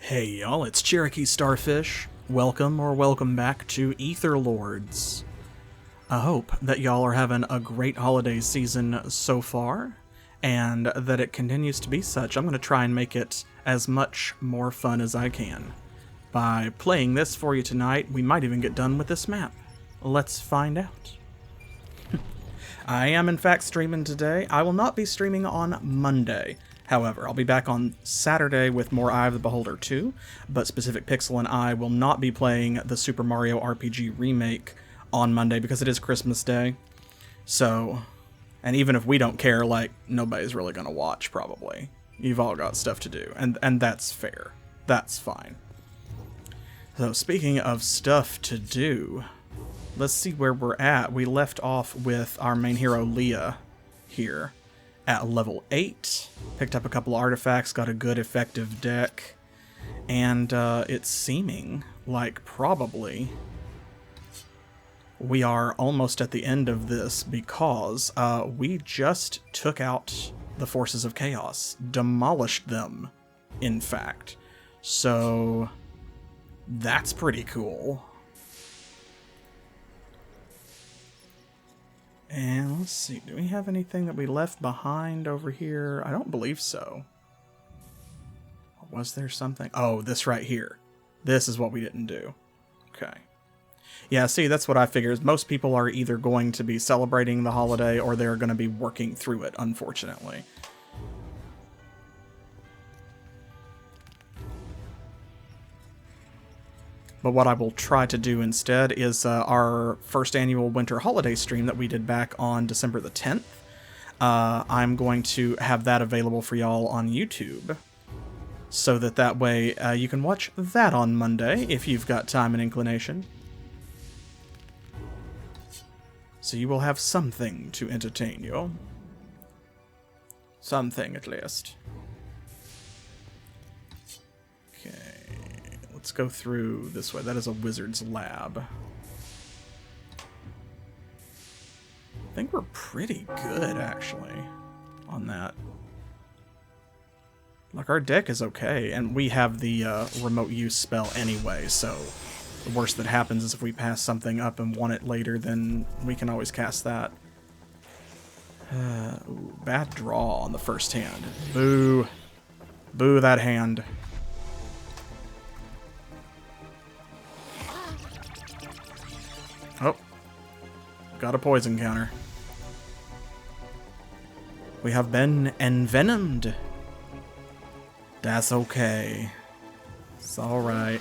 Hey y'all, it's CherokeeStarfish. Welcome back to Etherlords. I hope that y'all are having a great holiday season so far, and that it continues to be such. I'm going to try and make it as much more fun as I can. By playing this for you tonight, we might even get done with this map. Let's find out. I am in fact streaming today. I will not be streaming on Monday. However, I'll be back on Saturday with more Eye of the Beholder 2, but Specific Pixel and I will not be playing the Super Mario RPG remake on Monday because it is Christmas Day. So, and even if we don't care, like, nobody's really going to watch, probably. You've all got stuff to do, and that's fair. That's fine. So, speaking of stuff to do, let's see where we're at. We left off with our main hero, Leah, here. At level 8, picked up a couple artifacts, got a good effective deck, and it's seeming like probably we are almost at the end of this because we just took out the forces of chaos, demolished them, in fact. So that's pretty cool. And let's see, do we have anything that we left behind over here? I don't believe so. Was there something? Oh, this right here. This is what we didn't do. Okay. Yeah, see, that's what I figured. Most people are either going to be celebrating the holiday or they're going to be working through it, unfortunately. But what I will try to do instead is our first annual winter holiday stream that we did back on December the 10th. I'm going to have that available for y'all on YouTube, so that way you can watch that on Monday if you've got time and inclination. So you will have something to entertain you. Something, at least. Okay. Let's go through this way. That is a wizard's lab. I think we're pretty good, actually, on that. Like, our deck is okay, and we have the remote use spell anyway, so the worst that happens is if we pass something up and want it later, then we can always cast that. Ooh, bad draw on the first hand. Boo. Boo that hand. Oh, got a poison counter. We have been envenomed. That's okay. It's alright.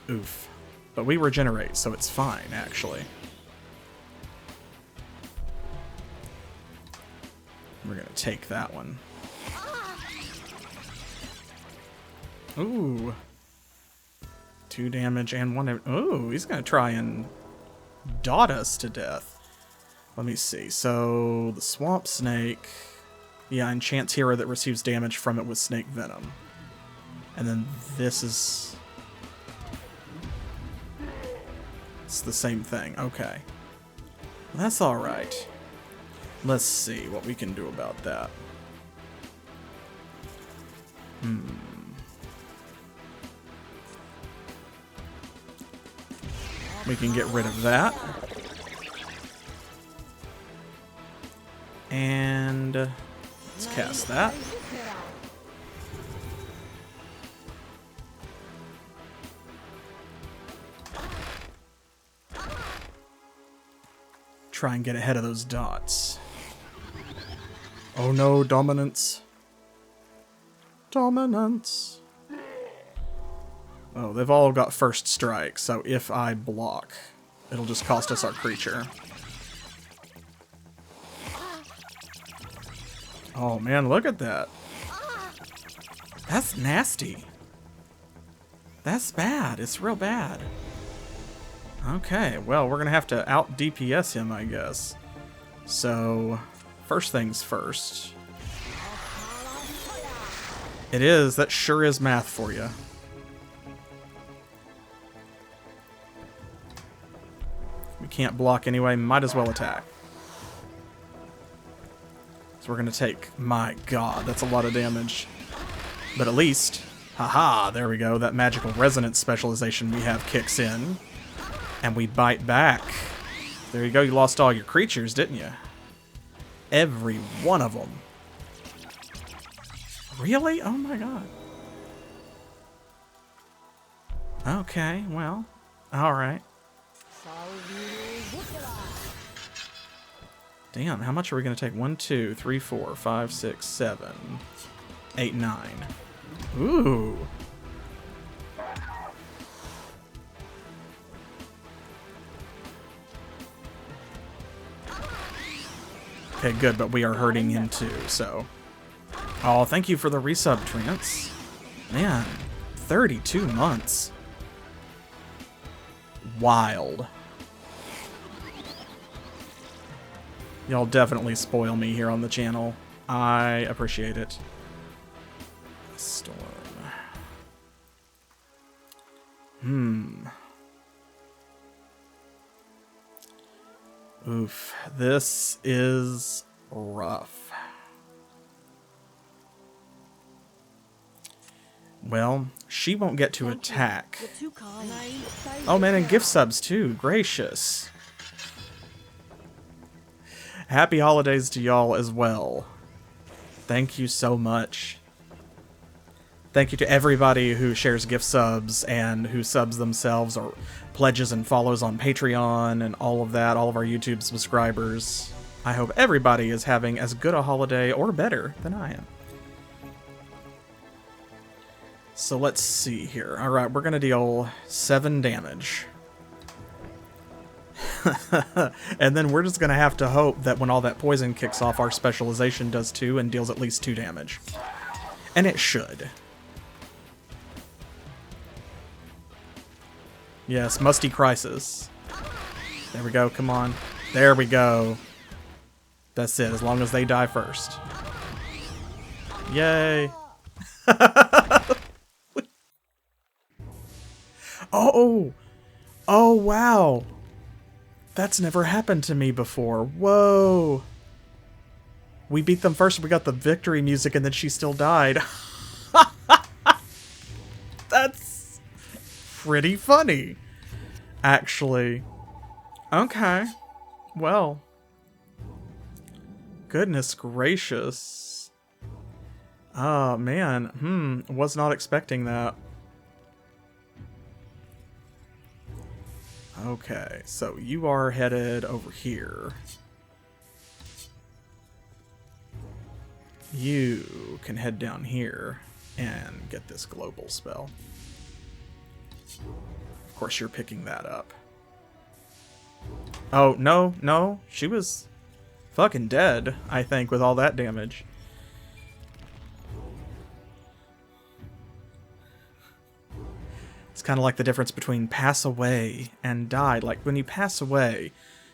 Oof. But we regenerate, so it's fine, actually. We're gonna take that one. Ooh. 2 damage and 1 damage. Ooh, he's gonna try and dot us to death. Let me see. So, the swamp snake. Yeah, enchants hero that receives damage from it with snake venom. And then this is... it's the same thing. Okay. Well, that's alright. Let's see what we can do about that. We can get rid of that. And let's cast that. Try and get ahead of those dots. Oh no, dominance. Dominance. Oh, they've all got first strike, so if I block, it'll just cost us our creature. Oh man, look at that. That's nasty. That's bad. It's real bad. Okay, well, we're gonna have to out DPS him, I guess. So, first things first. It is. That sure is math for you. We can't block anyway, might as well attack. So we're going to take... My god, that's a lot of damage. But at least... Haha, there we go. That magical resonance specialization we have kicks in. And we bite back. There you go. You lost all your creatures, didn't you? Every one of them. Really? Oh my god. Okay, well. Alright. Damn, how much are we going to take? 1, 2, 3, 4, 5, 6, 7, 8, 9. Ooh. Okay, good, but we are hurting him too, so. Oh, thank you for the resub, Trance. Man, 32 months. Wild. Y'all definitely spoil me here on the channel. I appreciate it. Storm. Oof. This is rough. Well, she won't get to attack. Oh man, and gift subs too. Gracious. Happy holidays to y'all as well. Thank you so much. Thank you to everybody who shares gift subs and who subs themselves or pledges and follows on Patreon and all of that, all of our YouTube subscribers. I hope everybody is having as good a holiday or better than I am. So let's see here. Alright, we're going to deal 7 damage. And then we're just going to have to hope that when all that poison kicks off, our specialization does 2 and deals at least 2 damage. And it should. Yes, Musty Crisis. There we go, come on. There we go. That's it, as long as they die first. Yay! Oh! Oh, wow! That's never happened to me before. Whoa! We beat them first, we got the victory music, and then she still died. That's pretty funny, actually. Okay. Well. Goodness gracious. Oh, man. Was not expecting that. Okay, so you are headed over here. You can head down here and get this global spell. Of course, you're picking that up. Oh, no, no. She was fucking dead, I think, with all that damage. It's kind of like the difference between pass away and die. Like, when you pass away,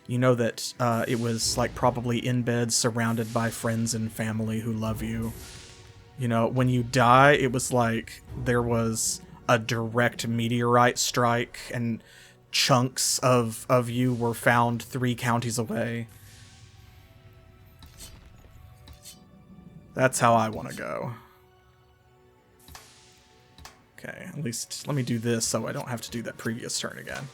you know that it was, like, probably in bed surrounded by friends and family who love you. You know, when you die, it was like there was a direct meteorite strike and chunks of you were found 3 counties away. That's how I want to go. Okay, at least let me do this so I don't have to do that previous turn again.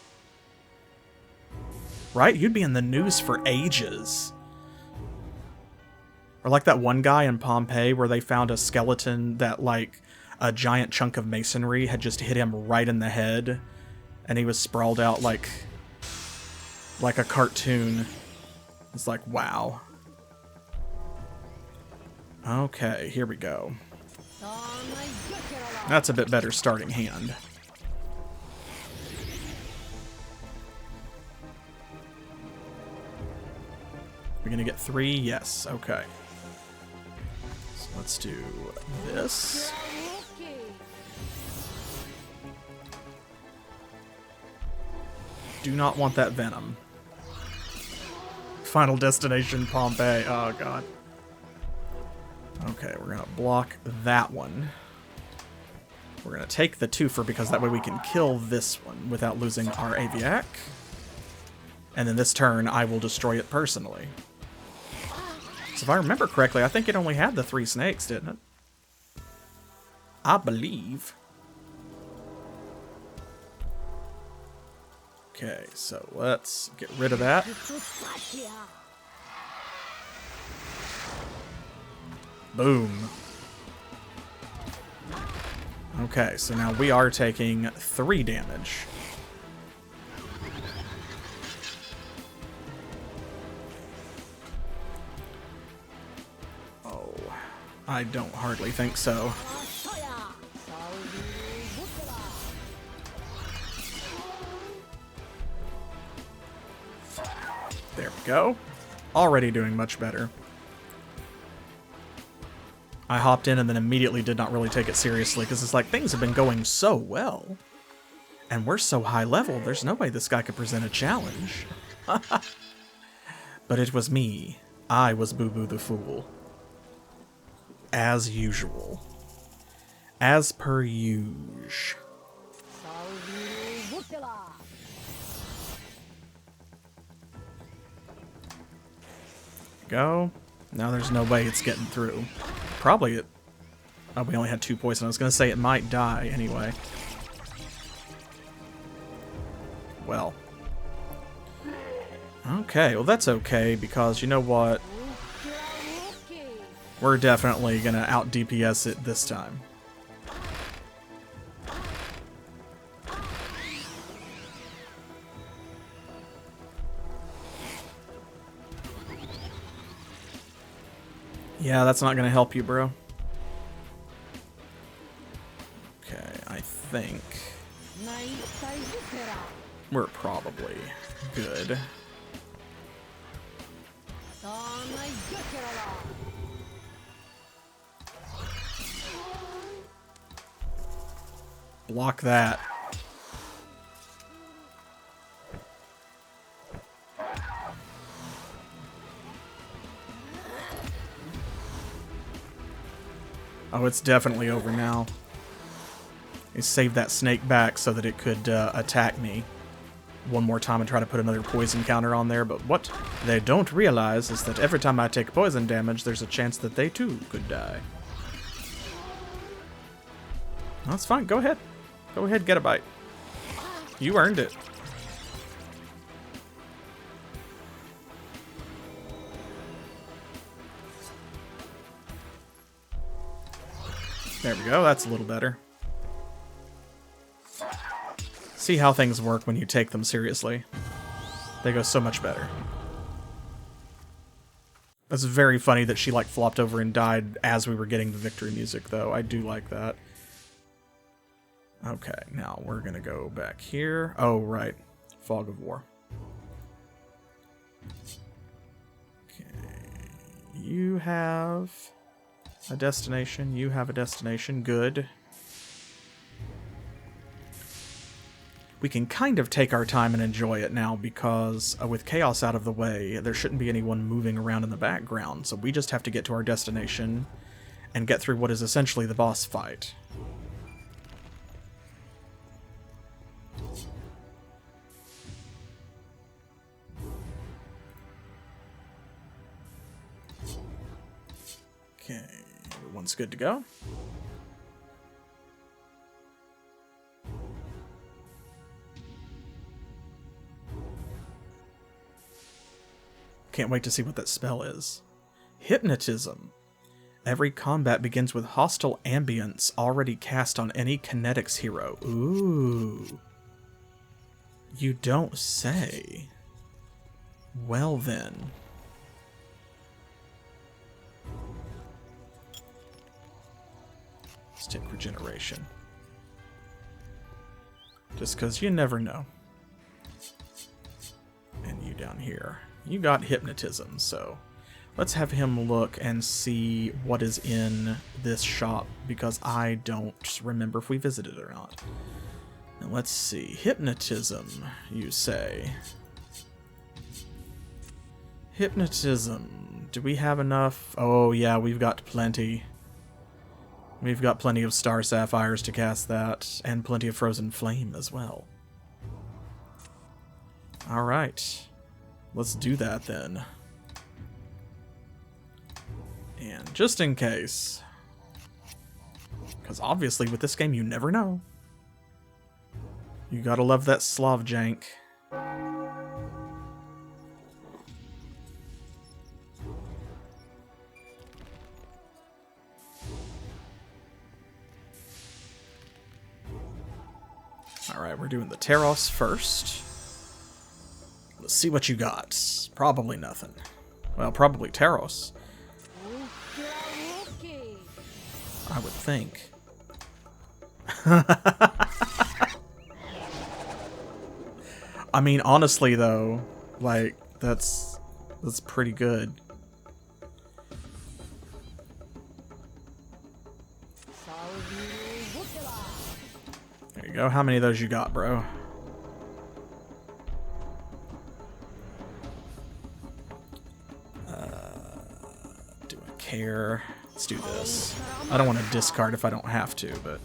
Right? You'd be in the news for ages. Or like that one guy in Pompeii where they found a skeleton that, like, a giant chunk of masonry had just hit him right in the head. And he was sprawled out like a cartoon. It's like, wow. Okay, here we go. That's a bit better starting hand. We're gonna get 3? Yes, okay. So let's do this. Do not want that venom. Final destination, Pompeii. Oh, God. Okay, we're gonna block that one. We're gonna take the twofer because that way we can kill this one without losing our Aviac. And then this turn, I will destroy it personally. So if I remember correctly, I think it only had the 3 snakes, didn't it? I believe. Okay, so let's get rid of that. Boom. Okay, so now we are taking 3 damage. Oh, I don't hardly think so. There we go. Already doing much better. I hopped in and then immediately did not really take it seriously because it's like things have been going so well. And we're so high level, there's no way this guy could present a challenge. But it was me. I was Boo Boo the Fool. As usual. As per usual. Go. Now there's no way it's getting through. Probably it... Oh, we only had 2 poison. I was going to say it might die anyway. Well. Okay, well that's okay, because you know what? We're definitely going to out DPS it this time. Yeah, that's not going to help you, bro. Okay, I think we're probably good. Block that. Oh, it's definitely over now. I saved that snake back so that it could attack me one more time and try to put another poison counter on there, but what they don't realize is that every time I take poison damage, there's a chance that they too could die. That's fine, go ahead. Go ahead, get a bite. You earned it. There we go, that's a little better. See how things work when you take them seriously. They go so much better. It's very funny that she like flopped over and died as we were getting the victory music though. I do like that. Okay, now we're gonna go back here. Oh, right. Fog of War. Okay. You have a destination. You have a destination. Good. We can kind of take our time and enjoy it now because with chaos out of the way, there shouldn't be anyone moving around in the background. So we just have to get to our destination and get through what is essentially the boss fight. Okay, everyone's good to go. Can't wait to see what that spell is. Hypnotism. Every combat begins with hostile ambience already cast on any kinetics hero. Ooh. You don't say. Well then. Let's take regeneration. Just because you never know. And you down here. You got hypnotism, so let's have him look and see what is in this shop, because I don't remember if we visited it or not. Now let's see. Hypnotism, you say. Hypnotism. Do we have enough? Oh yeah, we've got plenty. We've got plenty of Star Sapphires to cast that, and plenty of Frozen Flame as well. Alright. Let's do that then. And just in case, because obviously with this game you never know, you gotta love that Slav jank. Alright, we're doing the Taros first. Let's see what you got. Probably nothing. Well, probably Taros. I would think. I mean, honestly though, like, that's pretty good. There you go. How many of those you got, bro? Do I care? Let's do this. I don't want to discard if I don't have to, but...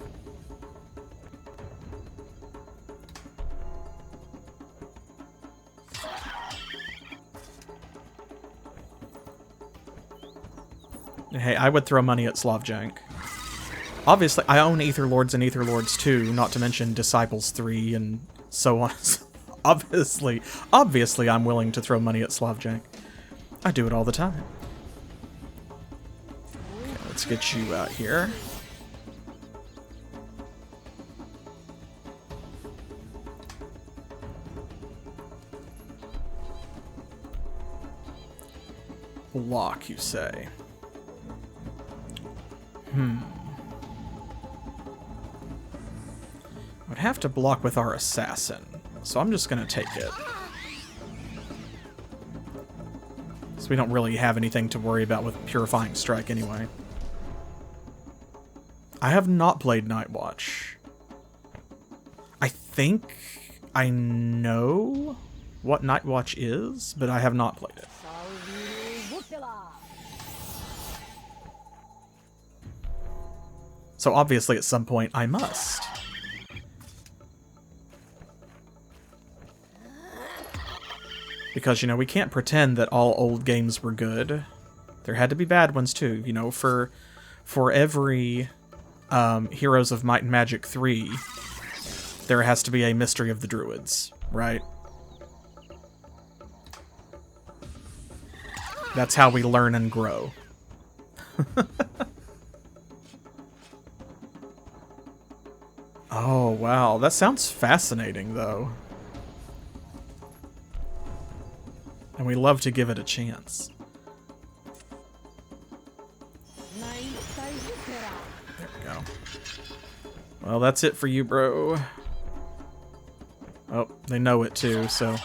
Hey, I would throw money at Slavjank. Obviously, I own Etherlords and Etherlords 2, not to mention Disciples 3 and so on. obviously, I'm willing to throw money at Slavjank. I do it all the time. Okay, let's get you out here. Block, you say? I'd have to block with our assassin, so I'm just gonna take it. So we don't really have anything to worry about with Purifying Strike anyway. I have not played Nightwatch. I think I know what Nightwatch is, but I have not played it. So obviously at some point I must. Because, you know, we can't pretend that all old games were good. There had to be bad ones too. You know, for every Heroes of Might and Magic 3, there has to be a Mystery of the Druids, right? That's how we learn and grow. Oh, wow. That sounds fascinating, though. And we love to give it a chance. There we go. Well, that's it for you, bro. Oh, they know it too, so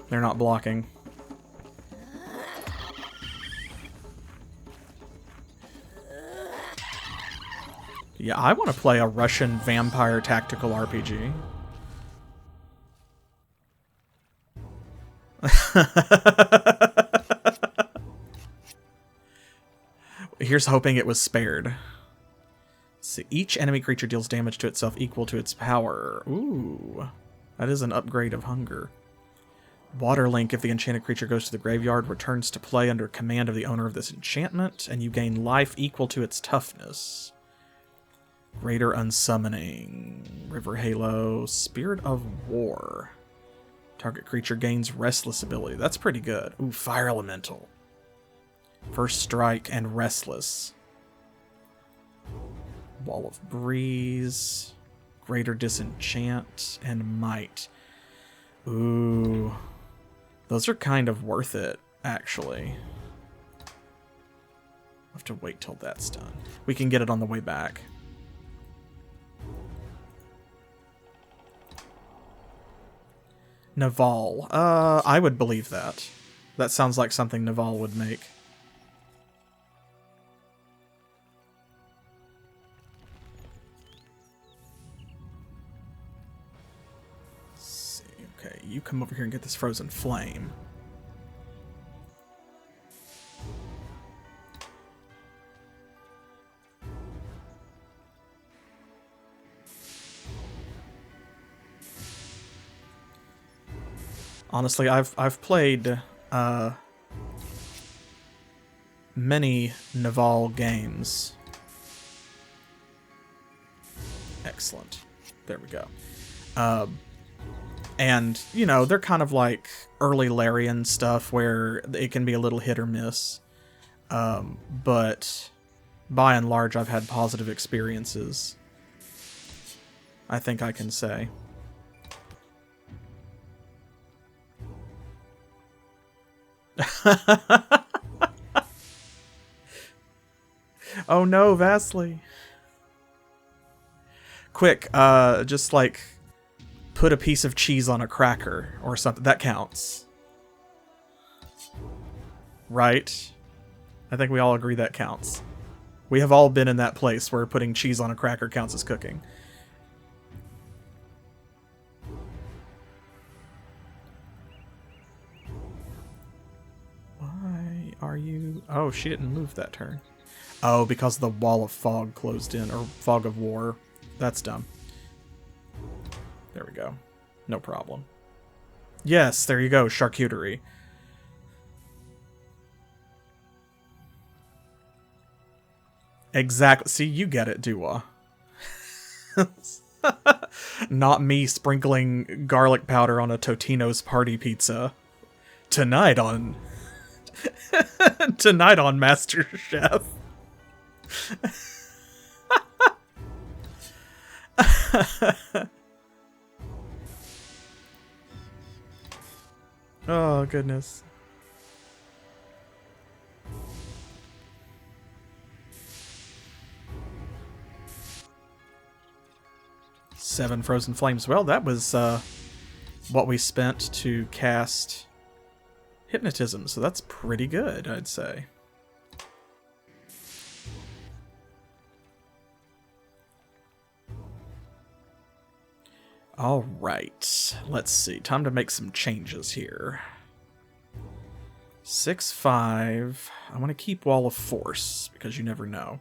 they're not blocking. Yeah, I want to play a Russian vampire tactical RPG. Here's hoping it was spared. Let's see, each enemy creature deals damage to itself equal to its power. Ooh, that is an upgrade of hunger. Water Link, if the enchanted creature goes to the graveyard, returns to play under command of the owner of this enchantment, and you gain life equal to its toughness. Raider Unsummoning, River Halo, Spirit of War. Target creature gains Restless ability. That's pretty good. Ooh, Fire Elemental. First Strike and Restless. Wall of Breeze, Greater Disenchant, and Might. Ooh, those are kind of worth it, actually. I'll have to wait till that's done. We can get it on the way back. Naval. I would believe that. That sounds like something Naval would make. Let's see. Okay, you come over here and get this Frozen Flame. Honestly, I've played many Naval games. Excellent. There we go. And, you know, they're kind of like early Larian stuff where it can be a little hit or miss. But by and large, I've had positive experiences, I think I can say. Oh no, Vasily. Quick, just like put a piece of cheese on a cracker or something. That counts. Right? I think we all agree that counts. We have all been in that place where putting cheese on a cracker counts as cooking. Why are you... Oh, she didn't move that turn. Oh, because the wall of fog closed in, or fog of war. That's dumb. There we go. No problem. Yes, there you go, charcuterie. Exactly. See, you get it, Dua. Not me sprinkling garlic powder on a Totino's party pizza. Tonight on... Tonight on MasterChef. Oh, goodness. Seven Frozen Flames. Well, that was what we spent to cast Hypnotism, so that's pretty good, I'd say. All right, let's see. Time to make some changes here. 6/5. I want to keep Wall of Force because you never know.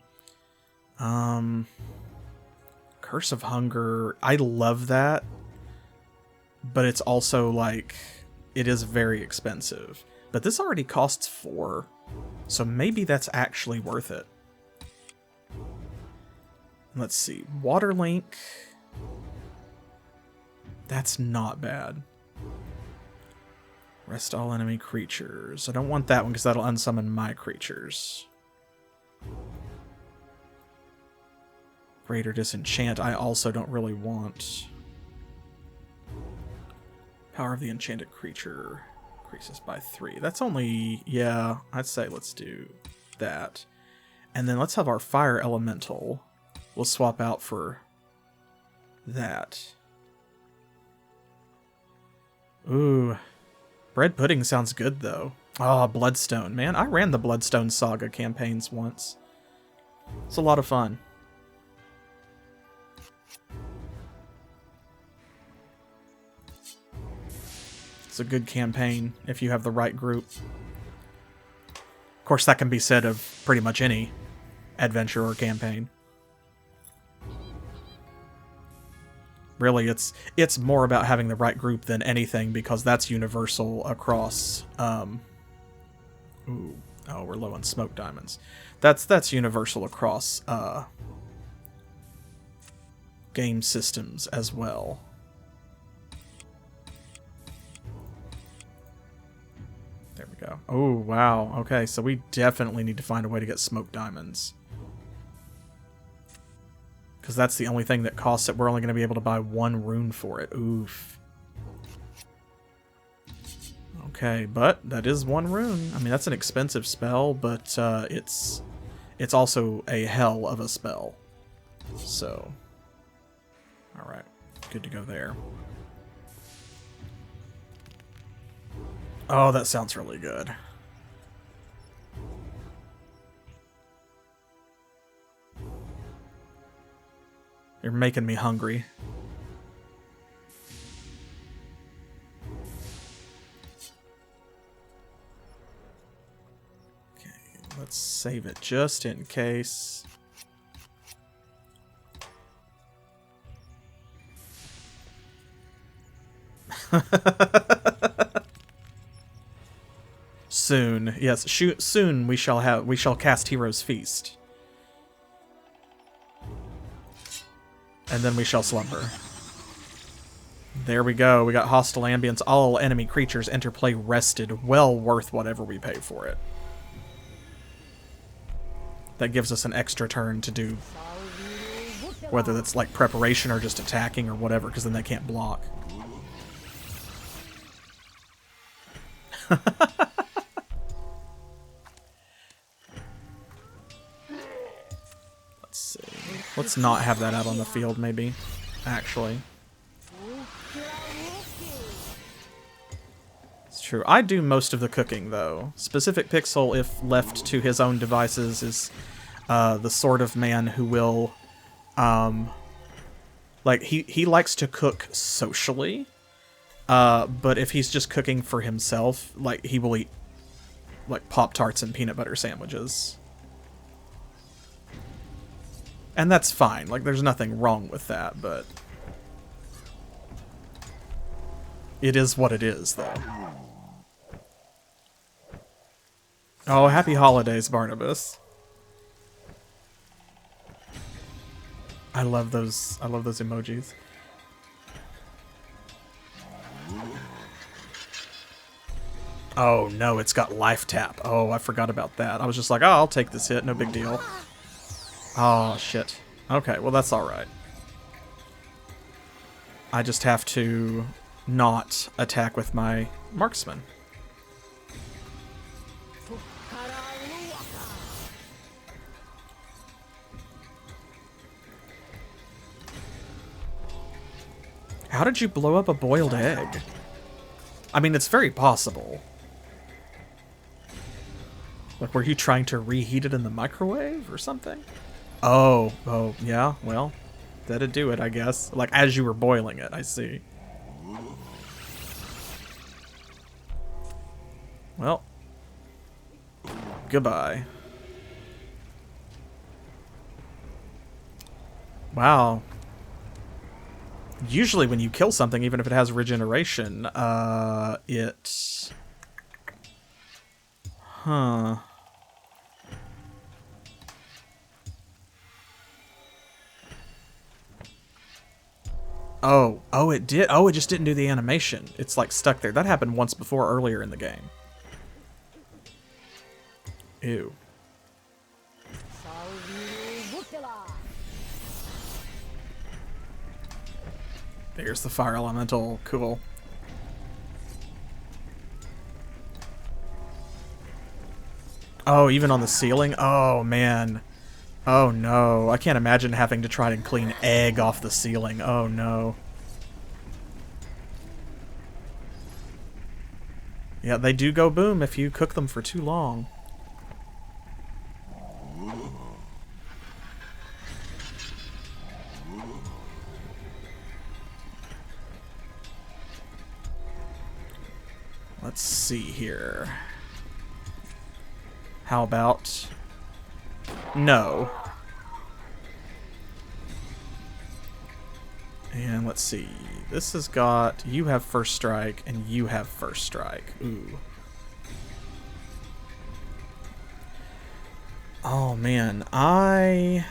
Curse of Hunger. I love that, but it's also like it is very expensive. But this already costs 4, so maybe that's actually worth it. Let's see. Waterlink. That's not bad. Rest all enemy creatures. I don't want that one because that'll unsummon my creatures. Greater Disenchant I also don't really want. Power of the enchanted creature increases by 3. That's only... yeah, I'd say let's do that. And then let's have our Fire Elemental. We'll swap out for that. Ooh. Bread pudding sounds good, though. Oh, Bloodstone. Man, I ran the Bloodstone Saga campaigns once. It's a lot of fun. It's a good campaign if you have the right group. Of course, that can be said of pretty much any adventure or campaign. Really, it's more about having the right group than anything, because that's universal across... ooh, oh, we're low on smoke diamonds. That's universal across game systems as well. There we go. Oh, wow. Okay, so we definitely need to find a way to get smoke diamonds. Because that's the only thing that costs it. We're only going to be able to buy 1 rune for it. Oof. Okay, but that is 1 rune. I mean, that's an expensive spell, but it's also a hell of a spell. So, alright. Good to go there. Oh, that sounds really good. You're making me hungry. Okay, let's save it just in case. Soon, yes, soon we shall cast Hero's Feast. And then we shall slumber. There we go. We got hostile ambience. All enemy creatures enter play rested. Well worth whatever we pay for it. That gives us an extra turn to do, whether that's like preparation or just attacking or whatever, because then they can't block. Let's see. Let's not have that out on the field, maybe. Actually. It's true. I do most of the cooking, though. Specific Pixel, if left to his own devices, is the sort of man who will... like, he likes to cook socially. But if he's just cooking for himself, like, he will eat, like, Pop-Tarts and peanut butter sandwiches. And that's fine. Like, there's nothing wrong with that, but... it is what it is, though. Oh, happy holidays, Barnabas. I love those emojis. Oh no, it's got life tap. Oh, I forgot about that. I was just like, oh, I'll take this hit, no big deal. Oh, shit. Okay, well that's alright. I just have to not attack with my marksman. How did you blow up a boiled egg? I mean, it's very possible. Like, were you trying to reheat it in the microwave or something? Oh, yeah, well, that'd do it, I guess. Like, as you were boiling it, I see. Well, goodbye. Wow. Usually when you kill something, even if it has regeneration, it... Huh. Oh, it did? Oh, it just didn't do the animation. It's, like, stuck there. That happened once before earlier in the game. Ew. There's the fire elemental. Cool. Oh, even on the ceiling? Oh, man. Oh, no. I can't imagine having to try to clean egg off the ceiling. Oh, no. Yeah, they do go boom if you cook them for too long. Let's see here. How about... no. And let's see. This has got... you have first strike, and you have first strike. Ooh. Oh, man. I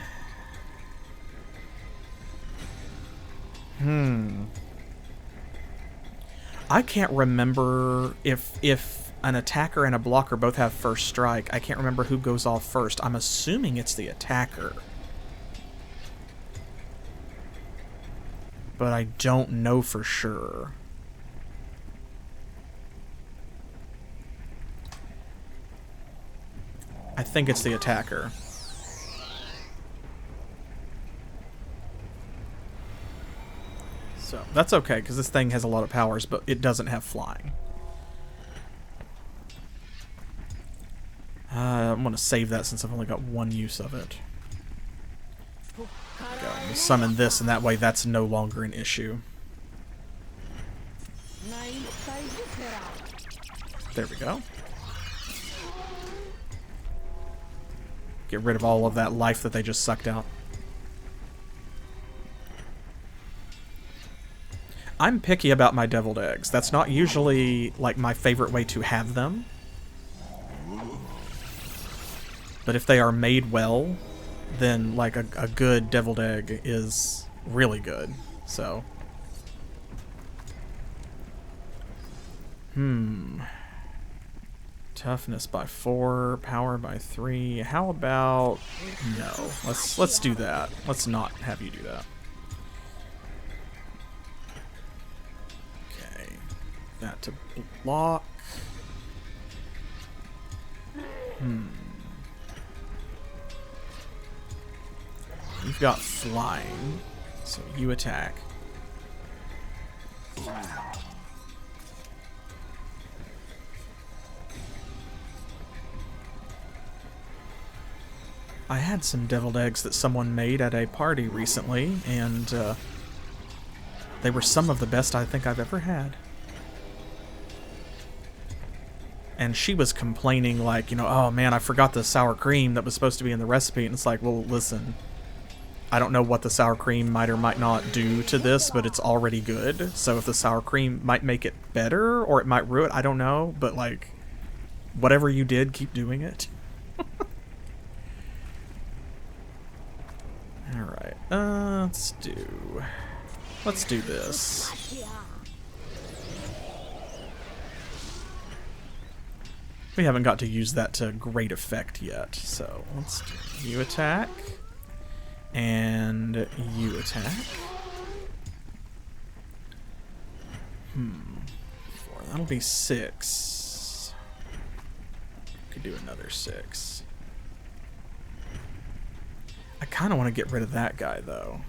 can't remember if an attacker and a blocker both have first strike. I can't remember who goes off first. I'm assuming it's the attacker. But I don't know for sure. I think it's the attacker. So, that's okay, because this thing has a lot of powers, but it doesn't have flying. I'm going to save that since I've only got one use of it. Go. We'll summon this, and that way that's no longer an issue. There we go. Get rid of all of that life that they just sucked out. I'm picky about my deviled eggs. That's not usually, like, my favorite way to have them. But if they are made well, then like a good deviled egg is really good. So, toughness by 4, power by 3. How about no? Let's do that. Let's not have you do that. Okay, that to block. You've got flying, so you attack. I had some deviled eggs that someone made at a party recently, and they were some of the best I think I've ever had. And she was complaining like, you know, oh man, I forgot the sour cream that was supposed to be in the recipe. And it's like, well, listen, I don't know what the sour cream might or might not do to this, but it's already good. So if the sour cream might make it better or it might ruin it, I don't know. But like, whatever you did, keep doing it. Alright, let's do this. We haven't got to use that to great effect yet, so let's do you attack, and you attack. 4, that'll be 6. Could do another 6. I kind of want to get rid of that guy, though.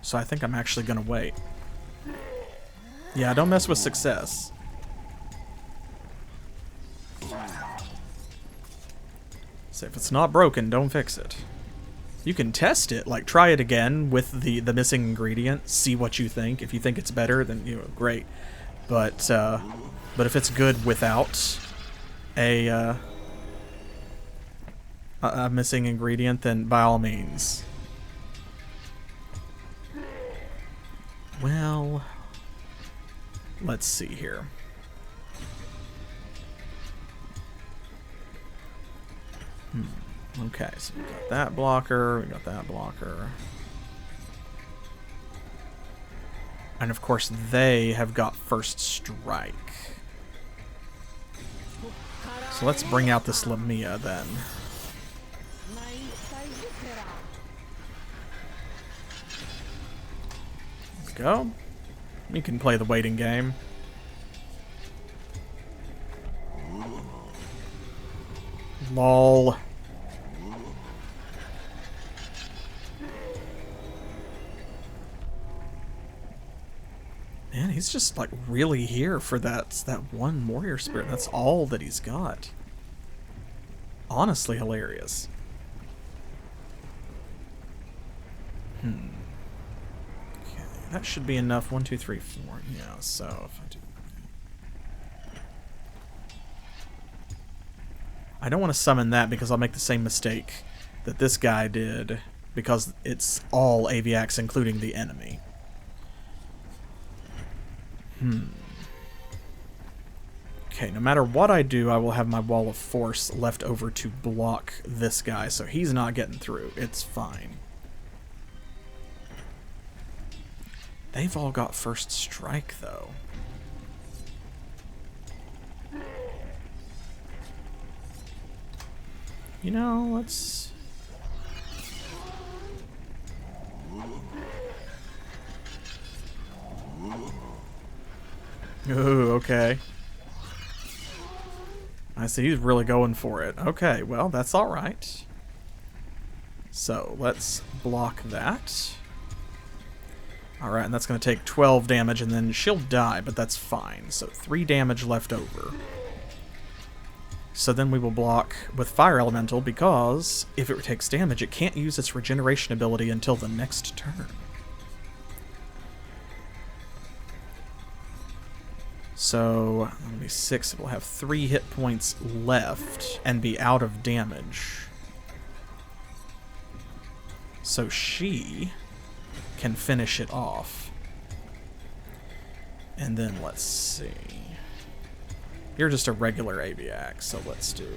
So I think I'm actually going to wait. Yeah, don't mess with success. So if it's not broken, don't fix it. You can test it, like try it again with the missing ingredient, see what you think. If you think it's better, then, you know, great. But if it's good without a missing ingredient, then by all means. Well, let's see here. Okay, so we got that blocker, we got that blocker. And of course they have got first strike. So let's bring out this Lamia then. There we go. We can play the waiting game. Lol. Man, he's just like really here for that one warrior spirit. That's all that he's got. Honestly hilarious. Okay, that should be enough. 1, 2, 3, 4. Yeah, so if I do, I don't want to summon that because I'll make the same mistake that this guy did, because it's all Aviax, including the enemy. Okay, no matter what I do, I will have my wall of force left over to block this guy, so he's not getting through. It's fine. They've all got first strike, though. You know, let's... Ooh, okay. I see he's really going for it. Okay, well, that's alright. So, let's block that. Alright, and that's going to take 12 damage, and then she'll die, but that's fine. So, 3 damage left over. So then we will block with Fire Elemental, because if it takes damage, it can't use its regeneration ability until the next turn. So, that'll be 6. It will have 3 hit points left and be out of damage. So she can finish it off. And then let's see. You're just a regular Aviax, so let's do...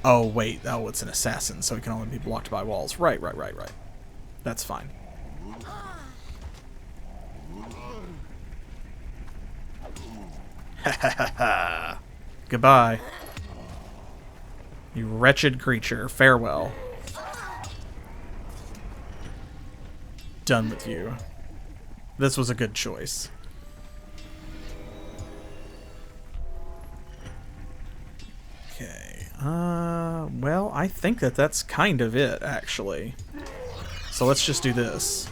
Oh, wait. Oh, it's an assassin, so he can only be blocked by walls. Right. That's fine. Ha ha ha ha. Goodbye. You wretched creature. Farewell. Done with you. This was a good choice. Okay. Well, I think that's kind of it, actually. So let's just do this.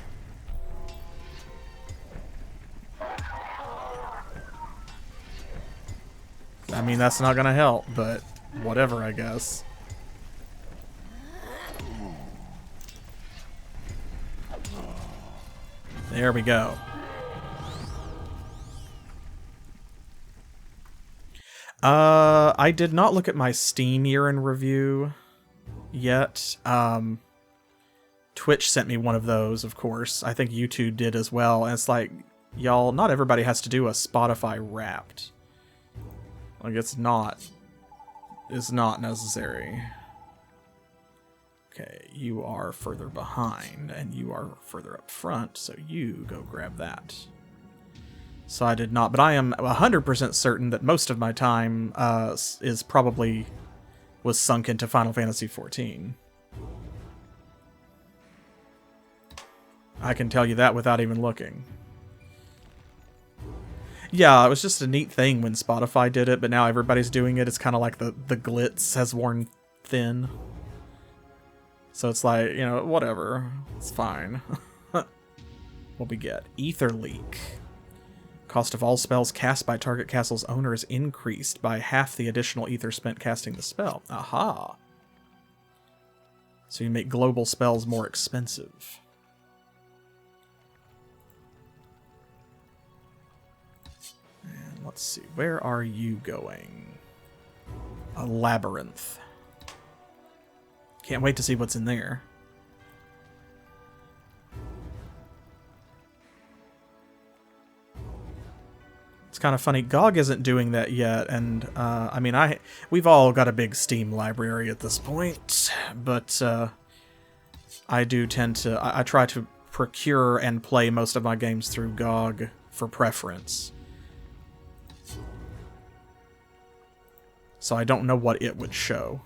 I mean, that's not gonna help, but whatever, I guess. There we go. I did not look at my Steam year in review yet. Twitch sent me one of those, of course. I think YouTube did as well. And it's like, y'all, not everybody has to do a Spotify Wrapped. Like, it's not necessary. Okay, you are further behind, and you are further up front, so you go grab that. So I did not, but I am 100% certain that most of my time was sunk into Final Fantasy XIV. I can tell you that without even looking. Yeah, it was just a neat thing when Spotify did it, but now everybody's doing it. It's kind of like the glitz has worn thin. So it's like, you know, whatever. It's fine. What we get? Ether Leak. Cost of all spells cast by target castle's owner is increased by half the additional ether spent casting the spell. Aha! So you make global spells more expensive. And let's see, where are you going? A labyrinth. Can't wait to see what's in there. It's kind of funny. GOG isn't doing that yet, and I mean, we've all got a big Steam library at this point, but I do tend to I try to procure and play most of my games through GOG for preference. So I don't know what it would show.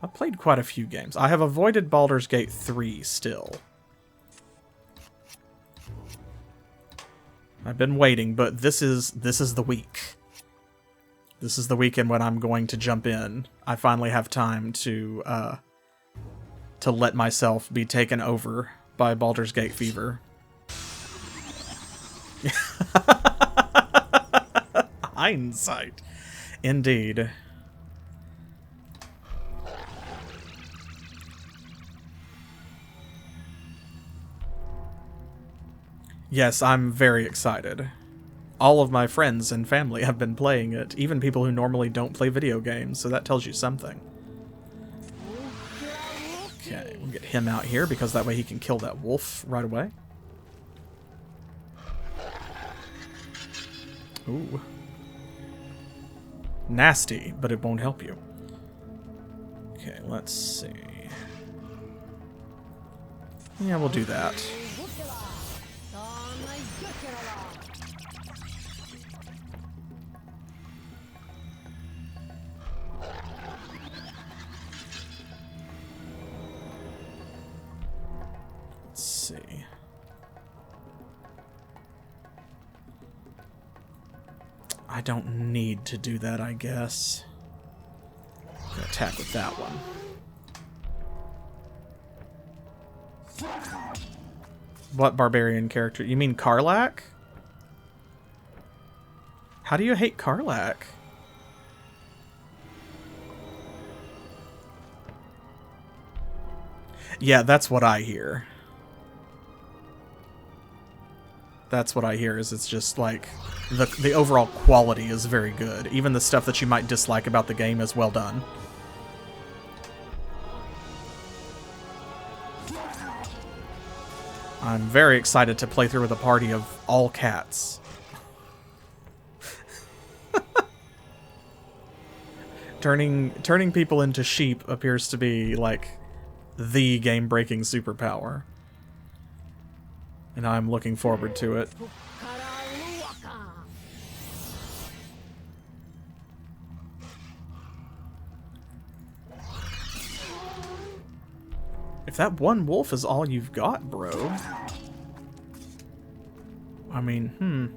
I've played quite a few games. I have avoided Baldur's Gate 3 still. I've been waiting, but this is the week. This is the weekend when I'm going to jump in. I finally have time to let myself be taken over by Baldur's Gate fever. Hindsight. Indeed. Yes, I'm very excited. All of my friends and family have been playing it, even people who normally don't play video games, so that tells you something. Okay, we'll get him out here, because that way he can kill that wolf right away. Ooh. Nasty, but it won't help you. Okay, let's see. Yeah, we'll do that. Let's see. I don't need to do that, I guess. I'm gonna attack with that one. What barbarian character? You mean Karlach? How do you hate Karlach? Yeah, that's what I hear. That's what I hear, is it's just like the overall quality is very good. Even the stuff that you might dislike about the game is well done. I'm very excited to play through with a party of all cats. turning people into sheep appears to be, like, the game-breaking superpower. And I'm looking forward to it. If that one wolf is all you've got, bro... I mean,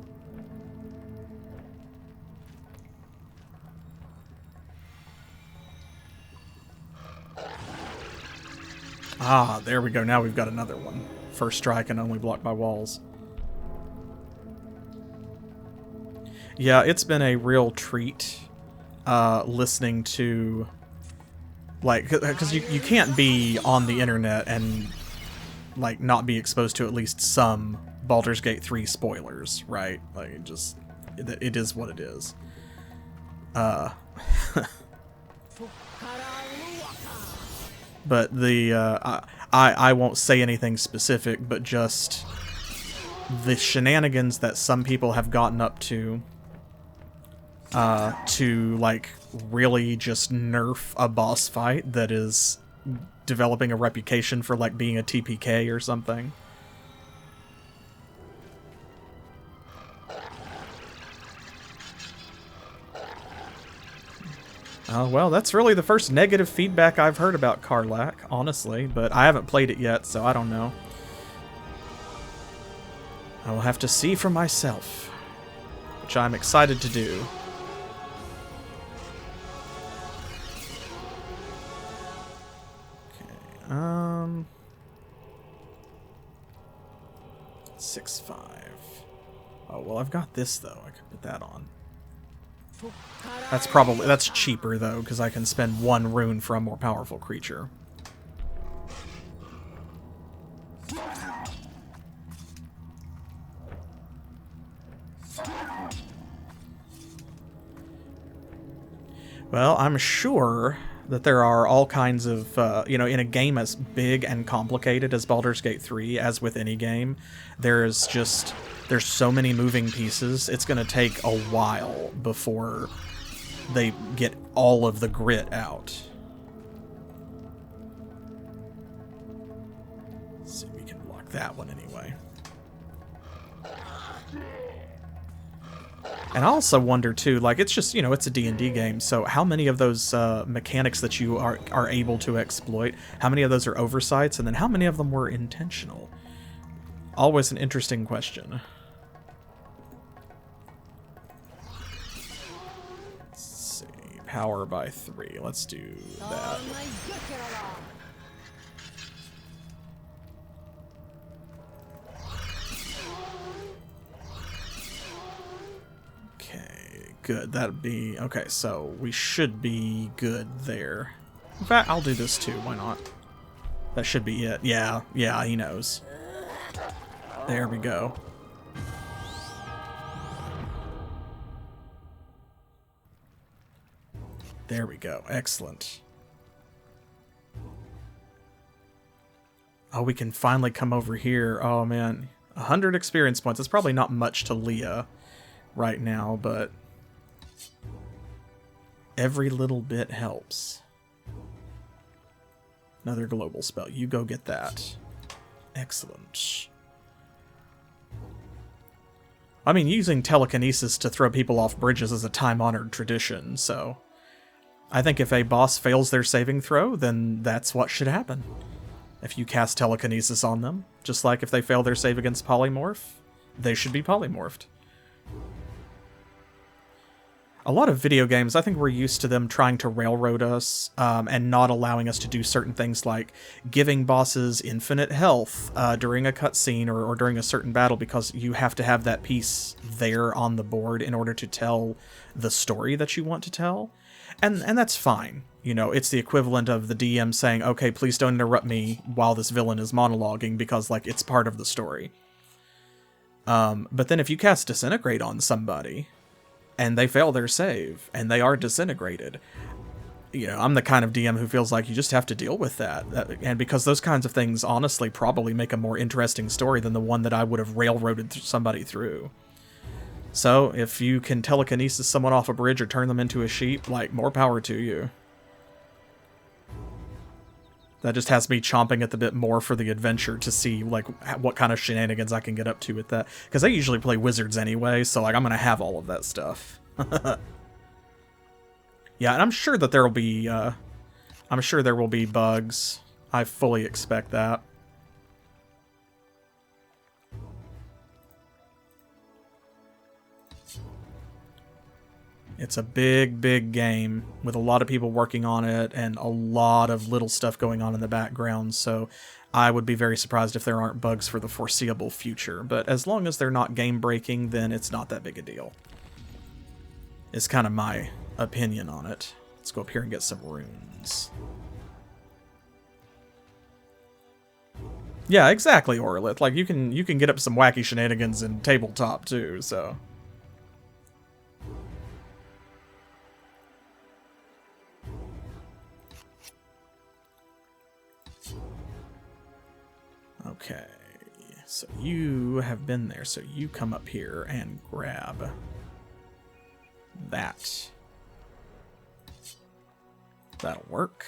Ah, there we go. Now we've got another one. First strike and only blocked by walls. Yeah, it's been a real treat listening to... Like, because you can't be on the internet and, like, not be exposed to at least some Baldur's Gate 3 spoilers, right? Like, it is what it is. But I won't say anything specific, but just the shenanigans that some people have gotten up to like really just nerf a boss fight that is developing a reputation for like being a TPK or something. Well, that's really the first negative feedback I've heard about Karlach, honestly, but I haven't played it yet, so I don't know. I will have to see for myself, which I'm excited to do. Okay, 6-5. Oh, well, I've got this, though. I could put that on. That's cheaper, though, because I can spend 1 rune for a more powerful creature. Well, I'm sure that there are all kinds of, in a game as big and complicated as Baldur's Gate 3, as with any game, there's so many moving pieces. It's going to take a while before they get all of the grit out. Let's see, we can block that one anyway. And I also wonder, too, like, it's just, it's a D&D game, so how many of those mechanics that you are able to exploit, how many of those are oversights, and then how many of them were intentional? Always an interesting question. Let's see, power by 3, let's do that. Good, that'd be... Okay, so we should be good there. In fact, I'll do this too, why not? That should be it. Yeah, he knows. There we go. There we go, excellent. Oh, we can finally come over here. Oh man, 100 experience points. It's probably not much to Leah right now, but... every little bit helps. Another global spell. You go get that. Excellent. I mean, using telekinesis to throw people off bridges is a time-honored tradition, so... I think if a boss fails their saving throw, then that's what should happen. If you cast telekinesis on them, just like if they fail their save against polymorph, they should be polymorphed. A lot of video games, I think we're used to them trying to railroad us and not allowing us to do certain things like giving bosses infinite health during a cutscene or during a certain battle because you have to have that piece there on the board in order to tell the story that you want to tell. And that's fine. It's the equivalent of the DM saying, okay, please don't interrupt me while this villain is monologuing because, like, it's part of the story. But then if you cast Disintegrate on somebody... and they fail their save, and they are disintegrated. I'm the kind of DM who feels like you just have to deal with that. And because those kinds of things honestly probably make a more interesting story than the one that I would have railroaded somebody through. So, if you can telekinesis someone off a bridge or turn them into a sheep, like, more power to you. That just has me chomping at the bit more for the adventure to see, like, what kind of shenanigans I can get up to with that. Because I usually play wizards anyway, so, like, I'm going to have all of that stuff. Yeah, and I'm sure that there will be, I'm sure there will be bugs. I fully expect that. It's a big, big game with a lot of people working on it and a lot of little stuff going on in the background, so I would be very surprised if there aren't bugs for the foreseeable future. But as long as they're not game-breaking, then it's not that big a deal. It's kind of my opinion on it. Let's go up here and get some runes. Yeah, exactly, Orlith. Like, you can get up some wacky shenanigans in tabletop, too, so... Okay, so you have been there, so you come up here and grab that. That'll work.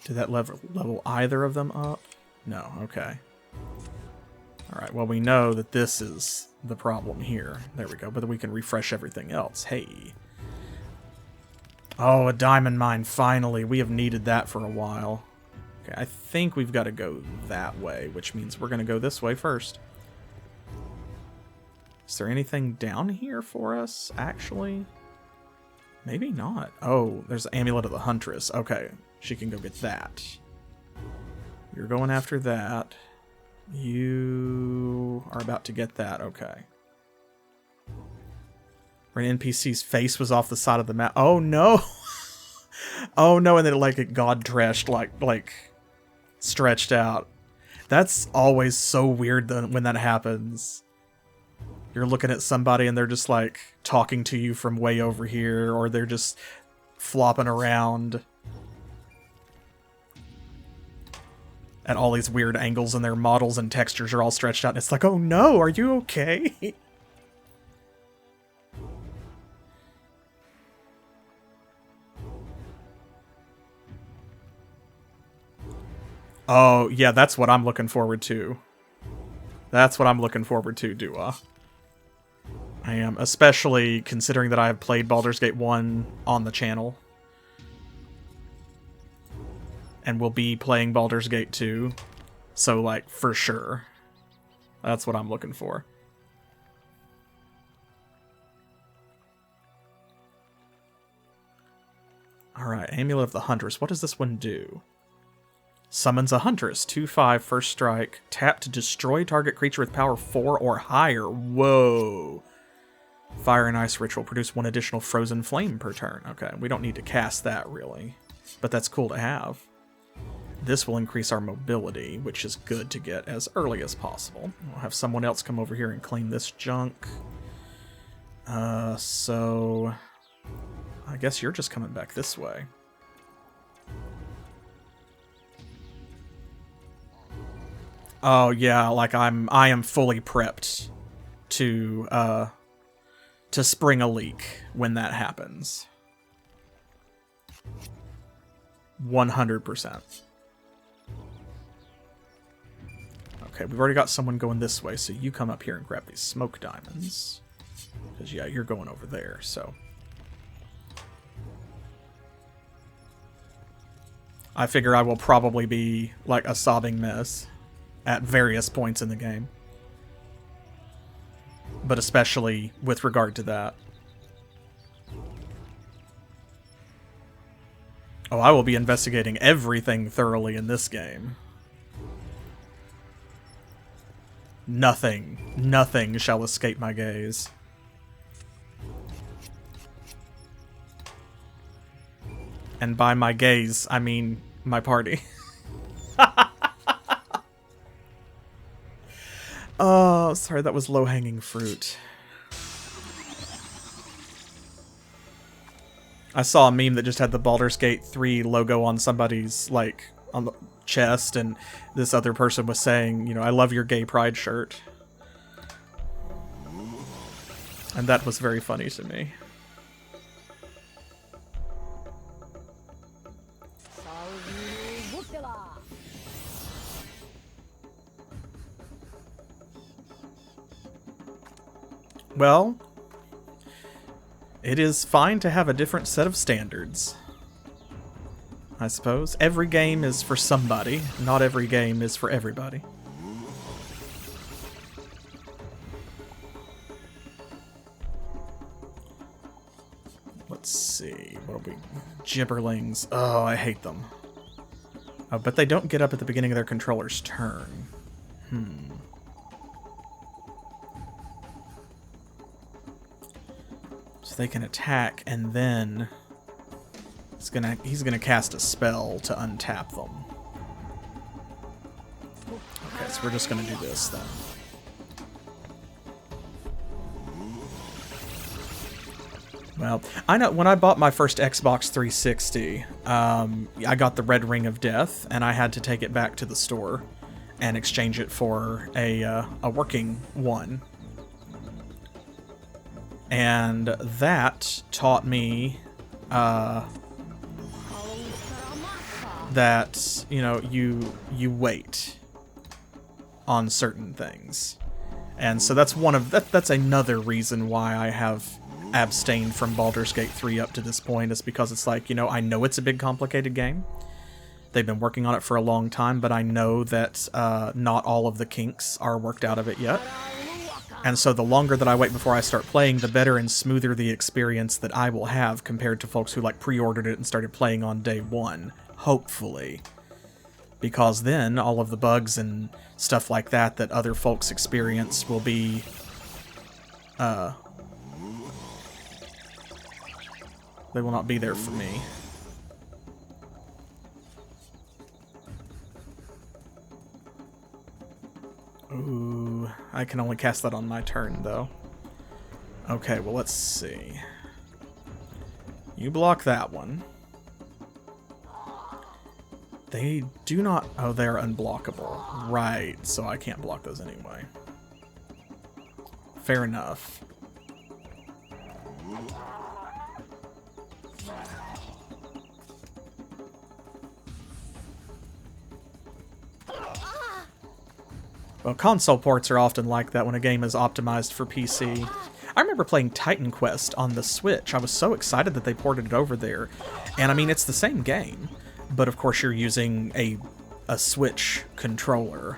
Did that level either of them up? No, okay. Alright, well we know that this is the problem here. There we go, but then we can refresh everything else. Hey. Oh, a diamond mine, finally. We have needed that for a while. Okay, I think we've got to go that way, which means we're going to go this way first. Is there anything down here for us, actually? Maybe not. Oh, there's the Amulet of the Huntress. Okay, she can go get that. You're going after that. You are about to get that. Okay. An NPC's face was off the side of the map. Oh, no! Oh, no, and then, like, it god-trashed, like, stretched out. That's always so weird when that happens. You're looking at somebody and they're just, like, talking to you from way over here, or they're just flopping around at all these weird angles, and their models and textures are all stretched out, and it's like, oh no, are you okay? Oh, yeah, that's what I'm looking forward to. That's what I'm looking forward to, Dua. I am, especially considering that I have played Baldur's Gate 1 on the channel. And will be playing Baldur's Gate 2. So, like, for sure. That's what I'm looking for. Alright, Amulet of the Huntress. What does this one do? Summons a Huntress. 2/5, first strike. Tap to destroy target creature with power 4 or higher. Whoa. Fire and Ice Ritual. Produce 1 additional frozen flame per turn. Okay, we don't need to cast that, really. But that's cool to have. This will increase our mobility, which is good to get as early as possible. We'll have someone else come over here and claim this junk. So... I guess you're just coming back this way. Oh, yeah, like I am fully prepped to spring a leak when that happens. 100%. Okay, we've already got someone going this way, so you come up here and grab these smoke diamonds. Because, yeah, you're going over there, so... I figure I will probably be, like, a sobbing mess at various points in the game. But especially with regard to that. Oh, I will be investigating everything thoroughly in this game. Nothing shall escape my gaze. And by my gaze, I mean my party. Oh, sorry, that was low-hanging fruit. I saw a meme that just had the Baldur's Gate 3 logo on somebody's, like, on the chest, and this other person was saying, you know, I love your gay pride shirt. And that was very funny to me. Well, it is fine to have a different set of standards, I suppose. Every game is for somebody. Not every game is for everybody. Let's see. What are we? Gibberlings. Oh, I hate them. Oh, but they don't get up at the beginning of their controller's turn. So they can attack, and then he's gonna cast a spell to untap them. Okay, so we're just gonna do this then. Well, I know when I bought my first Xbox 360, I got the Red Ring of Death, and I had to take it back to the store and exchange it for a working one. And that taught me that, you know, you wait on certain things. And so that's that's another reason why I have abstained from Baldur's Gate 3 up to this point, is because it's like, you know, I know it's a big complicated game. They've been working on it for a long time, but I know that not all of the kinks are worked out of it yet. And so the longer that I wait before I start playing, the better and smoother the experience that I will have compared to folks who like pre-ordered it and started playing on day one, hopefully. Because then all of the bugs and stuff like that that other folks experience will be they will not be there for me. Ooh, I can only cast that on my turn, though. Okay, well, let's see. You block that one. They do not... Oh, they're unblockable. Right, so I can't block those anyway. Fair enough. Well, console ports are often like that when a game is optimized for PC. I remember playing Titan Quest on the Switch. I was so excited that they ported it over there. And I mean, it's the same game, but of course you're using a Switch controller,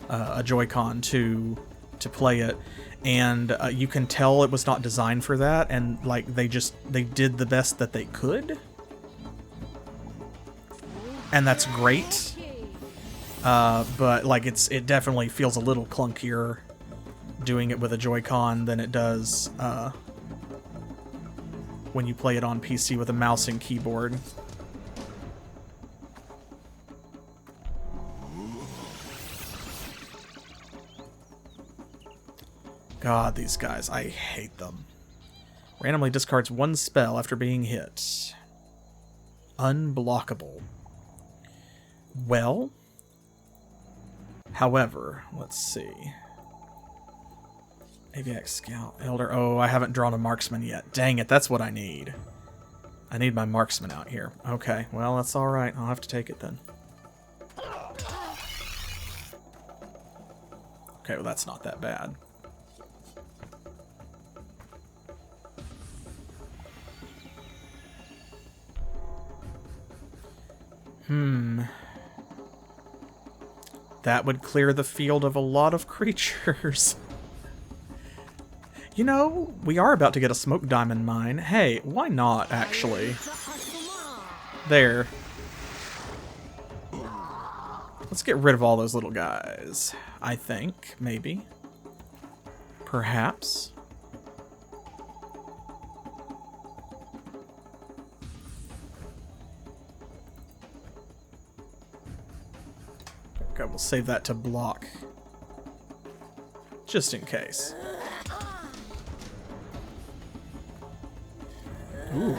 a Joy-Con to play it. And you can tell it was not designed for that, and like they did the best that they could. And that's great. But like it definitely feels a little clunkier doing it with a Joy-Con than it does when you play it on PC with a mouse and keyboard. God, these guys, I hate them. Randomly discards one spell after being hit. Unblockable. Well... However, let's see. Aviax Scout, Elder. Oh, I haven't drawn a marksman yet. Dang it, that's what I need. I need my marksman out here. Okay, well, that's alright. I'll have to take it then. Okay, well, that's not that bad. That would clear the field of a lot of creatures. You know, we are about to get a smoke diamond mine. Hey, why not, actually? There. Let's get rid of all those little guys. I think, maybe. Perhaps. Okay, we'll save that to block. Just in case. Ooh.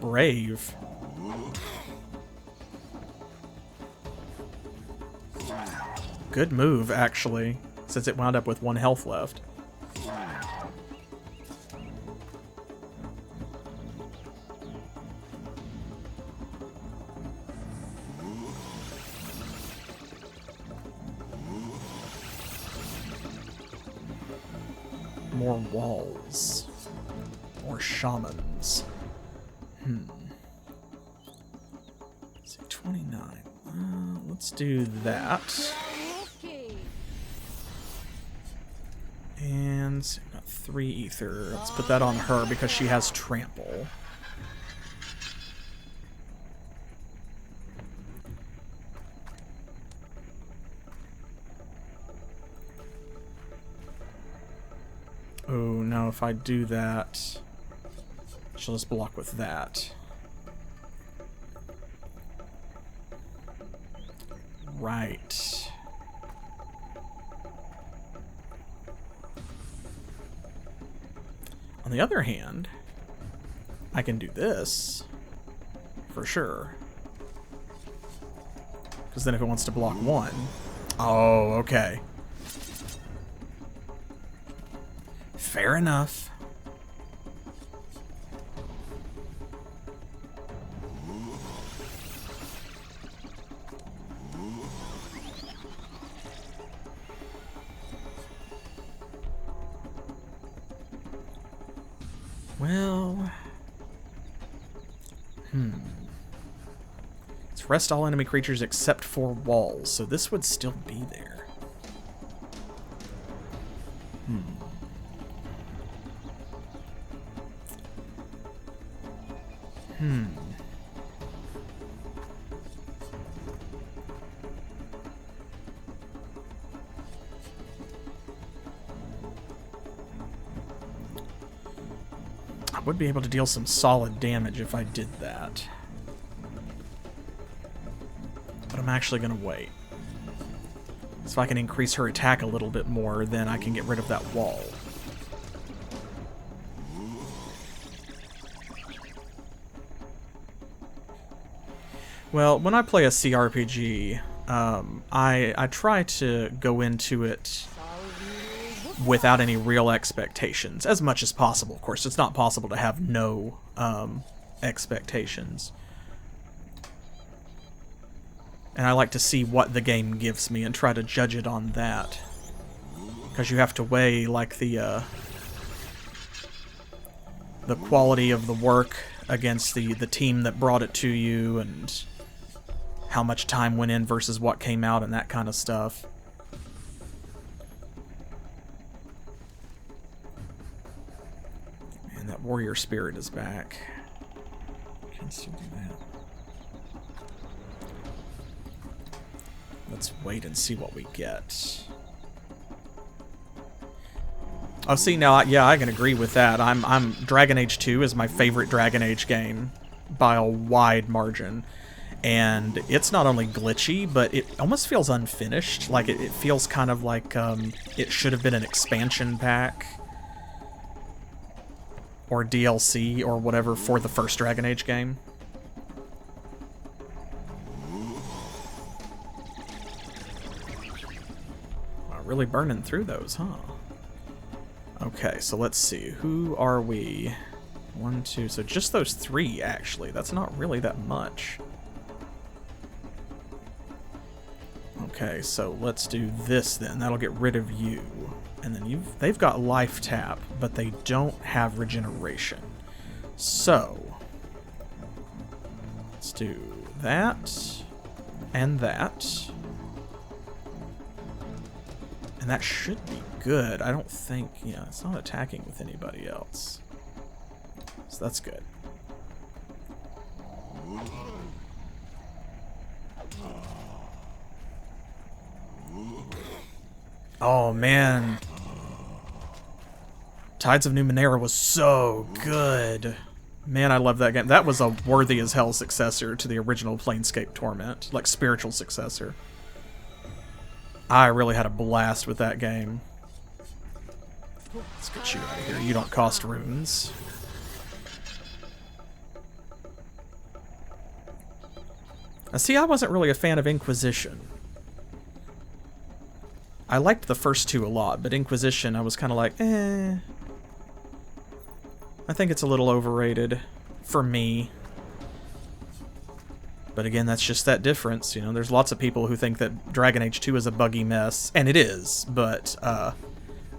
brave. Good move, actually, since it wound up with 1 health left. More walls. More shamans. Let's see, 29. Let's do that. And so we've got 3 ether. Let's put that on her because she has trample. Oh, now if I do that, she'll just block with that. Right. On the other hand, I can do this for sure. Because then if it wants to block 1... Oh, okay. Fair enough. Well... Let's rest all enemy creatures except for walls, so this would still be there. I would be able to deal some solid damage if I did that. But I'm actually going to wait. So if I can increase her attack a little bit more, then I can get rid of that wall. Well, when I play a CRPG, I try to go into it without any real expectations, as much as possible. Of course, it's not possible to have no expectations. And I like to see what the game gives me and try to judge it on that. Because you have to weigh, like, the quality of the work against the team that brought it to you, and how much time went in versus what came out, and that kind of stuff. And that warrior spirit is back. Can still do that. Let's wait and see what we get. Oh, see, now, yeah, I can agree with that. Dragon Age 2 is my favorite Dragon Age game by a wide margin. And it's not only glitchy, but it almost feels unfinished. Like, it feels kind of like it should have been an expansion pack or DLC or whatever for the first Dragon Age game. Really burning through those, huh? Okay, so let's see. Who are we? 1, 2. So just those 3, actually. That's not really that much. Okay, so let's do this then. That'll get rid of you. And then they've got life tap, but they don't have regeneration. So let's do that and that. And that should be good. I don't think, yeah, it's not attacking with anybody else. So that's good. Oh, man. Tides of Numenera was so good. Man, I love that game. That was a worthy as hell successor to the original Planescape Torment. Like, spiritual successor. I really had a blast with that game. Let's get you out of here. You don't cost runes. See, I wasn't really a fan of Inquisition. I liked the first two a lot, but Inquisition, I was kind of like, eh. I think it's a little overrated for me. But again, that's just that difference. You know, there's lots of people who think that Dragon Age 2 is a buggy mess, and it is, but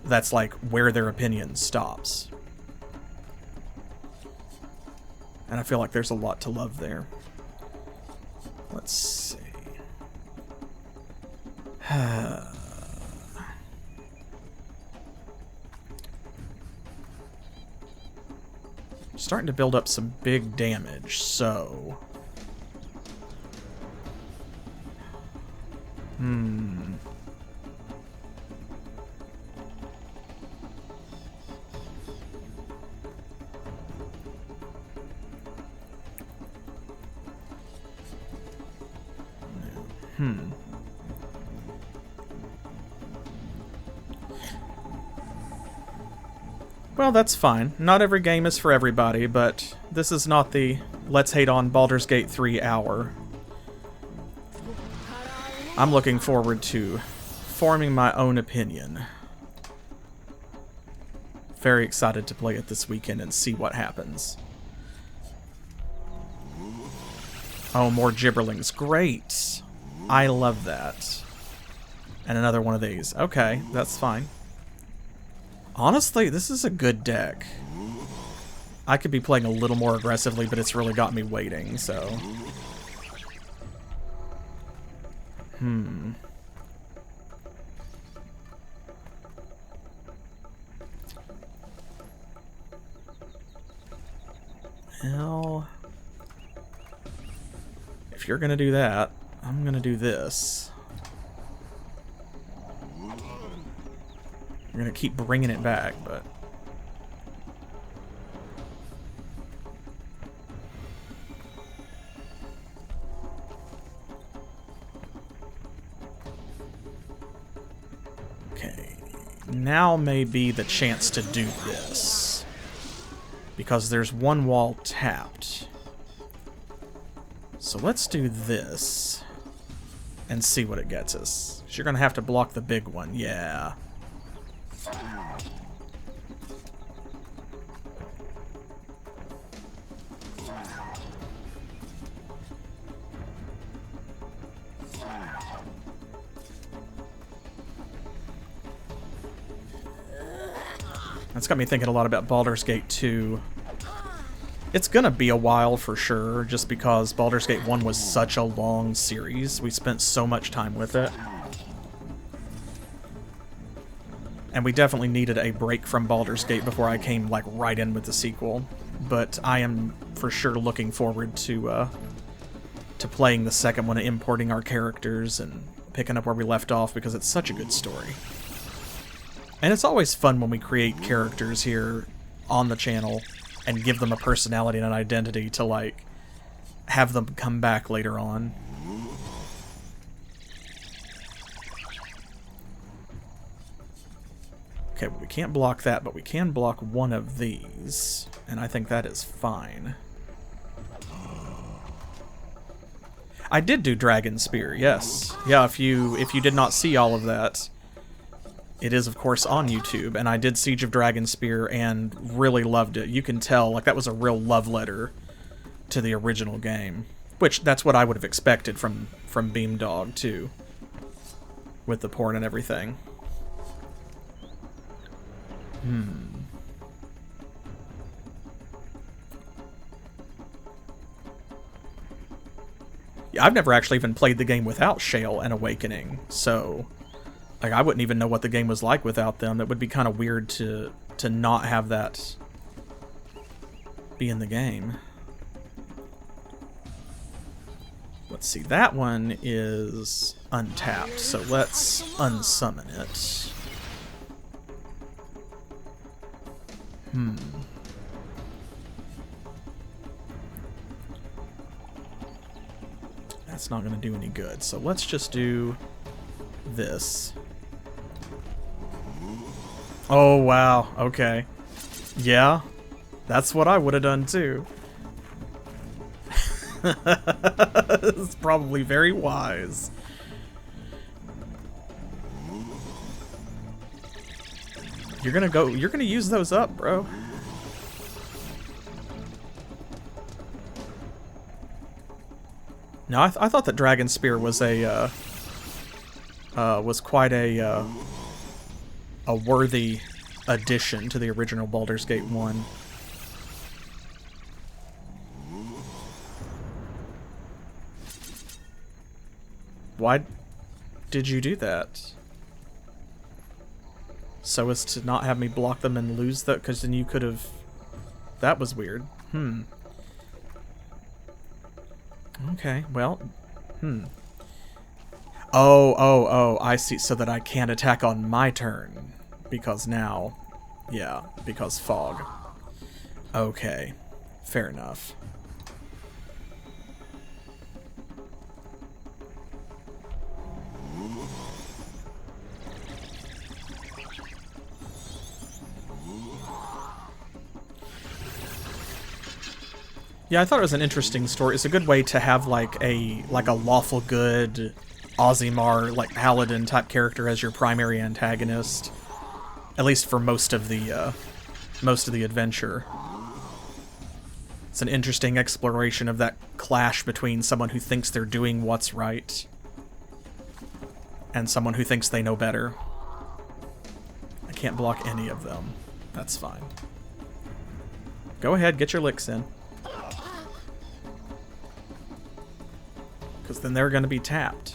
that's like where their opinion stops. And I feel like there's a lot to love there. Let's see. Starting to build up some big damage, so... Well, that's fine. Not every game is for everybody, but this is not the let's hate on Baldur's Gate 3 hour. I'm looking forward to forming my own opinion. Very excited to play it this weekend and see what happens. Oh, more gibberlings. Great. I love that. And another one of these. Okay, that's fine. Honestly, this is a good deck. I could be playing a little more aggressively, but it's really got me waiting, so... Well... If you're gonna do that, I'm gonna do this. We're gonna keep bringing it back, but... Okay, now may be the chance to do this. Because there's one wall tapped. So let's do this. And see what it gets us. 'Cause you're gonna have to block the big one, yeah. That's got me thinking a lot about Baldur's Gate 2. It's gonna be a while for sure, just because Baldur's Gate 1 was such a long series. We spent so much time with it. And we definitely needed a break from Baldur's Gate before I came like right in with the sequel. But I am for sure looking forward to playing the second one and importing our characters and picking up where we left off because it's such a good story. And it's always fun when we create characters here on the channel and give them a personality and an identity to, like, have them come back later on. Okay, well, we can't block that, but we can block one of these, and I think that is fine. I did do Dragon Spear, yes. Yeah, if you did not see all of that, it is, of course, on YouTube, and I did Siege of Dragon Spear and really loved it. You can tell, like, that was a real love letter to the original game. Which, that's what I would have expected from Beamdog, too. With the porn and everything. Yeah, I've never actually even played the game without Shale and Awakening, so... Like, I wouldn't even know what the game was like without them. It would be kind of weird to not have that be in the game. Let's see, that one is untapped, so let's unsummon it. That's not going to do any good, so let's just do this. Oh, wow. Okay. Yeah. That's what I would have done, too. It's probably very wise. You're gonna use those up, bro. No, I thought that Dragon Spear was a, was quite a worthy addition to the original Baldur's Gate 1. Why did you do that? So as to not have me block them and lose that? Because then you could have... That was weird. Okay, well... Oh, I see. So that I can't attack on my turn. Because now... Yeah, because fog. Okay, fair enough. Yeah, I thought it was an interesting story. It's a good way to have like a lawful good Ozimar, like paladin type character as your primary antagonist, at least for most of the adventure. It's an interesting exploration of that clash between someone who thinks they're doing what's right and someone who thinks they know better. I can't block any of them. That's fine. Go ahead, get your licks in. Because then they're going to be tapped.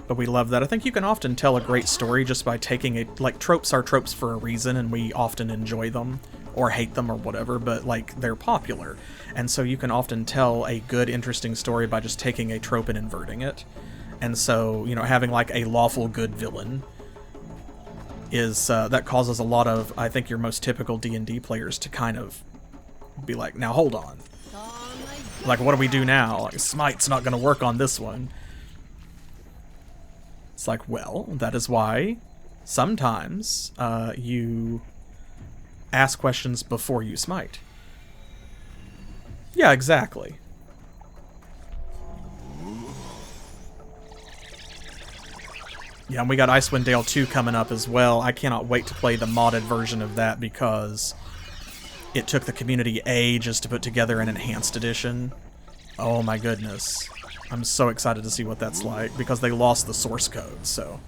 But we love that. I think you can often tell a great story just by taking a... Like, tropes are tropes for a reason, and we often enjoy them, or hate them, or whatever, but, like, they're popular. And so you can often tell a good, interesting story by just taking a trope and inverting it. And so, you know, having, like, a lawful good villain is... that causes a lot of, I think, your most typical D&D players to kind of be like, now hold on. Like, what do we do now? Like, Smite's not going to work on this one. It's like, well, that is why sometimes you ask questions before you smite. Yeah, exactly. Yeah, and we got Icewind Dale 2 coming up as well. I cannot wait to play the modded version of that because... it took the community ages to put together an enhanced edition. Oh my goodness. I'm so excited to see what that's like, because they lost the source code, so...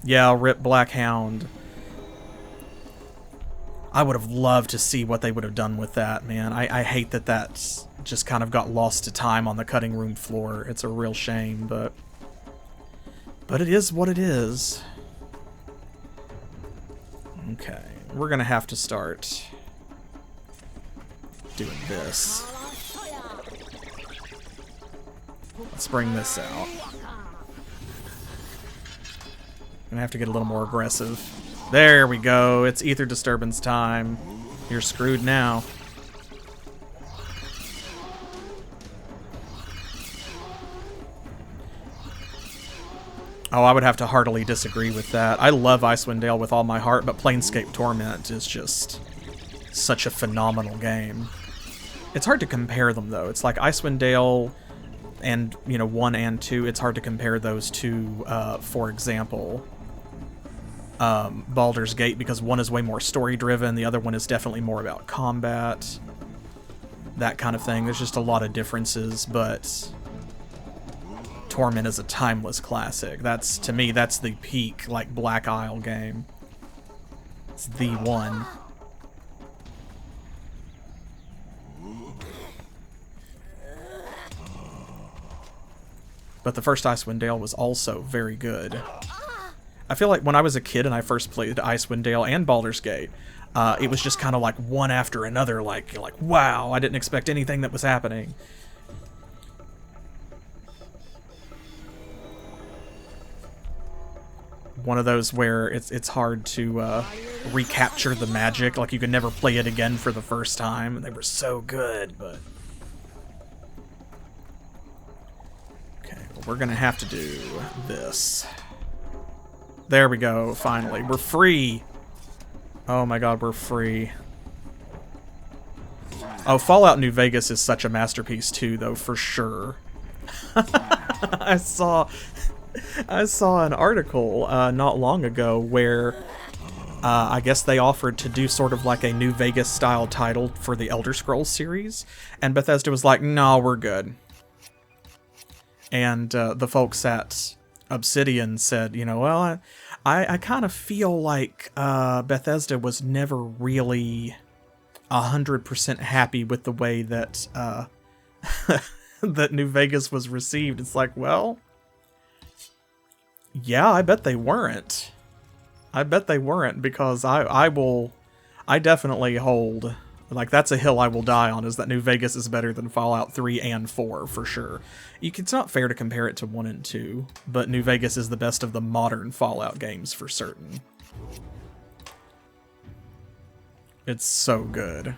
Yeah, rip Black Hound. I would have loved to see what they would have done with that, man. I hate that that's just kind of got lost to time on the cutting room floor. It's a real shame, but... But it is what it is. Okay, we're gonna have to start doing this. Let's bring this out. Gonna have to get a little more aggressive. There we go, it's ether disturbance time. You're screwed now. Oh, I would have to heartily disagree with that. I love Icewind Dale with all my heart, but Planescape Torment is just such a phenomenal game. It's hard to compare them, though. It's like Icewind Dale and, you know, 1 and 2, it's hard to compare those to, for example, Baldur's Gate, because one is way more story-driven, the other one is definitely more about combat, that kind of thing. There's just a lot of differences, but... Torment is a timeless classic. That's, to me, that's the peak, like, Black Isle game. It's the one. But the first Icewind Dale was also very good. I feel like when I was a kid and I first played Icewind Dale and Baldur's Gate, it was just kind of like one after another, like, you're like, wow, I didn't expect anything that was happening. One of those where it's hard to recapture the magic, like you can never play it again for the first time, and they were so good, but... Okay, well, we're gonna have to do this. There we go, finally. We're free! Oh my god, we're free. Oh, Fallout New Vegas is such a masterpiece too, though, for sure. I saw an article not long ago where I guess they offered to do sort of like a New Vegas style title for the Elder Scrolls series, and Bethesda was like, "No, we're good." And the folks at Obsidian said, you know, well, I kind of feel like Bethesda was never really 100% happy with the way that that New Vegas was received. It's like, well, yeah, I bet they weren't. I bet they weren't, because I definitely hold, like, that's a hill I will die on, is that New Vegas is better than Fallout 3 and 4, for sure. It's not fair to compare it to 1 and 2, but New Vegas is the best of the modern Fallout games, for certain. It's so good.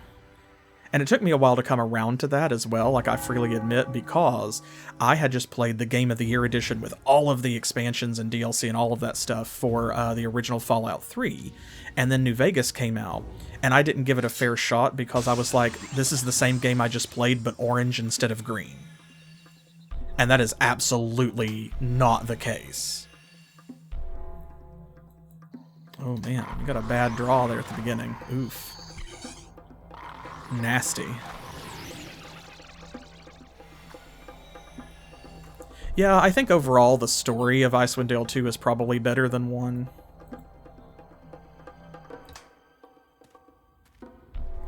And it took me a while to come around to that as well, like I freely admit, because I had just played the Game of the Year edition with all of the expansions and DLC and all of that stuff for the original Fallout 3, and then New Vegas came out, and I didn't give it a fair shot because I was like, this is the same game I just played, but orange instead of green. And that is absolutely not the case. Oh man, you got a bad draw there at the beginning. Oof. Nasty. Yeah, I think overall the story of Icewind Dale 2 is probably better than 1.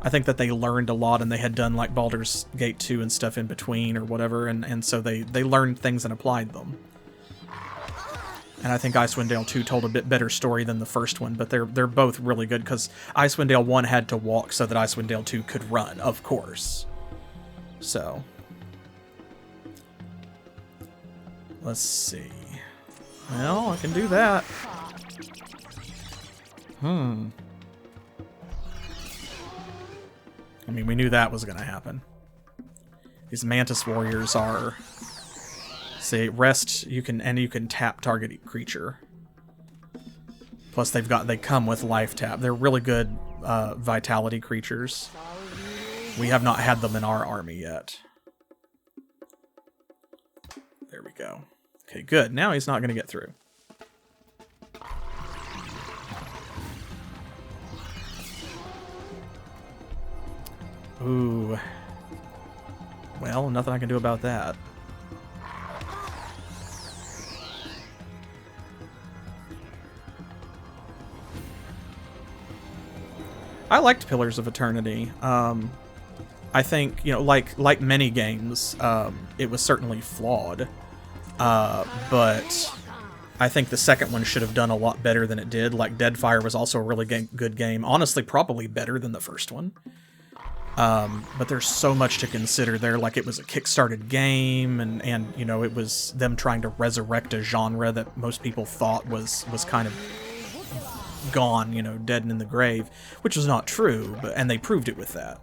I think that they learned a lot, and they had done like Baldur's Gate 2 and stuff in between or whatever, and so they learned things and applied them. And I think Icewind Dale 2 told a bit better story than the first one, but they're both really good, because Icewind Dale 1 had to walk so that Icewind Dale 2 could run, of course. So, let's see. Well, I can do that. I mean, we knew that was going to happen. These Mantis Warriors are... See, rest, you can tap target creature. Plus they come with life tap. They're really good vitality creatures. We have not had them in our army yet. There we go. Okay, good. Now he's not going to get through. Ooh. Well, nothing I can do about that. I liked Pillars of Eternity. I think, you know, like many games, it was certainly flawed. But I think the second one should have done a lot better than it did. Like, Deadfire was also a really good game. Honestly, probably better than the first one. But there's so much to consider there. Like, it was a kickstarted game, and you know, it was them trying to resurrect a genre that most people thought was kind of gone, you know, dead and in the grave, which was not true, and they proved it with that.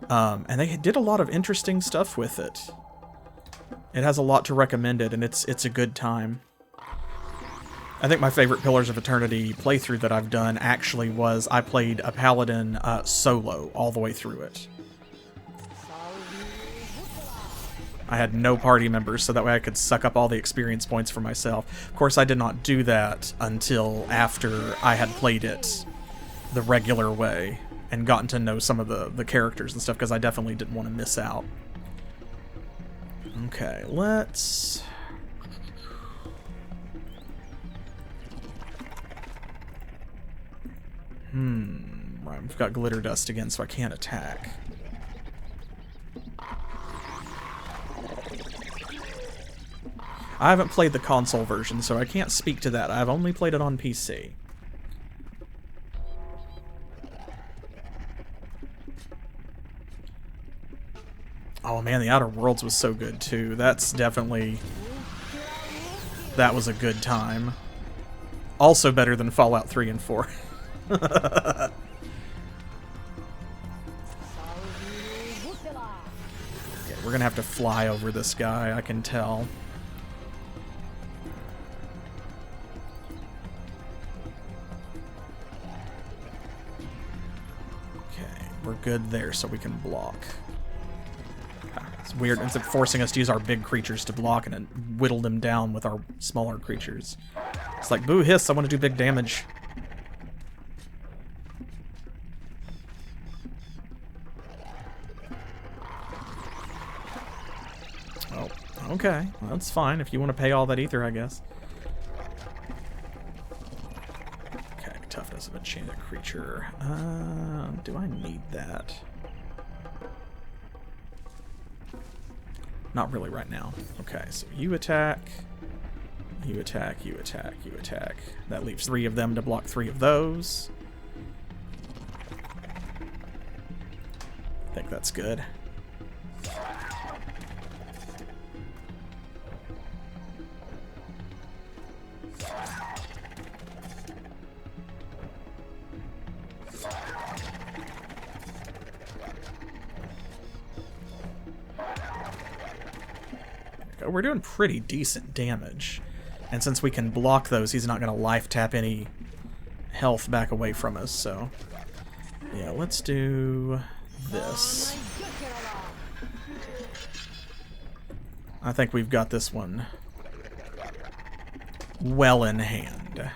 And they did a lot of interesting stuff with it. It has a lot to recommend it, and it's a good time. I think my favorite Pillars of Eternity playthrough that I've done actually was I played a paladin solo all the way through it. I had no party members, so that way I could suck up all the experience points for myself. Of course, I did not do that until after I had played it the regular way and gotten to know some of the characters and stuff, because I definitely didn't want to miss out. Okay, let's... Right, we've got glitter dust again, so I can't attack. I haven't played the console version, so I can't speak to that. I've only played it on PC. Oh man, the Outer Worlds was so good too. That's definitely... That was a good time. Also better than Fallout 3 and 4. Okay, we're gonna have to fly over this guy, I can tell. we're good there, so we can block. It's weird. It's forcing us to use our big creatures to block and then whittle them down with our smaller creatures. It's like, boo hiss, I want to do big damage. Oh, okay. Well, that's fine if you want to pay all that ether, I guess. Okay, toughness of enchanted creature. Do I need that? Not really right now. Okay, so you attack, you attack, you attack, you attack. That leaves 3 of them to block 3 of those. I think that's good. We're doing pretty decent damage. And since we can block those, he's not going to life tap any health back away from us, so... yeah, let's do this. I think we've got this one well in hand.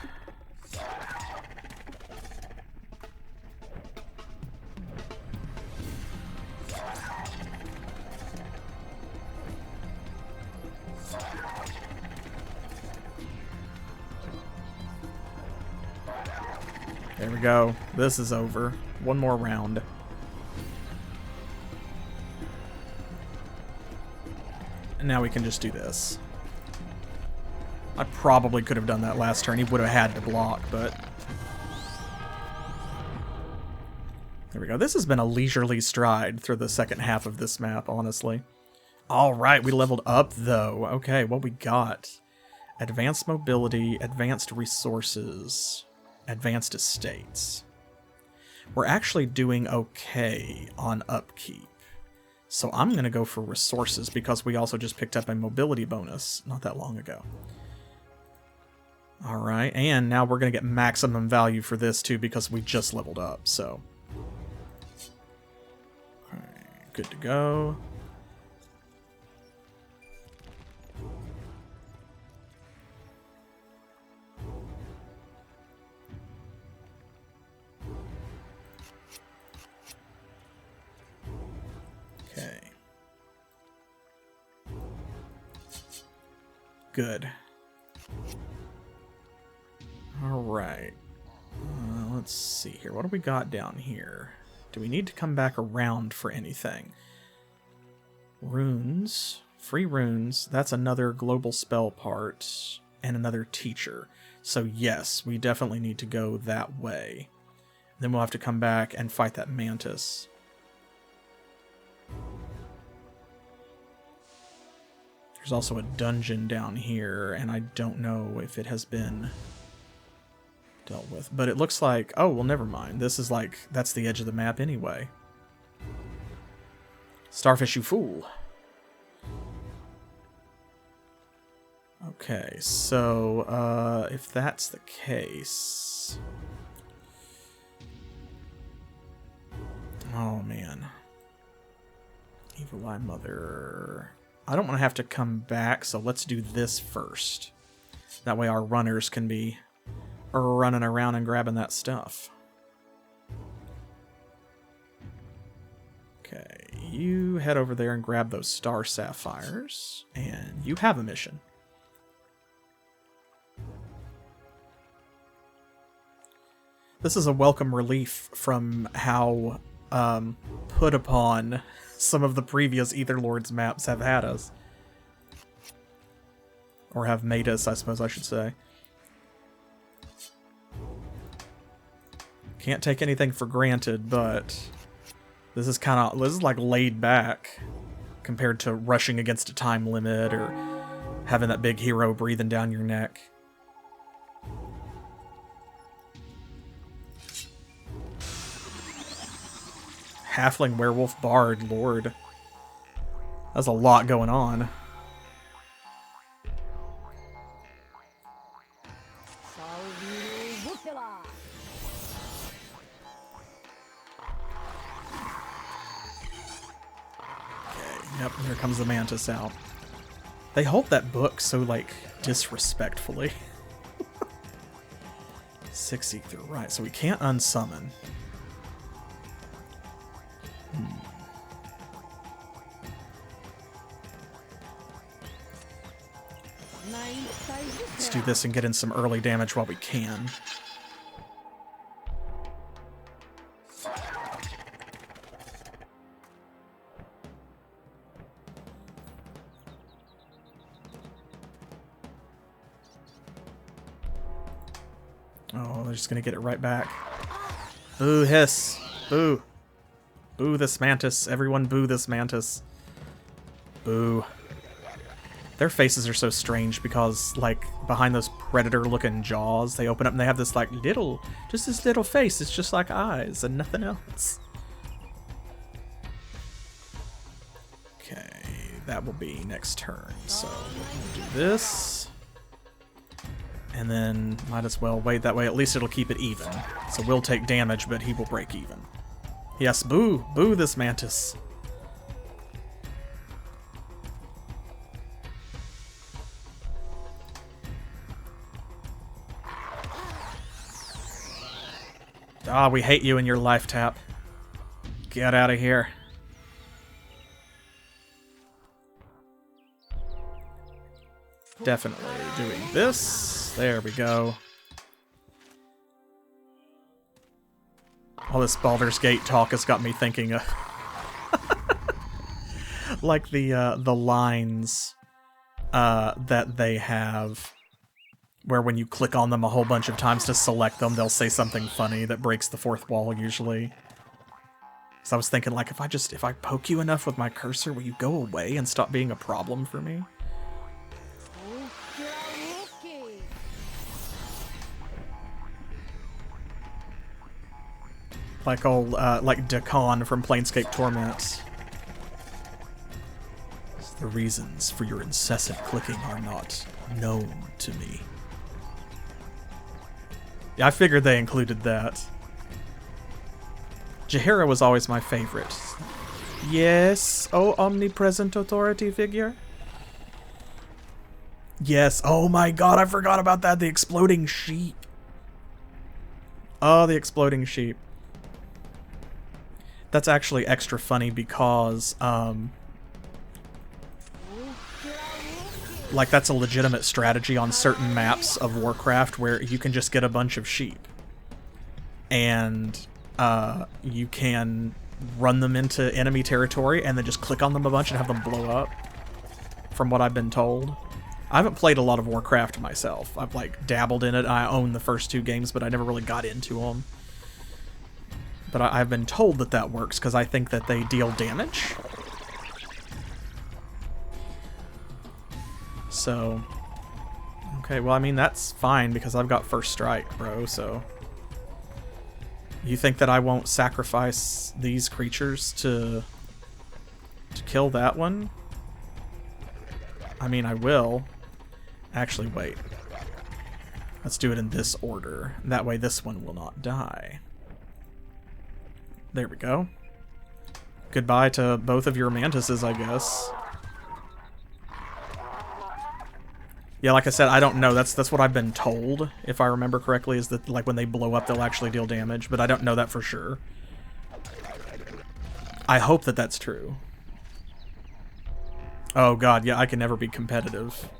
There we go. This is over. One more round. And now we can just do this. I probably could have done that last turn. He would have had to block, but... there we go. This has been a leisurely stride through the second half of this map, honestly. Alright, we leveled up, though. Okay, what we got? Advanced mobility, advanced resources... advanced estates. We're actually doing okay on upkeep. So I'm going to go for resources because we also just picked up a mobility bonus not that long ago. Alright, and now we're going to get maximum value for this too because we just leveled up, so. Alright, good to go. Okay. Good. Alright. Let's see here. What do we got down here? Do we need to come back around for anything? Runes. Free runes. That's another global spell part. And another teacher. So yes, we definitely need to go that way. Then we'll have to come back and fight that mantis. There's also a dungeon down here, and I don't know if it has been dealt with. But it looks like... oh, well, never mind. This is like... that's the edge of the map anyway. Starfish, you fool. Okay, so, if that's the case... oh, man. Evil Eye Mother... I don't want to have to come back, so let's do this first. That way our runners can be running around and grabbing that stuff. Okay, you head over there and grab those star sapphires, and you have a mission. This is a welcome relief from how put upon some of the previous Etherlords maps have had us. Or have made us, I suppose I should say. Can't take anything for granted, but this is like laid back compared to rushing against a time limit or having that big hero breathing down your neck. Halfling werewolf bard, lord. That's a lot going on. Yep, here comes the mantis out. They hold that book so, like, disrespectfully. 6 ether, right, so we can't unsummon. Let's do this and get in some early damage while we can. Oh, they're just gonna get it right back. Boo, hiss. Boo. Boo this mantis. Everyone boo this mantis. Boo. Their faces are so strange because, like, behind those predator-looking jaws, they open up and they have this, like, little, just this little face. It's just like eyes and nothing else. Okay, that will be next turn. So, we'll do this. And then, might as well wait that way. At least it'll keep it even. So we'll take damage, but he will break even. Yes, boo! Boo this mantis. Ah, we hate you and your life tap. Get out of here. Definitely doing this. There we go. All this Baldur's Gate talk has got me thinking of like the lines that they have where when you click on them a whole bunch of times to select them, they'll say something funny that breaks the fourth wall usually. So I was thinking, like, if I poke you enough with my cursor, will you go away and stop being a problem for me? Like old, like Dakan from Planescape Torment. The reasons for your incessant clicking are not known to me. Yeah, I figured they included that. Jaheira was always my favorite. Yes, oh omnipresent authority figure. Yes, oh my god, I forgot about that, the exploding sheep. Oh, the exploding sheep. That's actually extra funny because, like, that's a legitimate strategy on certain maps of Warcraft where you can just get a bunch of sheep. And, you can run them into enemy territory and then just click on them a bunch and have them blow up, from what I've been told. I haven't played a lot of Warcraft myself. I've, like, dabbled in it. I own the first 2 games, but I never really got into them. But I've been told that that works because I think that they deal damage. So, okay, well, I mean, that's fine because I've got first strike, bro, so. You think that I won't sacrifice these creatures to kill that one? I mean, I will. Actually, wait. Let's do it in this order. That way this one will not die. There we go. Goodbye to both of your mantises, I guess. Yeah, like I said, I don't know. That's what I've been told, if I remember correctly, is that, like, when they blow up, they'll actually deal damage, but I don't know that for sure. I hope that that's true. Oh god, yeah, I can never be competitive.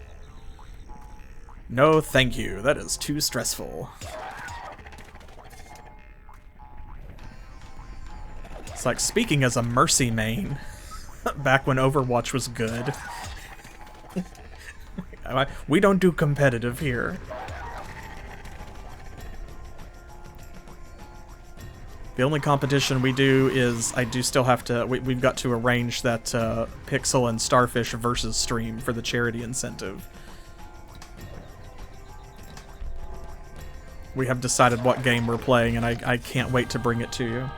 No, thank you. That is too stressful. It's like, speaking as a Mercy main, back when Overwatch was good. We don't do competitive here. The only competition we do is, I do still have to, we've got to arrange that Pixel and Starfish versus stream for the charity incentive. We have decided what game we're playing, and I can't wait to bring it to you.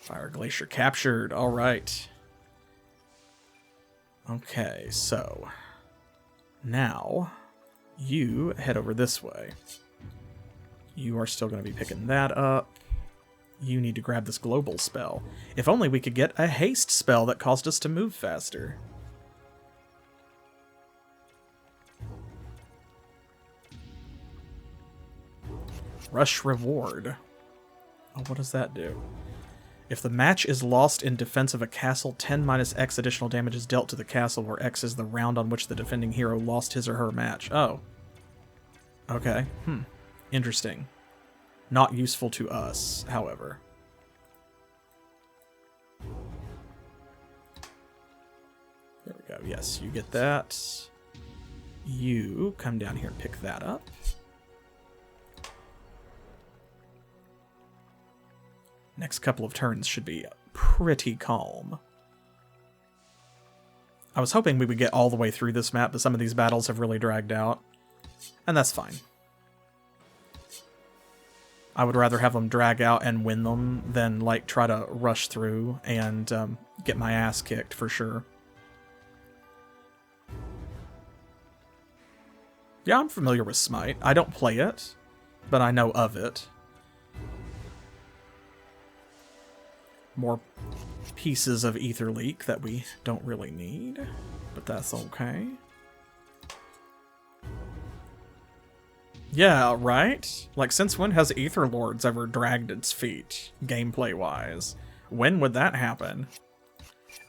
Fire Glacier captured, alright. Okay, so now you head over this way. You are still going to be picking that up. You need to grab this global spell. If only we could get a haste spell that caused us to move faster. Rush reward. Oh, what does that do? If the match is lost in defense of a castle, 10 minus X additional damage is dealt to the castle, where X is the round on which the defending hero lost his or her match. Oh. Okay. Interesting. Not useful to us, however. There we go. Yes, you get that. You come down here and pick that up. Next couple of turns should be pretty calm. I was hoping we would get all the way through this map, but some of these battles have really dragged out. And that's fine. I would rather have them drag out and win them than, like, try to rush through and get my ass kicked, for sure. Yeah, I'm familiar with Smite. I don't play it, but I know of it. More pieces of Ether Leak that we don't really need, but that's okay. Yeah, right? Like, since when has Etherlords ever dragged its feet, gameplay-wise? When would that happen?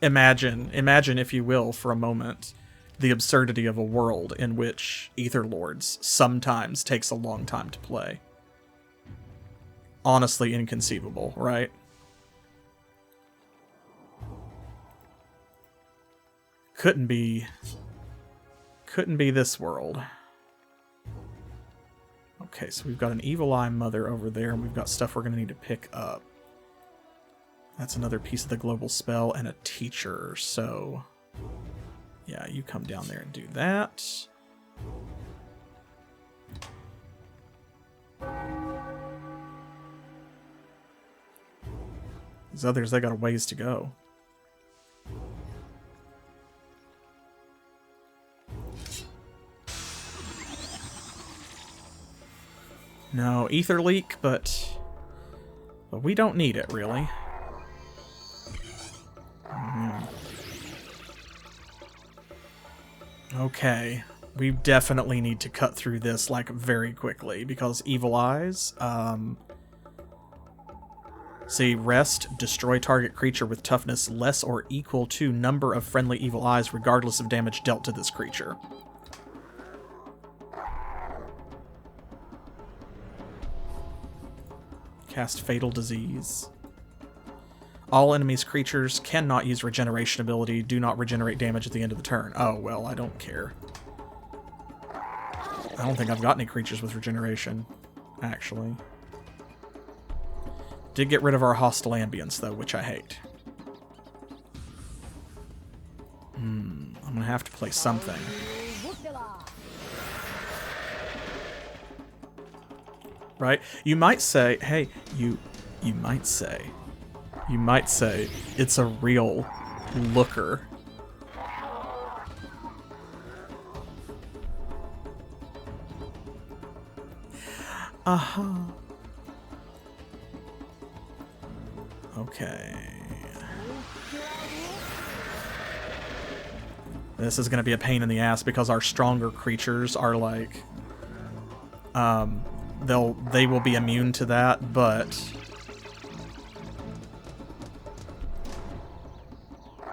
Imagine, if you will, for a moment, the absurdity of a world in which Etherlords sometimes takes a long time to play. Honestly inconceivable, right? Couldn't be this world. Okay, so we've got an Evil Eye Mother over there, and we've got stuff we're going to need to pick up. That's another piece of the global spell and a teacher, so... yeah, you come down there and do that. These others, they got a ways to go. No, Ether Leak, but we don't need it, really. Okay, we definitely need to cut through this, like, very quickly, because Evil Eyes, see, rest, destroy target creature with toughness less or equal to number of friendly Evil Eyes, regardless of damage dealt to this creature. Cast Fatal Disease. All enemies' creatures cannot use regeneration ability. Do not regenerate damage at the end of the turn. Oh, well, I don't care. I don't think I've got any creatures with regeneration, actually. Did get rid of our hostile ambience, though, which I hate. I'm gonna have to play something. Right? You might say, hey, you might say, it's a real looker. Okay. This is going to be a pain in the ass because our stronger creatures are like, they will be immune to that, but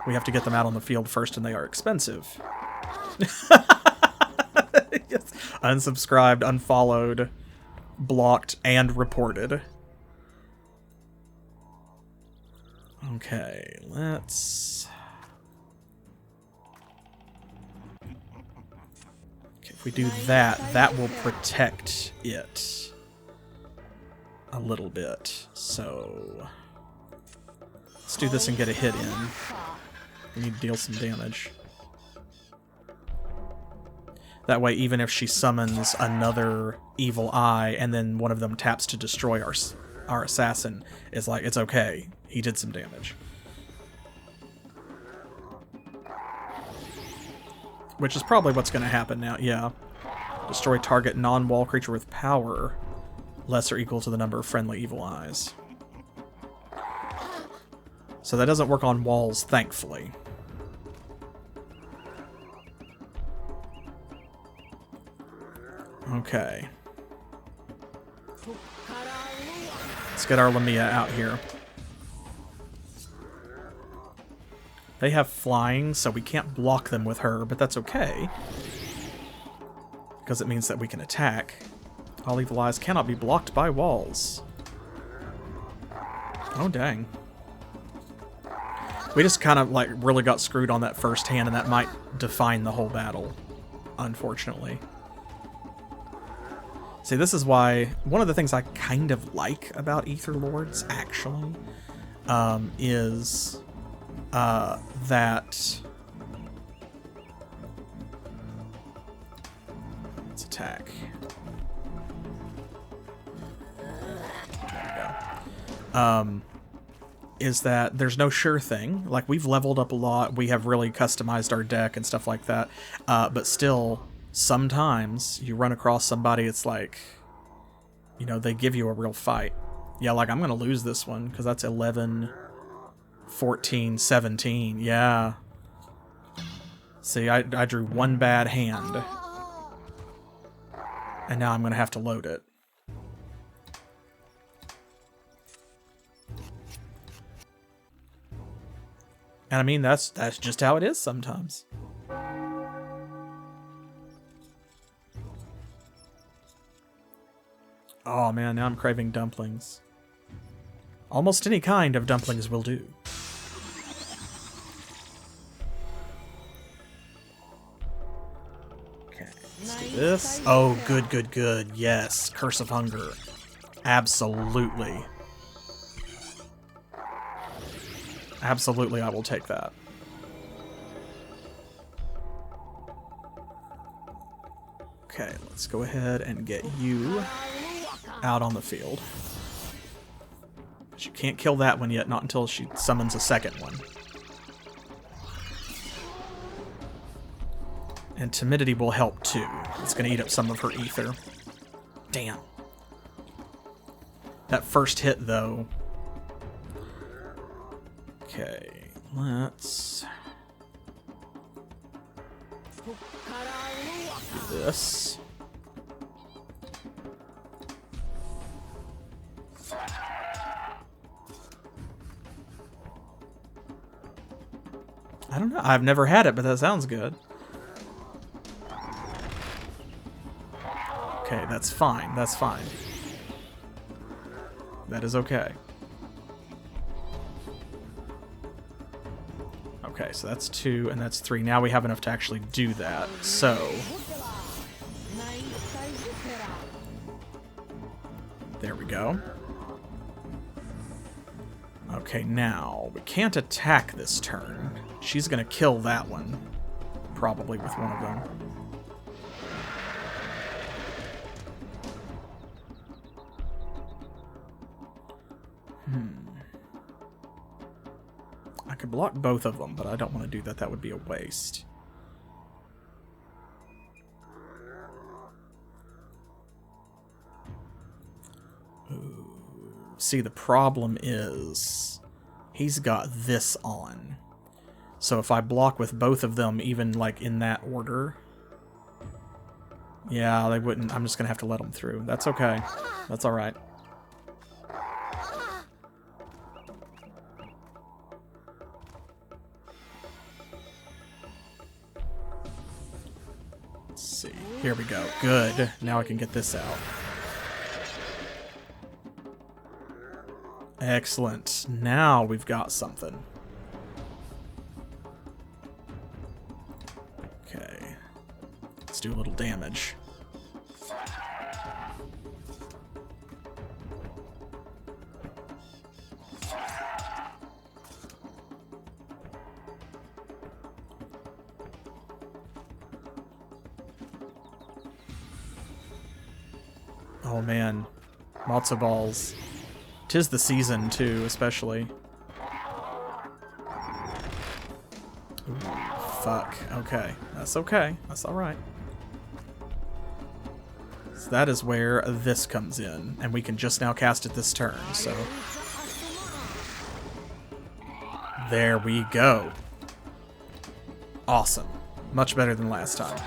we have to get them out on the field first, and they are expensive. Yes. Unsubscribed, unfollowed, blocked, and reported. Okay, let's... okay, if we do that, that will protect it a little bit. So let's do this and get a hit in. We need to deal some damage. That way, even if she summons another Evil Eye and then one of them taps to destroy our assassin, it's like, it's okay. He did some damage. Which is probably what's going to happen now, yeah. Destroy target non-wall creature with power less or equal to the number of friendly evil eyes. So that doesn't work on walls, thankfully. Okay. Let's get our Lamia out here. They have flying, so we can't block them with her, but that's okay. Because it means that we can attack. All evil eyes cannot be blocked by walls. Oh, dang. We just kind of, like, really got screwed on that first hand, and that might define the whole battle, unfortunately. See, this is why one of the things I kind of like about Etherlords, actually, is that... Let's attack. There we go. Is that there's no sure thing. Like, we've leveled up a lot, we have really customized our deck and stuff like that, but still, sometimes you run across somebody, it's like, you know, they give you a real fight. Yeah, like, I'm gonna lose this one, because that's 11, 14, 17, yeah. See, I drew one bad hand, and now I'm gonna have to load it. And I mean, that's just how it is sometimes. Oh man, now I'm craving dumplings. Almost any kind of dumplings will do. Okay, let's do this. Oh, good, good, good. Yes, Curse of Hunger. Absolutely. Absolutely, I will take that. Okay, let's go ahead and get you out on the field. But you can't kill that one yet, not until she summons a second one. And Timidity will help too. It's going to eat up some of her ether. Damn. That first hit, though. Okay, let's do this. I don't know. I've never had it, but that sounds good. Okay, that's fine. That's fine. That is okay. Okay, so that's 2 and that's 3. Now we have enough to actually do that. So there we go. Okay, now we can't attack this turn. She's gonna kill that one, probably with one of them. I could block both of them, but I don't want to do that. That would be a waste. Ooh. See, the problem is he's got this on. So if I block with both of them, even like in that order, yeah, they wouldn't. I'm just going to have to let them through. That's okay. That's all right. See. Here we go. Good. Now I can get this out. Excellent. Now we've got something. Okay. Let's do a little damage. Oh man, matzo balls. 'Tis the season too, especially. Ooh, fuck. Okay, that's okay. That's all right. So that is where this comes in, and we can just now cast it this turn, so... There we go. Awesome. Much better than last time.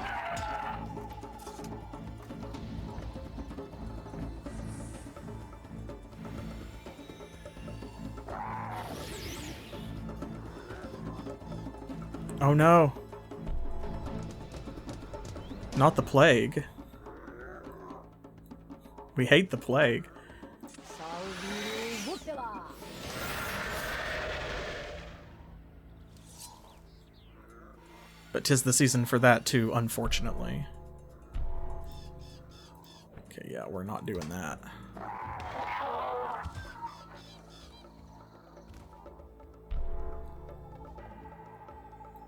Oh no. Not the plague. We hate the plague. But 'tis the season for that too, unfortunately. Okay, yeah, we're not doing that.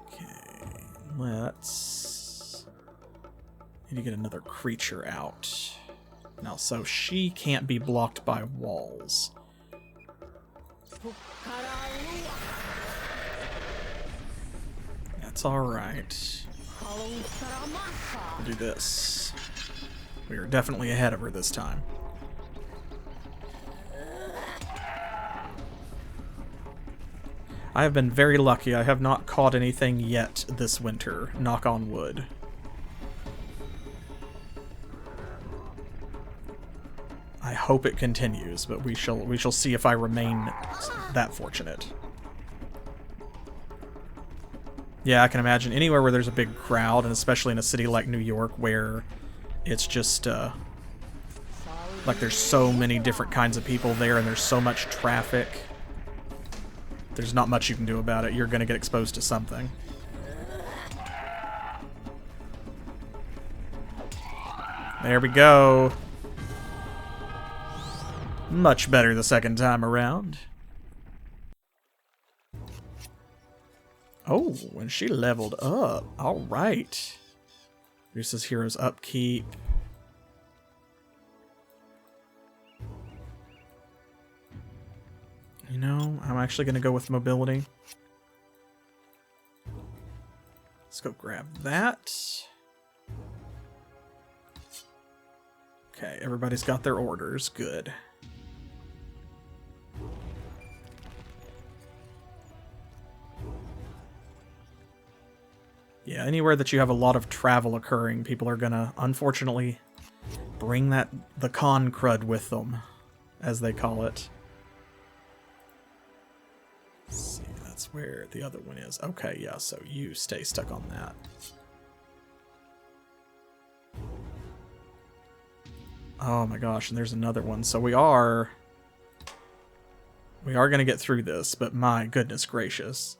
Okay, let's... need to get another creature out. Now, so she can't be blocked by walls. That's alright. We'll do this. We are definitely ahead of her this time. I have been very lucky. I have not caught anything yet this winter. Knock on wood. I hope it continues, but we shall see if I remain that fortunate. Yeah, I can imagine anywhere where there's a big crowd, and especially in a city like New York where it's just like there's so many different kinds of people there and there's so much traffic. There's not much you can do about it. You're going to get exposed to something. There we go. Much better the second time around. Oh, and she leveled up. Alright. Reduces hero's upkeep. You know, I'm actually going to go with mobility. Let's go grab that. Okay, everybody's got their orders. Good. Yeah, anywhere that you have a lot of travel occurring, people are gonna, unfortunately, bring the con crud with them, as they call it. Let's see, that's where the other one is. Okay, yeah, so you stay stuck on that. Oh my gosh, and there's another one. So we are gonna get through this, but my goodness gracious.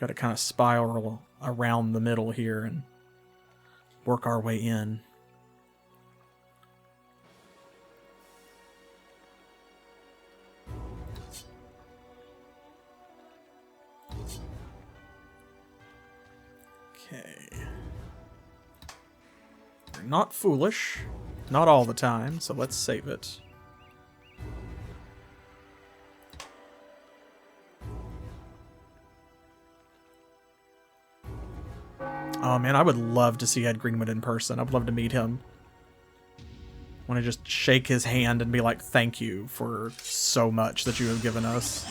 Got to kind of spiral around the middle here and work our way in. Okay. We're not foolish. Not all the time, so let's save it. Oh man, I would love to see Ed Greenwood in person. I'd love to meet him. I want to just shake his hand and be like, thank you for so much that you have given us.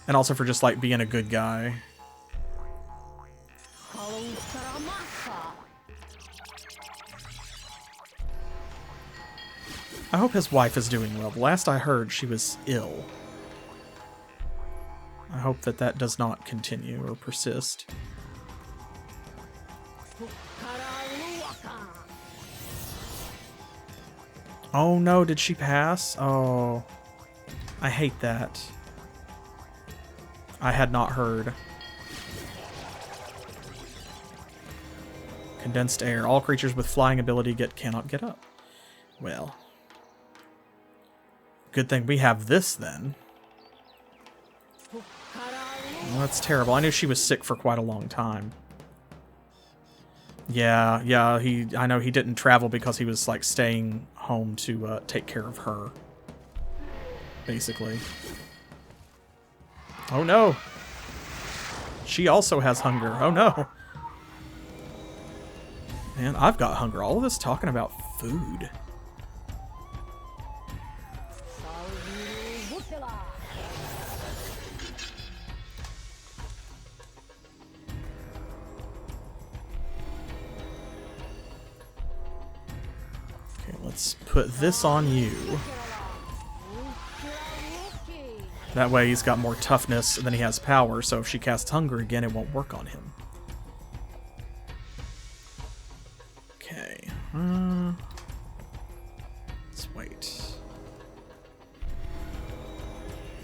And also for just like being a good guy. I hope his wife is doing well. The last I heard, she was ill. I hope that that does not continue or persist. Oh no, did she pass? Oh, I hate that. I had not heard. Condensed air. All creatures with flying ability cannot get up. Well, good thing we have this then. Well, that's terrible. I knew she was sick for quite a long time. Yeah, I know he didn't travel because he was like staying home to take care of her, basically. Oh no! She also has hunger. Oh no! Man, I've got hunger. All of this talking about food. Okay, let's put this on you. That way he's got more toughness than he has power, so if she casts hunger again, it won't work on him. Okay. Let's wait.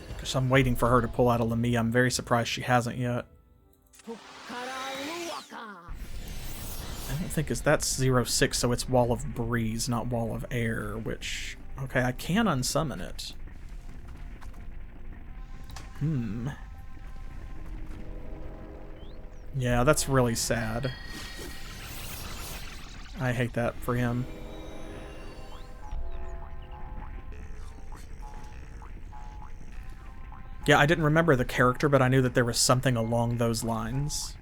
Because I'm waiting for her to pull out a Lamia. I'm very surprised she hasn't yet. I don't think that's 0-6, so it's Wall of Breeze, not Wall of Air, which... Okay, I can unsummon it. Yeah, that's really sad. I hate that for him. Yeah, I didn't remember the character, but I knew that there was something along those lines.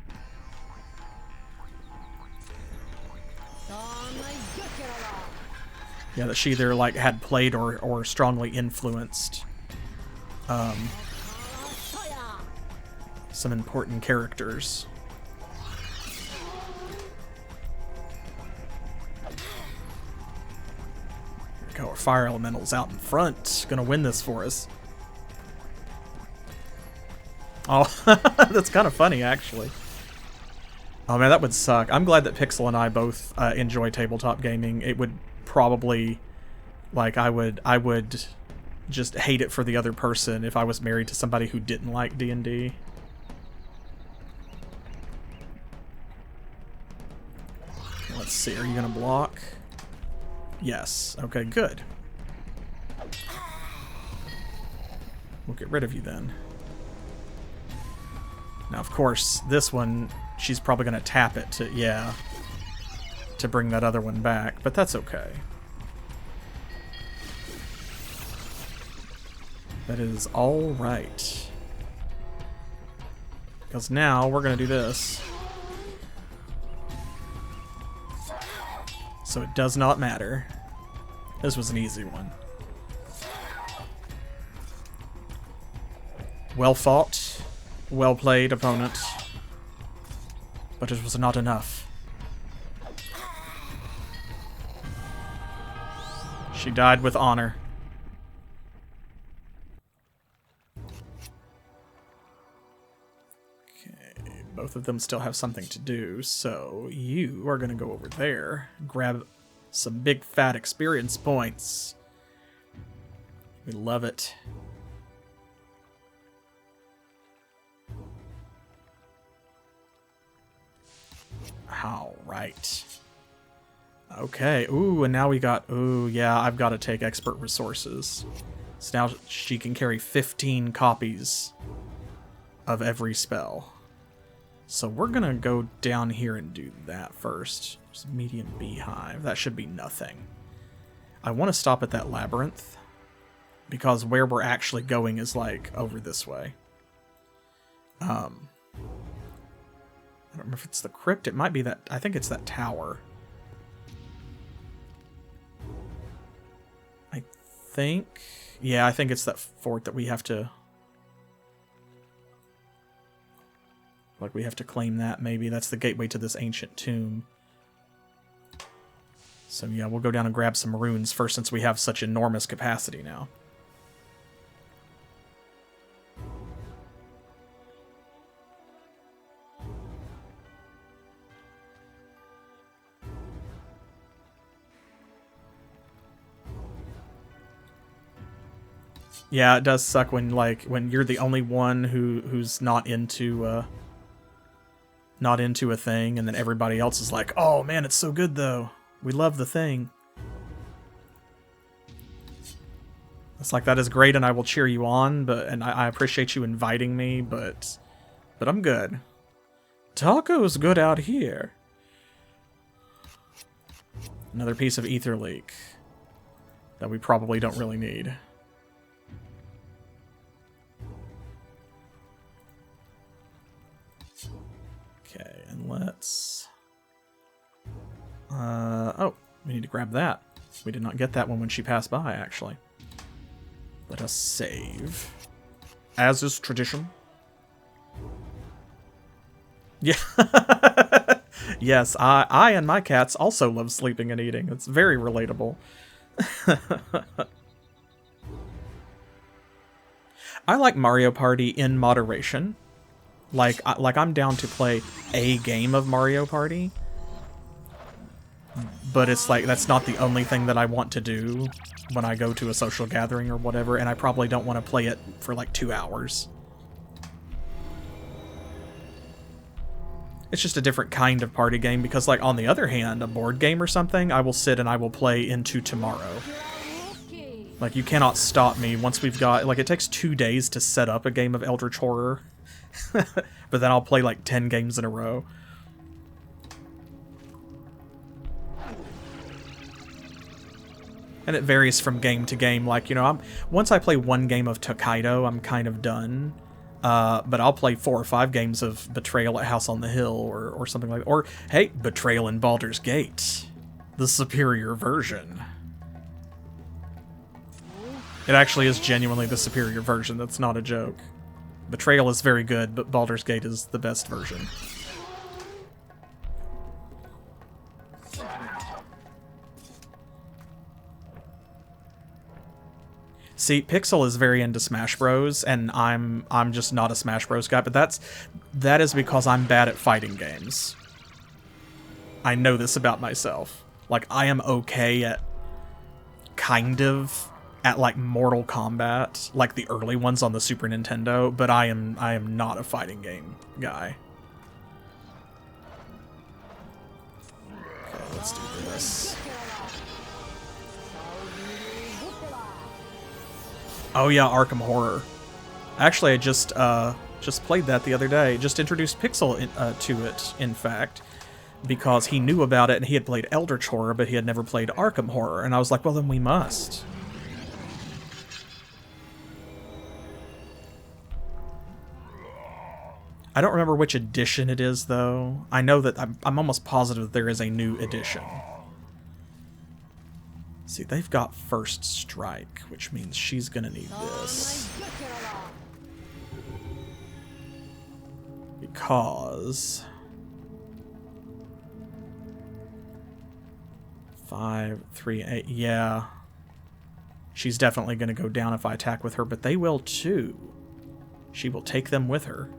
Yeah, that she either like had played or strongly influenced some important characters. Here we go, our fire elemental's out in front. Gonna win this for us. Oh, that's kind of funny, actually. Oh man, that would suck. I'm glad that Pixel and I both enjoy tabletop gaming. It would probably, like, I would just hate it for the other person if I was married to somebody who didn't like D&D. Let's see, are you gonna block? Yes. Okay, good. We'll get rid of you then. Now, of course, this one, she's probably gonna tap it to, yeah, to bring that other one back, but that's okay. That is all right. Because now we're gonna do this. So it does not matter. This was an easy one. Well fought, well played, opponent. But it was not enough. She died with honor. Okay, both of them still have something to do, so you are going to go over there, grab some big fat experience points. We love it. All right. Okay. Ooh, and now we got... Ooh, yeah, I've got to take expert resources. So now she can carry 15 copies of every spell. So we're going to go down here and do that first. There's a medium beehive. That should be nothing. I want to stop at that labyrinth, because where we're actually going is, like, over this way. I don't remember if it's the crypt. It might be that... I think it's that tower. I think... Yeah, I think it's that fort that we have to... Like, we have to claim that, maybe. That's the gateway to this ancient tomb. So, yeah, we'll go down and grab some runes first, since we have such enormous capacity now. Yeah, it does suck when, like, when you're the only one who's not into a thing, and then everybody else is like, "Oh man, it's so good though. We love the thing." It's like, that is great, and I will cheer you on, and I appreciate you inviting me, but I'm good. Taco's good out here. Another piece of ether leak that we probably don't really need. Okay, and let's Oh, we need to grab that. We did not get that one when she passed by, actually. Let us save. As is tradition. Yeah. Yes, I and my cats also love sleeping and eating. It's very relatable. I like Mario Party in moderation. Like I'm down to play a game of Mario Party. But it's like, that's not the only thing that I want to do when I go to a social gathering or whatever, and I probably don't want to play it for like 2 hours. It's just a different kind of party game, because like, on the other hand, a board game or something, I will sit and I will play into tomorrow. Like, you cannot stop me once we've got, like, it takes 2 days to set up a game of Eldritch Horror. But then I'll play like 10 games in a row. And it varies from game to game. Like, you know, once I play 1 game of Tokaido, I'm kind of done. But I'll play 4 or 5 games of Betrayal at House on the Hill, or something like that. Or, hey, Betrayal in Baldur's Gate. The superior version. It actually is genuinely the superior version. That's not a joke. Betrayal is very good, but Baldur's Gate is the best version. See, Pixel is very into Smash Bros, and I'm just not a Smash Bros guy, but that is because I'm bad at fighting games. I know this about myself. Like, I am okay at like Mortal Kombat, like the early ones on the Super Nintendo, but I am not a fighting game guy. Okay, let's do this. Oh yeah, Arkham Horror. Actually, I just played that the other day. Just introduced Pixel to it, in fact, because he knew about it and he had played Eldritch Horror, but he had never played Arkham Horror. And I was like, well, then we must. I don't remember which edition it is, though. I know that I'm almost positive that there is a new edition. See, they've got First Strike, which means she's gonna need this. Because 5, 3, 8, yeah. She's definitely gonna go down if I attack with her, but they will too. She will take them with her.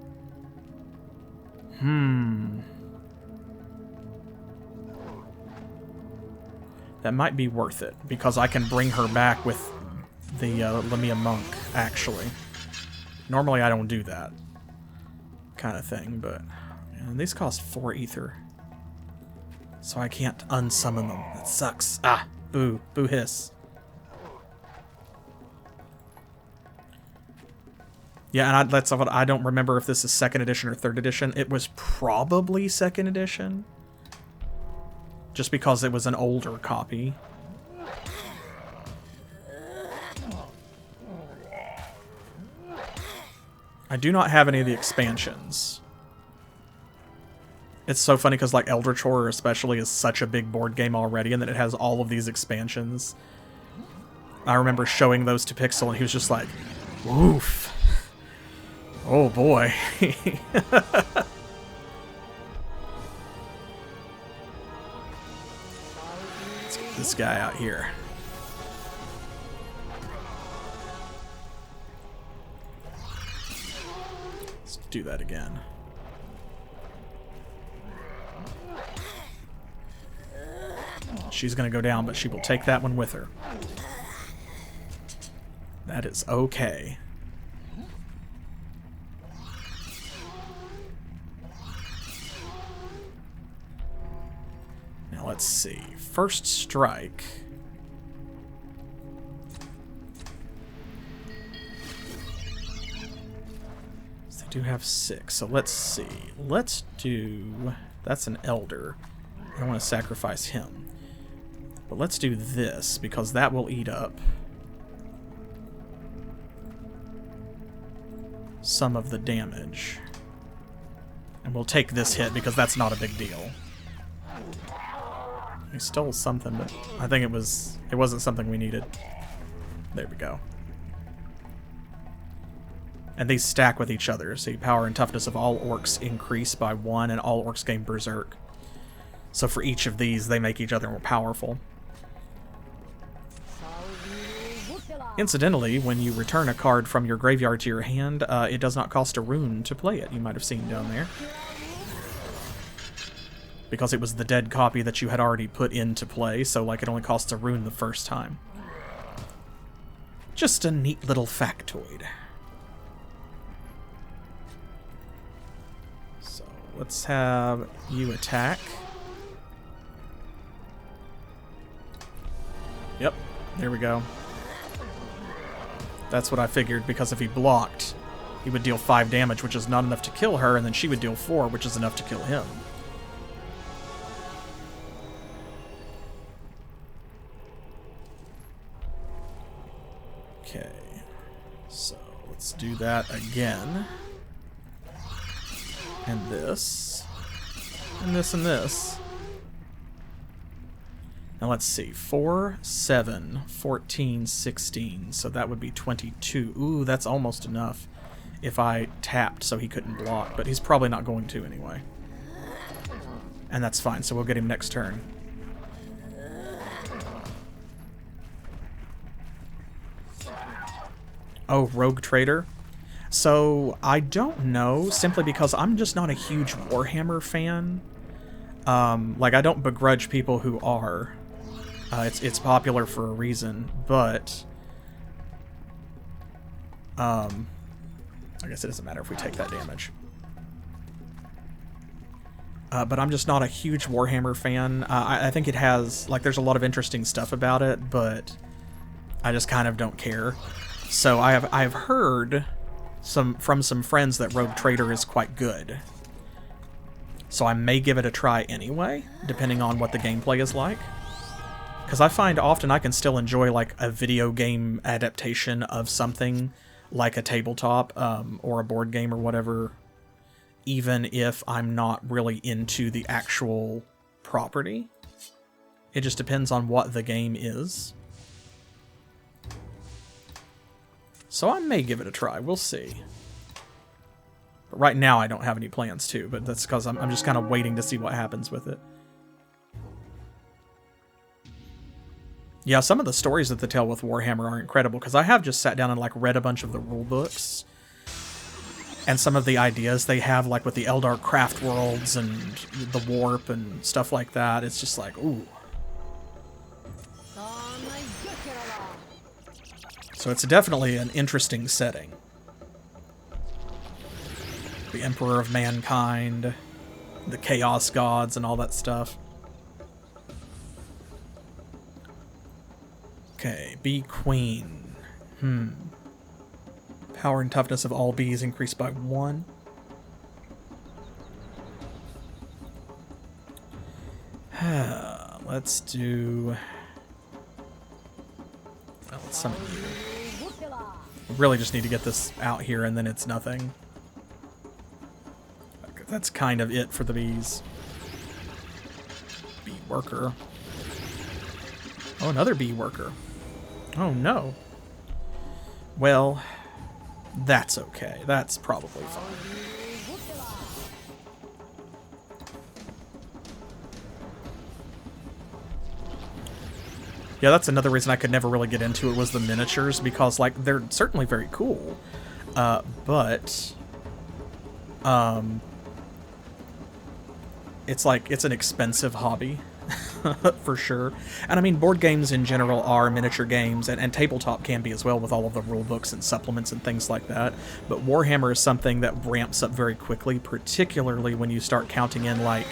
That might be worth it, because I can bring her back with the Lamia Monk, actually. Normally I don't do that kind of thing, but man, these cost 4 ether. So I can't unsummon them. That sucks. Ah, boo. Boo hiss. Yeah, and that's what I don't remember if this is 2nd edition or 3rd edition. It was probably 2nd edition. Just because it was an older copy. I do not have any of the expansions. It's so funny because, like, Eldritch Horror especially is such a big board game already, and that it has all of these expansions. I remember showing those to Pixel, and he was just like, "Oof. Oh boy." This guy out here. Let's do that again. She's gonna go down, but she will take that one with her. That is okay. Now let's see. First Strike. So they do have 6. So let's see. Let's do... That's an Elder. I don't want to sacrifice him. But let's do this, because that will eat up some of the damage. And we'll take this hit, because that's not a big deal. He stole something, but I think it wasn't something we needed. There we go. And these stack with each other. See, power and toughness of all orcs increase by 1, and all orcs gain berserk. So for each of these, they make each other more powerful. Incidentally, when you return a card from your graveyard to your hand, it does not cost a rune to play it. You might have seen down there. Because it was the dead copy that you had already put into play, so like it only costs a rune the first time. Just a neat little factoid. So let's have you attack. Yep, there we go. That's what I figured, because if he blocked, he would deal 5 damage, which is not enough to kill her, and then she would deal 4, which is enough to kill him. Okay, so let's do that again. And this. And this and this. Now let's see, 4, 7, 14, 16, so that would be 22. Ooh, that's almost enough if I tapped so he couldn't block, but he's probably not going to anyway. And that's fine, so we'll get him next turn. Oh, Rogue Trader. So, I don't know, simply because I'm just not a huge Warhammer fan. Like, I don't begrudge people who are. It's popular for a reason, but I guess it doesn't matter if we take that damage. But I'm just not a huge Warhammer fan. I think it has, like, there's a lot of interesting stuff about it, but I just kind of don't care. So I've heard from some friends that Rogue Trader is quite good. So I may give it a try anyway, depending on what the gameplay is like. Because I find often I can still enjoy like a video game adaptation of something like a tabletop or a board game or whatever, even if I'm not really into the actual property. It just depends on what the game is. So I may give it a try, we'll see. But right now I don't have any plans to, but that's because I'm just kind of waiting to see what happens with it. Yeah, some of the stories that they tell with Warhammer are incredible, because I have just sat down and like read a bunch of the rule books. And some of the ideas they have, like with the Eldar craft worlds and the warp and stuff like that, it's just like, ooh. So it's definitely an interesting setting. The Emperor of Mankind, the Chaos Gods, and all that stuff. Okay, Bee Queen. Power and toughness of all bees increased by 1. Let's do... Well, let's summon you. We really just need to get this out here and then it's nothing. That's kind of it for the bees. Bee worker. Oh, another bee worker. Oh no. Well, that's okay. That's probably fine. Yeah, that's another reason I could never really get into it, was the miniatures, because like they're certainly very cool, but it's like it's an expensive hobby. For sure. And I mean, board games in general are miniature games, and tabletop can be as well with all of the rule books and supplements and things like that. But Warhammer is something that ramps up very quickly, particularly when you start counting in like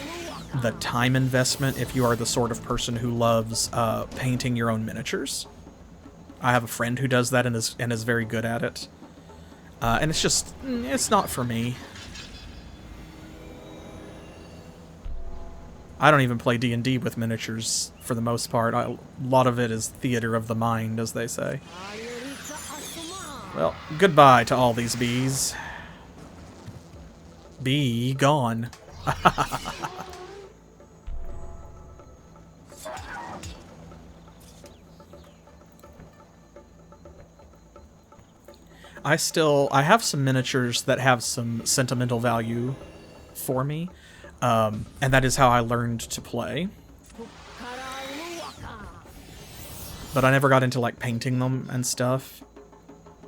the time investment if you are the sort of person who loves painting your own miniatures. I have a friend who does that and is very good at it. And it's just, it's not for me. I don't even play D&D with miniatures for the most part. A lot of it is theater of the mind, as they say. Well, goodbye to all these bees. Be gone. I have some miniatures that have some sentimental value for me, and that is how I learned to play. But I never got into like painting them and stuff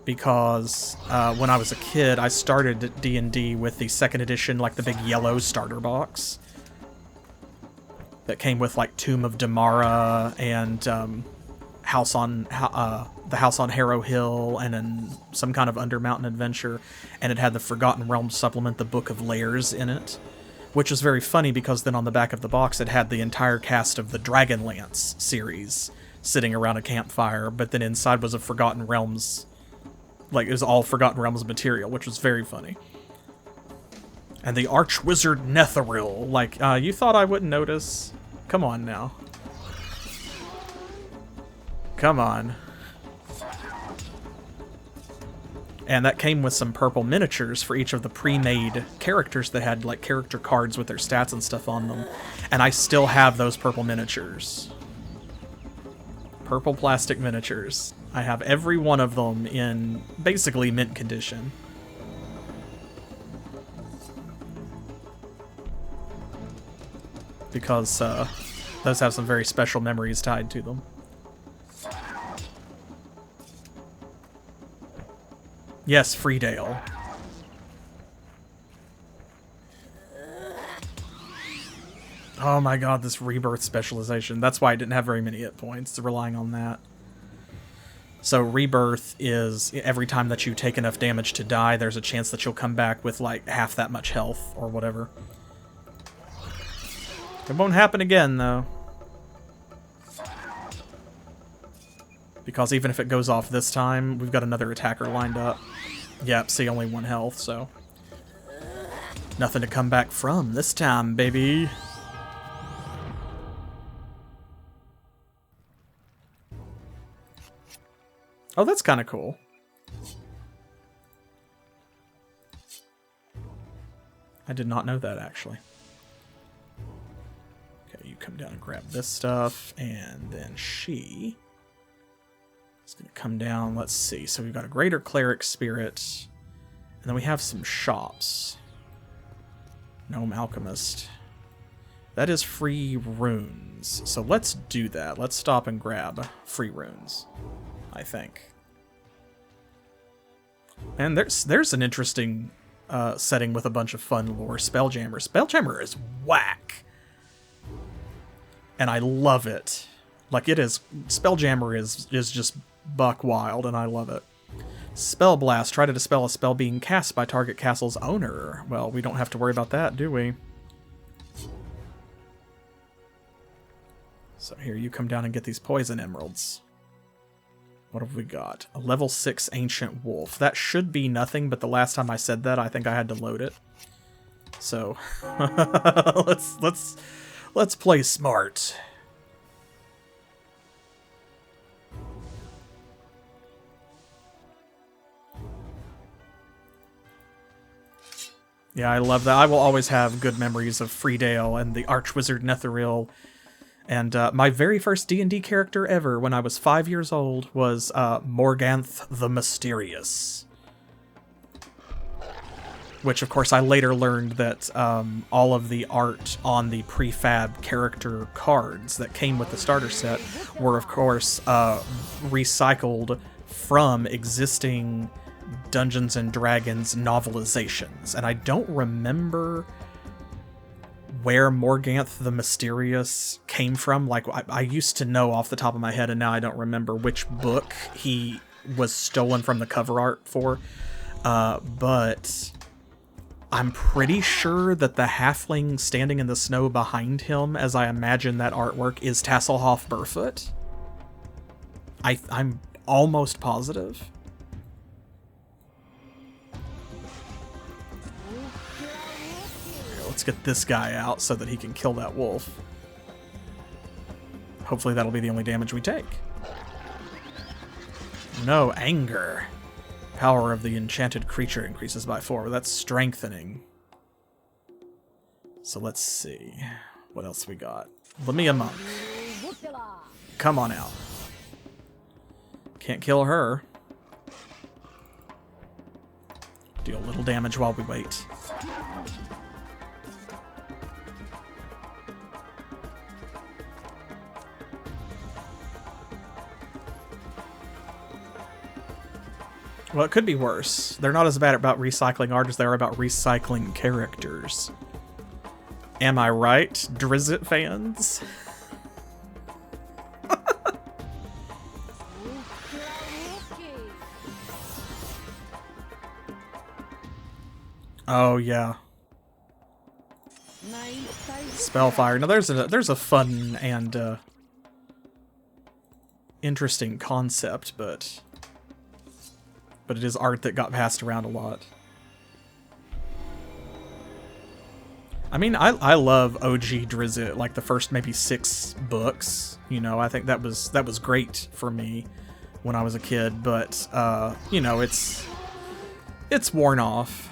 because when I was a kid, I started D&D with the 2nd edition, like the big yellow starter box that came with like Tomb of Damara and the House on Harrow Hill, and then some kind of Undermountain adventure, and it had the Forgotten Realms supplement, the Book of Layers, in it, which was very funny because then on the back of the box it had the entire cast of the Dragonlance series sitting around a campfire, but then inside was a Forgotten Realms, like it was all Forgotten Realms material, which was very funny. And the Archwizard Netheril, like, you thought I wouldn't notice? Come on now. Come on. And that came with some purple miniatures for each of the pre-made characters that had, like, character cards with their stats and stuff on them. And I still have those purple miniatures. Purple plastic miniatures. I have every one of them in basically mint condition. Because those have some very special memories tied to them. Yes, Freedale. Oh my god, this rebirth specialization. That's why I didn't have very many hit points, relying on that. So rebirth is every time that you take enough damage to die, there's a chance that you'll come back with like half that much health or whatever. It won't happen again, though. Because even if it goes off this time, we've got another attacker lined up. Yep, see, only 1 health, so... nothing to come back from this time, baby. Oh, that's kind of cool. I did not know that, actually. Okay, you come down and grab this stuff, and then she is going to come down. Let's see. So we've got a Greater Cleric Spirit, and then we have some shops. Gnome Alchemist. That is free runes. So let's do that. Let's stop and grab free runes, I think. And there's an interesting setting with a bunch of fun lore. Spelljammer. Spelljammer is whack. And I love it. Like, it is... Spelljammer is just buck wild, and I love it. Spell Blast. Try to dispel a spell being cast by target castle's owner. Well, we don't have to worry about that, do we? So here, you come down and get these poison emeralds. What have we got? A level 6 Ancient Wolf. That should be nothing, but the last time I said that, I think I had to load it. So, let's play smart. Yeah, I love that. I will always have good memories of Freedale and the Archwizard Netheril. And my very first D&D character ever, when I was 5 years old, was Morganth the Mysterious. Which, of course, I later learned that all of the art on the prefab character cards that came with the starter set were, of course, recycled from existing Dungeons & Dragons novelizations. And I don't remember where Morganth the Mysterious came from. Like, I used to know off the top of my head, and now I don't remember which book he was stolen from the cover art for. But I'm pretty sure that the halfling standing in the snow behind him, as I imagine that artwork, is Tasselhoff Burfoot. I'm almost positive. Let's get this guy out so that he can kill that wolf. Hopefully that'll be the only damage we take. No, anger. Power of the enchanted creature increases by 4. That's strengthening. So let's see. What else we got? Lamia Monk. Come on out. Can't kill her. Deal a little damage while we wait. Well, it could be worse. They're not as bad about recycling art as they are about recycling characters. Am I right, Drizzt fans? Oh yeah. Spellfire. Now there's a fun and interesting concept, but it is art that got passed around a lot. I mean, I love OG Drizzt, like the first maybe 6 books. You know, I think that was great for me when I was a kid, but you know, it's worn off.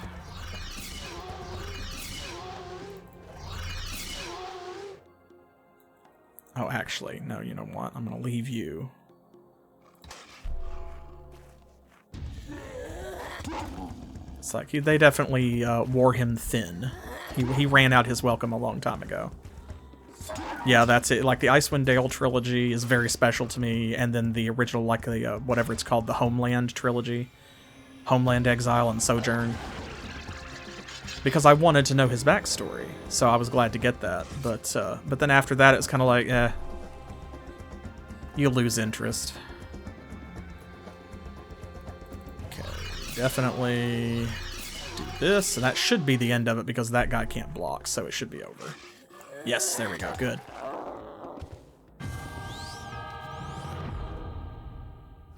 Oh, actually, no, you know what? I'm gonna leave you. It's like, they definitely wore him thin. He ran out his welcome a long time ago. Yeah, that's it. Like, the Icewind Dale trilogy is very special to me, and then the original, like, the, whatever it's called, the Homeland trilogy. Homeland, Exile, and Sojourn. Because I wanted to know his backstory, so I was glad to get that. But then after that, it's kind of like, you lose interest. Okay, definitely do this, and that should be the end of it because that guy can't block, so it should be over. Yes, there we go, good.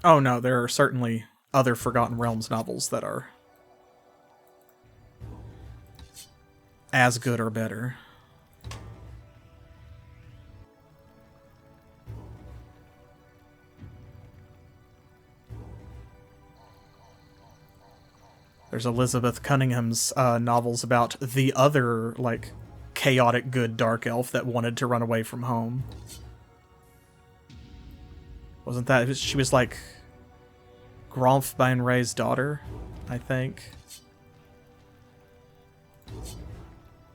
Oh no, there are certainly other Forgotten Realms novels that are as good or better. There's Elizabeth Cunningham's novels about the other, like, chaotic good dark elf that wanted to run away from home. Wasn't that... She was, like, Gromf Bainray's daughter, I think.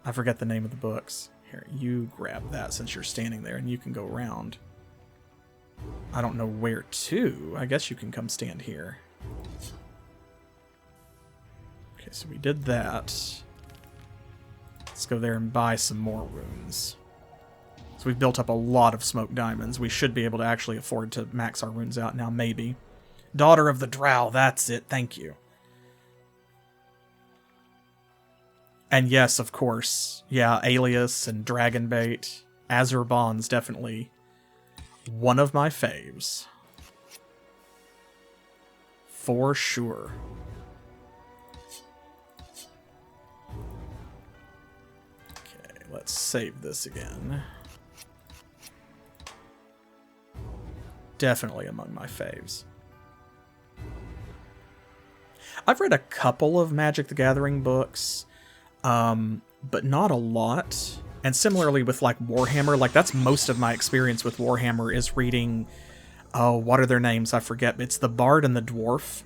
I forget the name of the books. Here, you grab that since you're standing there, and you can go around. I don't know where to. I guess you can come stand here. Okay, so we did that. Let's go there and buy some more runes. So we've built up a lot of smoke diamonds. We should be able to actually afford to max our runes out now, maybe. Daughter of the Drow, that's it. Thank you. And yes, of course, yeah, Alias and Dragonbait. Azure Bond's definitely one of my faves. For sure. Okay, let's save this again. Definitely among my faves. I've read a couple of Magic the Gathering books. But not a lot. And similarly with, like, Warhammer, like, that's most of my experience with Warhammer is reading, oh, what are their names? I forget. It's the Bard and the Dwarf.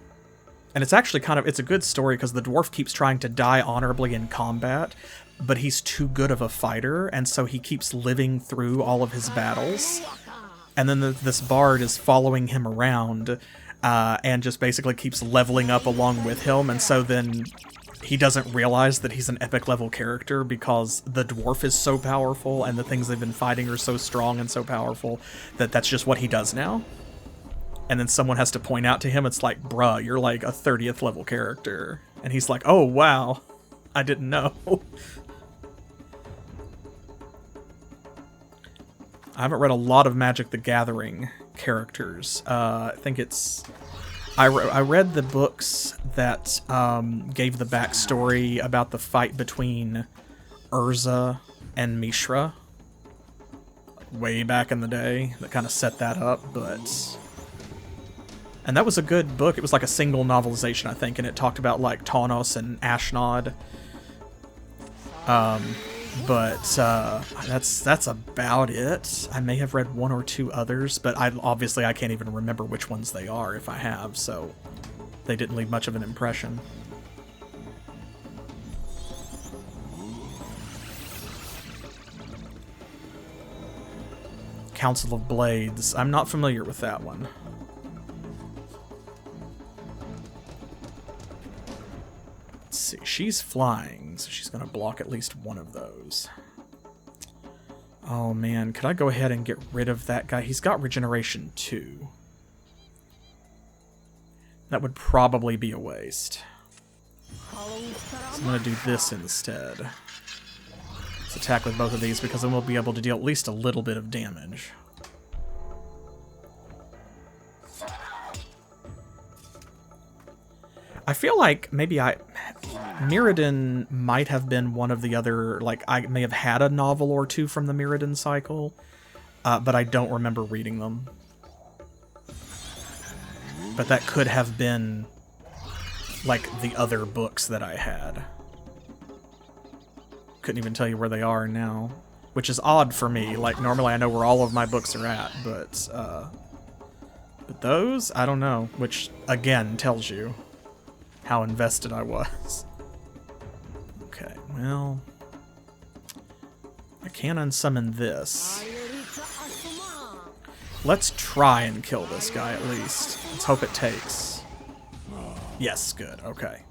And it's actually kind of, it's a good story because the Dwarf keeps trying to die honorably in combat, but he's too good of a fighter, and so he keeps living through all of his battles. And then this Bard is following him around, and just basically keeps leveling up along with him, and so then he doesn't realize that he's an epic level character because the dwarf is so powerful and the things they've been fighting are so strong and so powerful that that's just what he does now. And then someone has to point out to him, it's like, bruh, you're like a 30th level character. And he's like, oh, wow, I didn't know. I haven't read a lot of Magic the Gathering characters. I think it's... I read the books that gave the backstory about the fight between Urza and Mishra way back in the day that kind of set that up, but... And that was a good book. It was like a single novelization, I think, and it talked about, like, Taunos and Ashnod. But that's about it. I may have read one or two others, but obviously I can't even remember which ones they are if I have, so they didn't leave much of an impression. Council of Blades. I'm not familiar with that one. Let's see. She's flying, so she's going to block at least one of those. Oh man, could I go ahead and get rid of that guy? He's got regeneration 2. That would probably be a waste. So I'm going to do this instead. Let's attack with both of these, because then we'll be able to deal at least a little bit of damage. I feel like maybe Mirrodin might have been one of the other, like, I may have had a novel or two from the Mirrodin cycle, but I don't remember reading them. But that could have been, like, the other books that I had. Couldn't even tell you where they are now, which is odd for me. Like, normally I know where all of my books are at, but those, I don't know, which, again, tells you how invested I was. Okay, well, I can unsummon this. Let's try and kill this guy at least. Let's hope it takes. Yes, good, okay.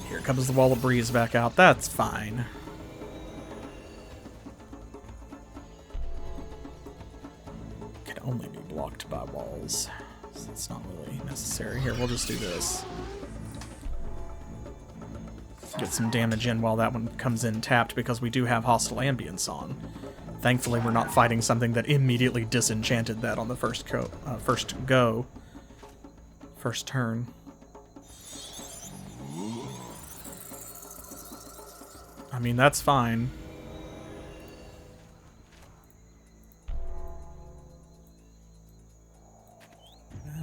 Here comes the wall of breeze back out. That's fine. Can only be blocked by walls. So it's not really necessary. Here, we'll just do this. Get some damage in while that one comes in tapped, because we do have hostile ambience on. Thankfully, we're not fighting something that immediately disenchanted that on the first turn. I mean, that's fine.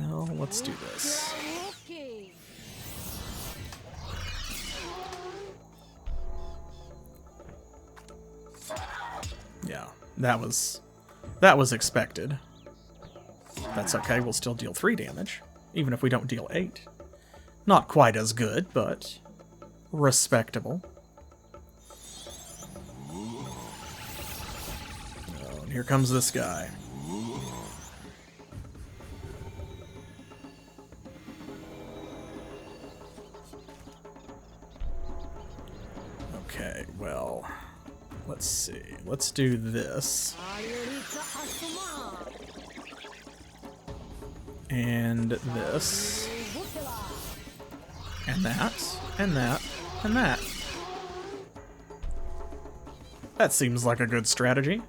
Well, let's do this. Yeah, that was expected. That's okay, we'll still deal 3 damage, even if we don't deal 8. Not quite as good, but respectable. Oh, and here comes this guy. Okay, well, let's see. Let's do this. And this. And that. And that. And that. That seems like a good strategy.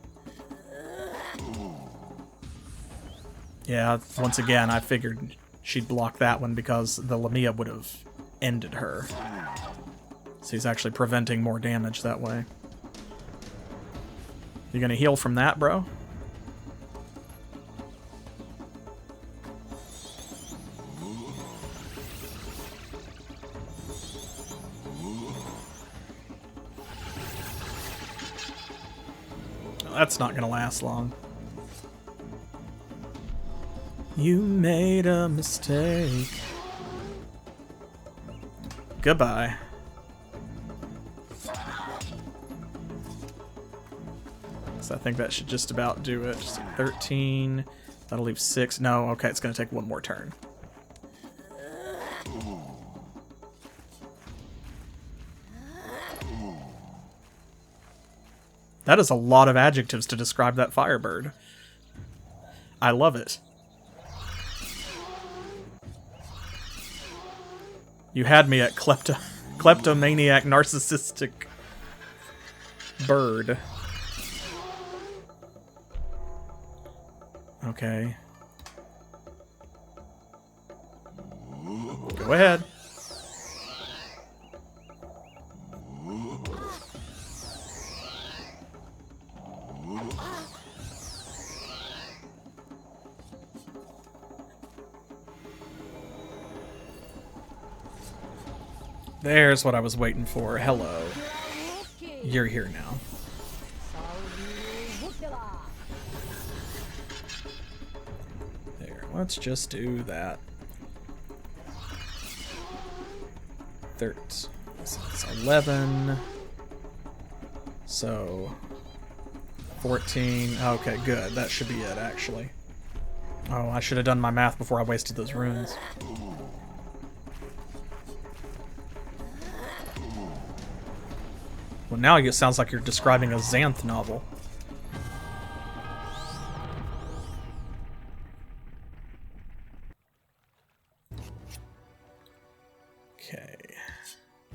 Yeah, once again, I figured she'd block that one because the Lamia would have ended her. So he's actually preventing more damage that way. You gonna heal from that, bro? That's not gonna last long. You made a mistake. Goodbye. So I think that should just about do it. Just 13. That'll leave 6. No, okay, it's gonna take one more turn. That is a lot of adjectives to describe that Firebird. I love it. You had me at kleptomaniac narcissistic bird. Okay. Go ahead. There's what I was waiting for. Hello. You're here now. let's just do that. 13. So it's 11. So 14. Okay, good. That should be it, actually. Oh, I should have done my math before I wasted those runes. Well, now it sounds like you're describing a Xanth novel. Okay.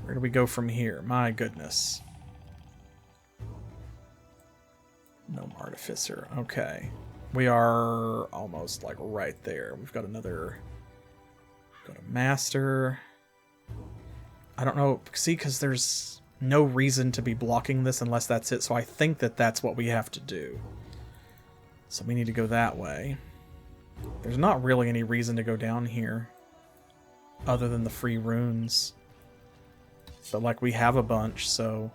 Where do we go from here? My goodness. Gnome Artificer. Okay. We are almost like right there. We've got another... Got a Master. I don't know. See, because there's no reason to be blocking this unless that's it. So I think that that's what we have to do. So we need to go that way. There's not really any reason to go down here. Other than the free runes. But like we have a bunch, so...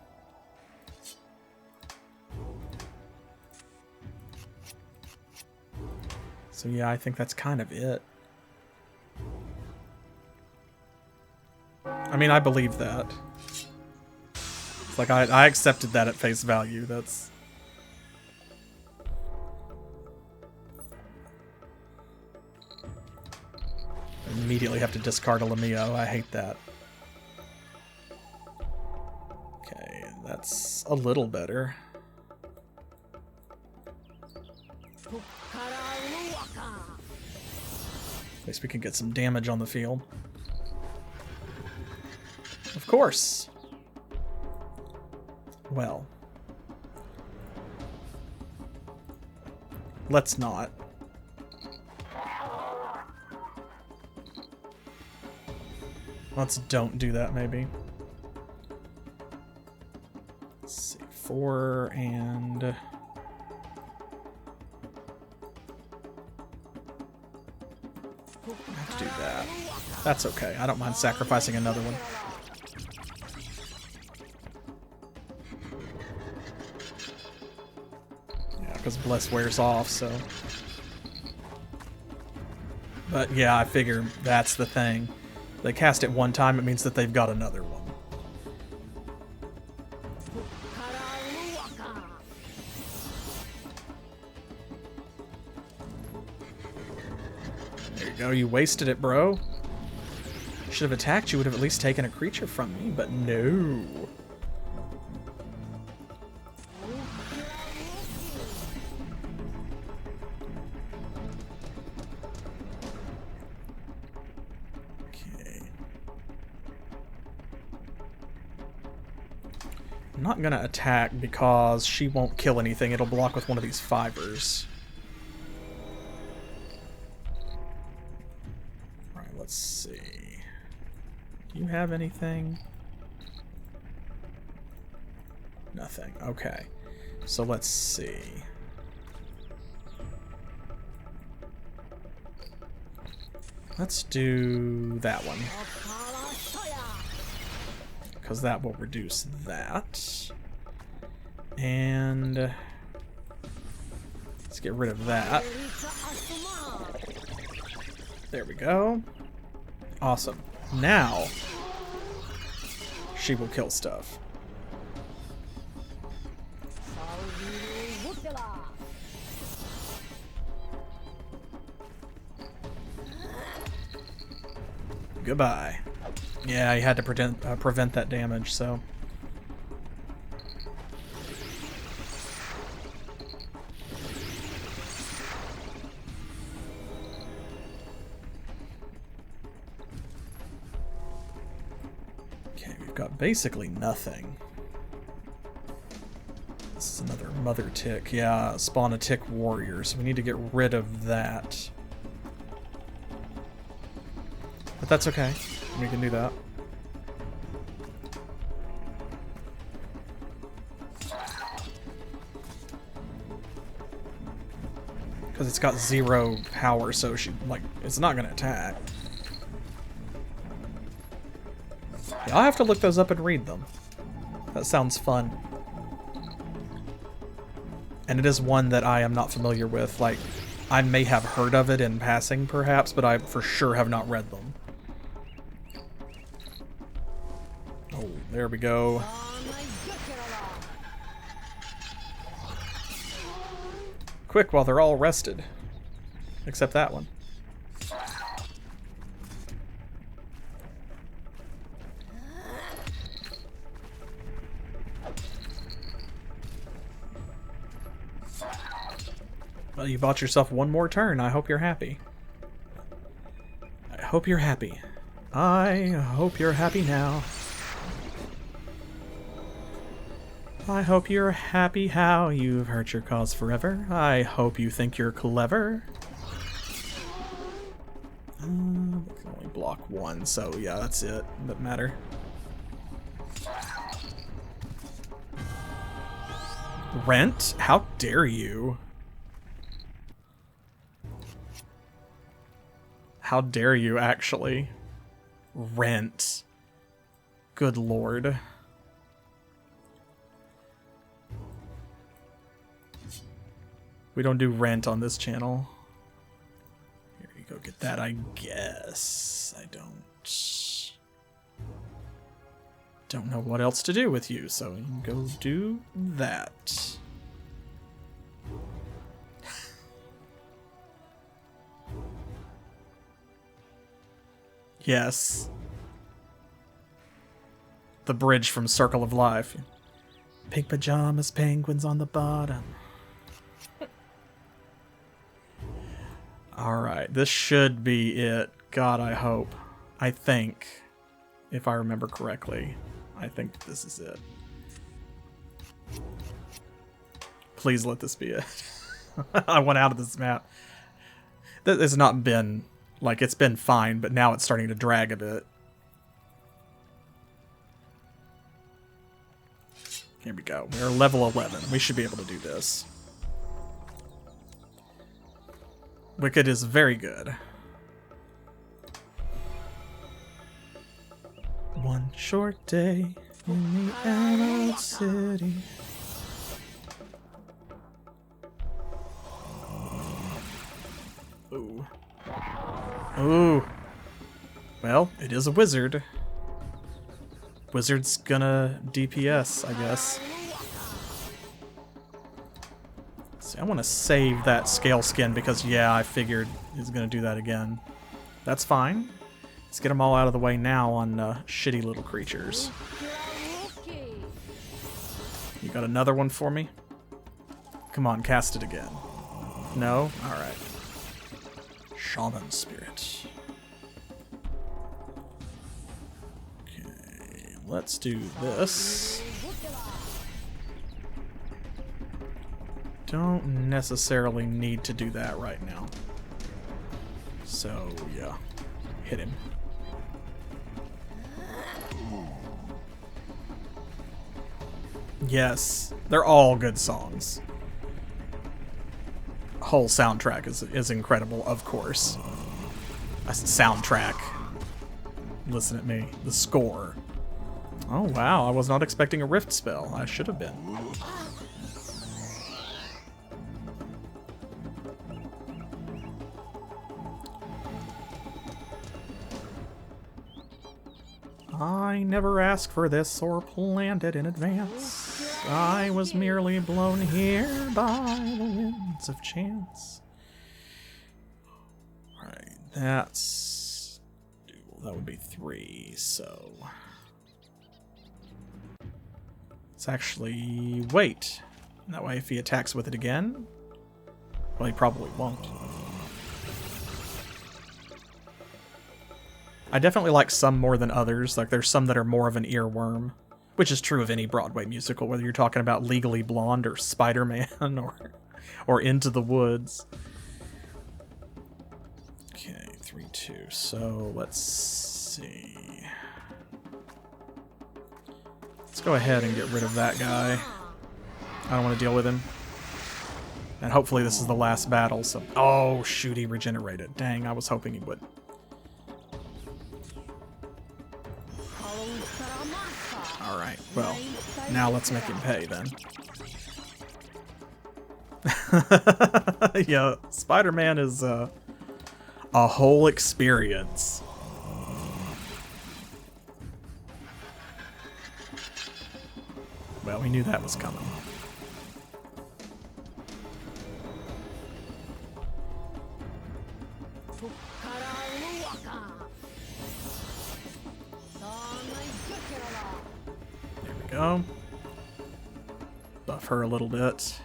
So yeah, I think that's kind of it. I mean, I believe that. It's like I accepted that at face value. That's... I immediately have to discard a Lamio. I hate that. Okay, that's a little better. At least we can get some damage on the field. Of course. Well. Let's not. Let's don't do that, maybe. Let's see. 4 and... I have to do that. That's okay. I don't mind sacrificing another one. Yeah, because Bless wears off, so... But yeah, I figure that's the thing. They cast it one time, it means that they've got another one. There you go, you wasted it, bro. Should have attacked you, would have at least taken a creature from me, but no. I'm not gonna attack because she won't kill anything. It'll block with one of these fibers. Alright, let's see. Do you have anything? Nothing. Okay. So let's see. Let's do that one. Because that will reduce that. And let's get rid of that. There we go. Awesome. Now she will kill stuff. Goodbye. Yeah, I had to prevent that damage, so... Okay, we've got basically nothing. This is another mother tick. Yeah, spawn a tick warrior, so we need to get rid of that. But that's okay. We can do that. Because it's got 0 power, so it's not going to attack. Yeah, I'll have to look those up and read them. That sounds fun. And it is one that I am not familiar with. Like, I may have heard of it in passing, perhaps, but I for sure have not read them. Oh, there we go. Quick, while they're all rested. Except that one. Well, you bought yourself one more turn. I hope you're happy. I hope you're happy. I hope you're happy now. I hope you're happy how you've hurt your cause forever. I hope you think you're clever. I can only block one, so yeah, that's it. Doesn't matter. Rent? How dare you? How dare you, actually? Rent. Good lord. We don't do rent on this channel. Here you go, get that, I guess. I don't know what else to do with you, so you can go do that. Yes. The bridge from Circle of Life. Pink pajamas, penguins on the bottom. Alright, this should be it. God, I hope. I think, if I remember correctly, I think this is it. Please let this be it. I went out of this map. This has not been... Like, it's been fine, but now it's starting to drag a bit. Here we go. We're level 11. We should be able to do this. Wicked is very good. One short day in the Emerald City. Ooh. Ooh. Well, it is a wizard. Wizard's gonna DPS, I guess. See, I want to save that scale skin because, yeah, I figured he's gonna do that again. That's fine. Let's get them all out of the way now on shitty little creatures. You got another one for me? Come on, cast it again. No? Alright. Shaman Spirit. Okay, let's do this. Don't necessarily need to do that right now. So, yeah. Hit him. Yes, they're all good songs. Whole soundtrack is incredible, of course. A soundtrack. Listen at me. The score. Oh wow, I was not expecting a rift spell. I should have been. I never asked for this or planned it in advance. I was merely blown here by the winds of chance. Alright, that's... that would be 3, so... Let's actually wait. That way if he attacks with it again... well, he probably won't. I definitely like some more than others. Like, there's some that are more of an earworm. Which is true of any Broadway musical, whether you're talking about Legally Blonde or Spider-Man or Into the Woods. Okay, 3-2. So, let's see. Let's go ahead and get rid of that guy. I don't want to deal with him. And hopefully this is the last battle, so... oh, shoot, he regenerated. Dang, I was hoping he would. Alright, well, now let's make him pay then. Yeah, Spider-Man is a whole experience. Well, we knew that was coming. There we go. Buff her a little bit.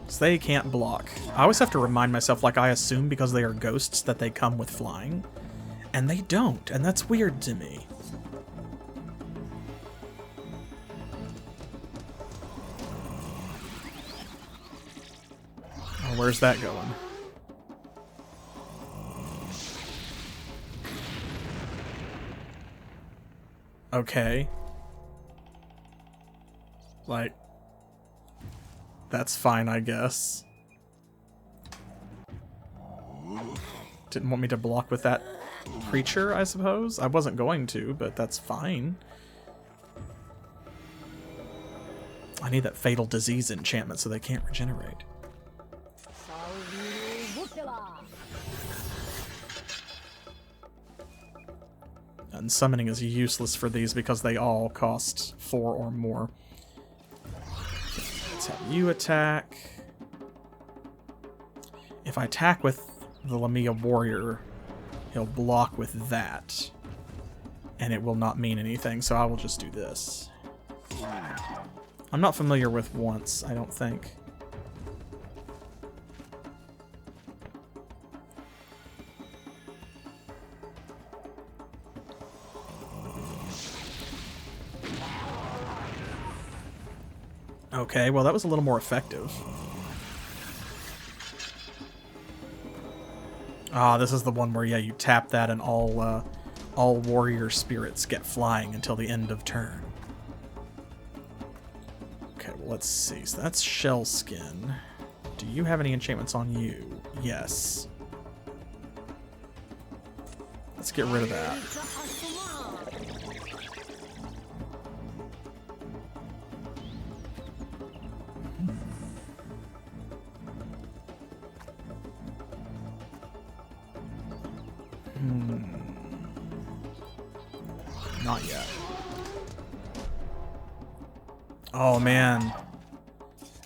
So they can't block. I always have to remind myself, like, I assume because they are ghosts that they come with flying. And they don't, and that's weird to me. Oh, where's that going? Okay. Like, that's fine, I guess. Didn't want me to block with that creature, I suppose? I wasn't going to, but that's fine. I need that fatal disease enchantment so they can't regenerate. And summoning is useless for these because they all cost 4 or more. Let's have you attack. If I attack with the Lamia warrior, he'll block with that. And it will not mean anything, so I will just do this. I'm not familiar with once, I don't think. Okay, well that was a little more effective. Ah, this is the one where, yeah, you tap that and all warrior spirits get flying until the end of turn. Okay, well let's see. So that's Shell Skin. Do you have any enchantments on you? Yes. Let's get rid of that. Not yet. Oh man.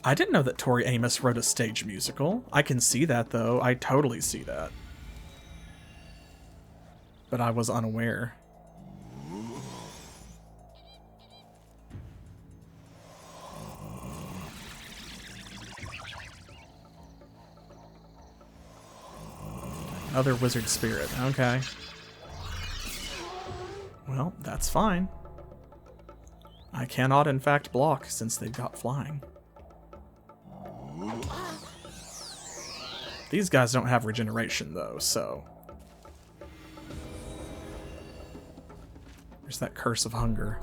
I didn't know that Tori Amos wrote a stage musical. I can see that though. I totally see that. But I was unaware. Other wizard spirit. Okay. Well, that's fine. I cannot, in fact, block since they've got flying. These guys don't have regeneration, though, so... There's that curse of hunger.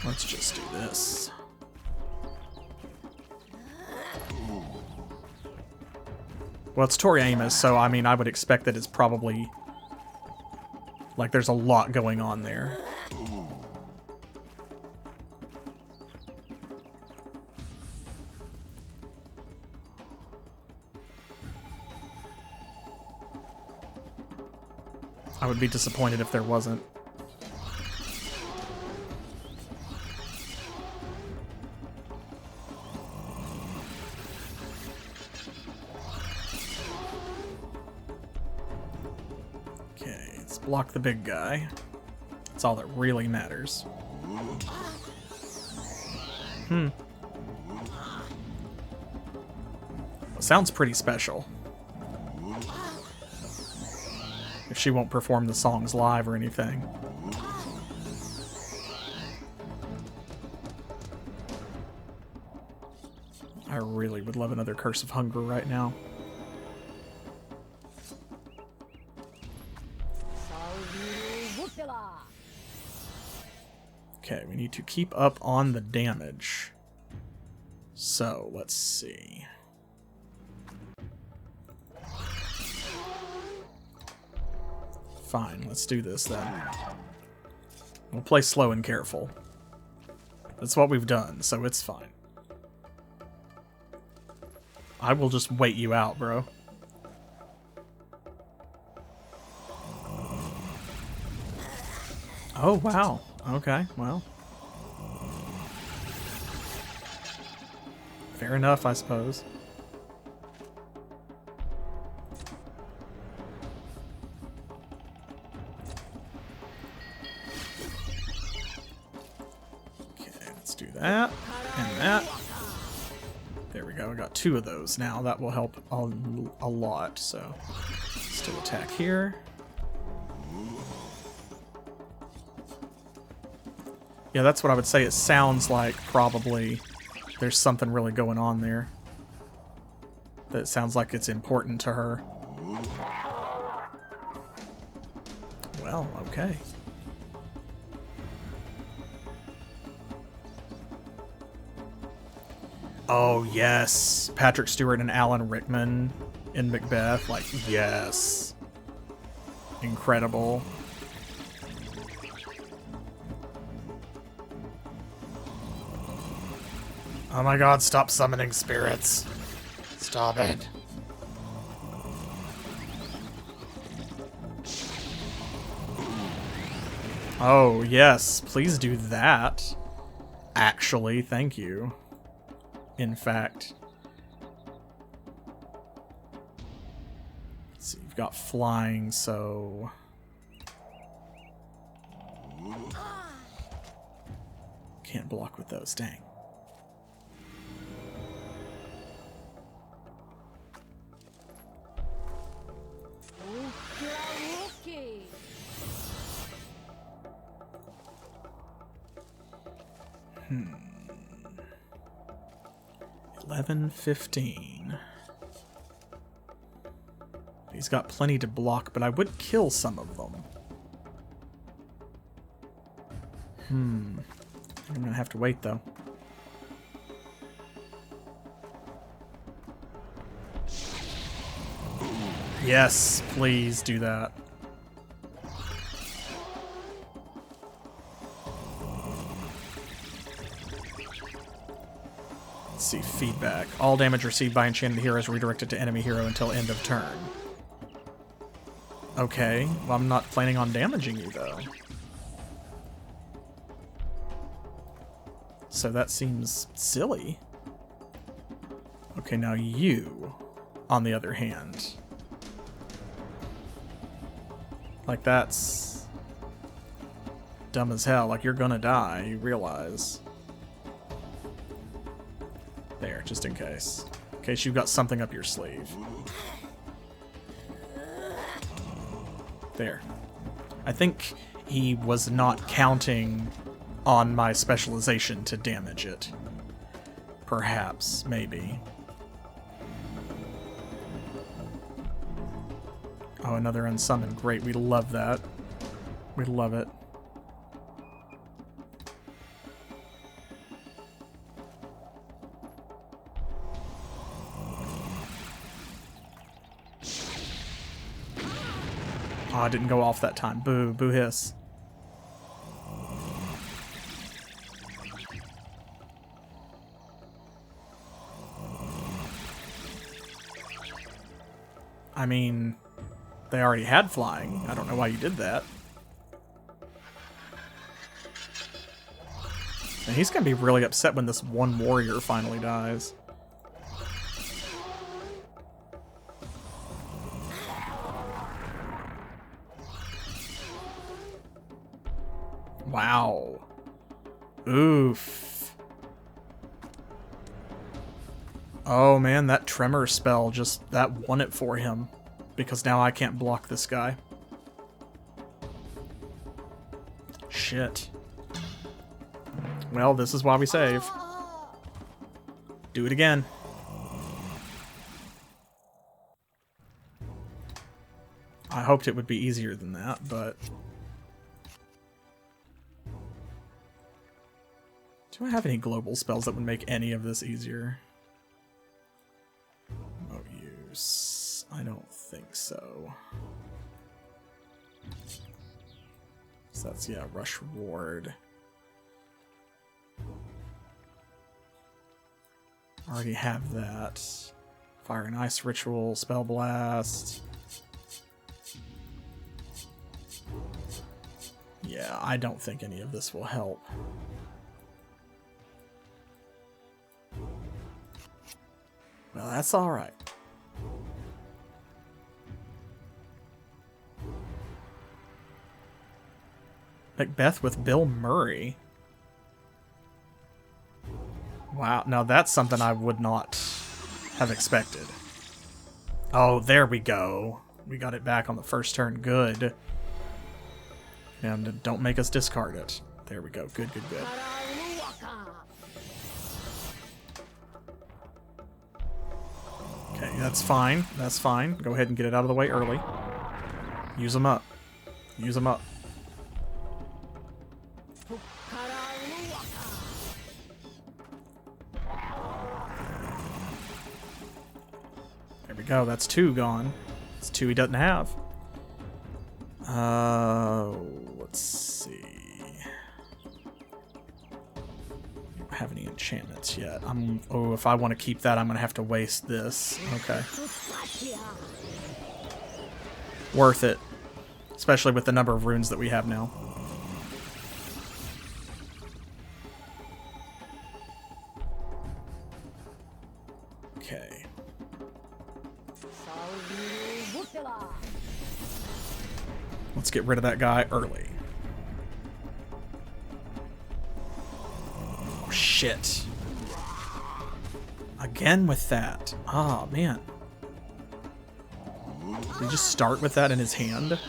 Let's just do this. Well, it's Tori Amos, so I mean, I would expect that it's probably... like, there's a lot going on there. I would be disappointed if there wasn't. Block the big guy. That's all that really matters. Well, sounds pretty special. If she won't perform the songs live or anything. I really would love another Curse of Hunger right now. Okay, we need to keep up on the damage. So, let's see. Fine, let's do this then. We'll play slow and careful. That's what we've done, so it's fine. I will just wait you out, bro. Oh, wow. Okay, well. Fair enough, I suppose. Okay, let's do that and that. There we go, I got 2 of those now. That will help a lot, so still attack here. Yeah, that's what I would say. It sounds like probably there's something really going on there. That sounds like it's important to her. Well, okay. Oh, yes. Patrick Stewart and Alan Rickman in Macbeth. Like, yes. Incredible. Oh my god, stop summoning spirits. Stop it. Oh, yes. Please do that. Actually, thank you. In fact. Let's see, you've got flying, so... Can't block with those, dang. Hmm. 11-15. He's got plenty to block, but I would kill some of them. I'm gonna have to wait, though. Yes, please do that. Let's see, feedback. All damage received by enchanted hero is redirected to enemy hero until end of turn. Okay, well, I'm not planning on damaging you, though. So that seems silly. Okay, now you, on the other hand. Like, that's dumb as hell. Like, you're gonna die, you realize. There, just in case. In case you've got something up your sleeve. There. I think he was not counting on my specialization to damage it. Perhaps, maybe. Oh, another unsummoned. Great, we love that. We love it. Oh, I didn't go off that time. Boo, boo hiss. I mean, they already had flying. I don't know why you did that. And he's gonna be really upset when this one warrior finally dies. Wow. Oof. Oh man, that tremor spell just, that won it for him. Because now I can't block this guy. Shit. Well, this is why we save. Do it again. I hoped it would be easier than that, but... Do I have any global spells that would make any of this easier? No use. I don't think so. So that's, yeah, Rush Ward. Already have that. Fire and Ice Ritual, Spell Blast. Yeah, I don't think any of this will help. Well, that's alright. Macbeth with Bill Murray. Wow, now that's something I would not have expected. Oh, there we go. We got it back on the first turn. Good. And don't make us discard it. There we go. Good, good, good. Okay, that's fine. That's fine. Go ahead and get it out of the way early. Use them up. Use them up. There we go. That's 2 gone. It's 2 he doesn't have. Let's see. Don't have any enchantments yet. Oh, if I want to keep that, I'm gonna have to waste this. Okay. Worth it. Especially with the number of runes that we have now. Okay. Let's get rid of that guy early. Oh, shit. Again with that. Oh, man. Did he just start with that in his hand?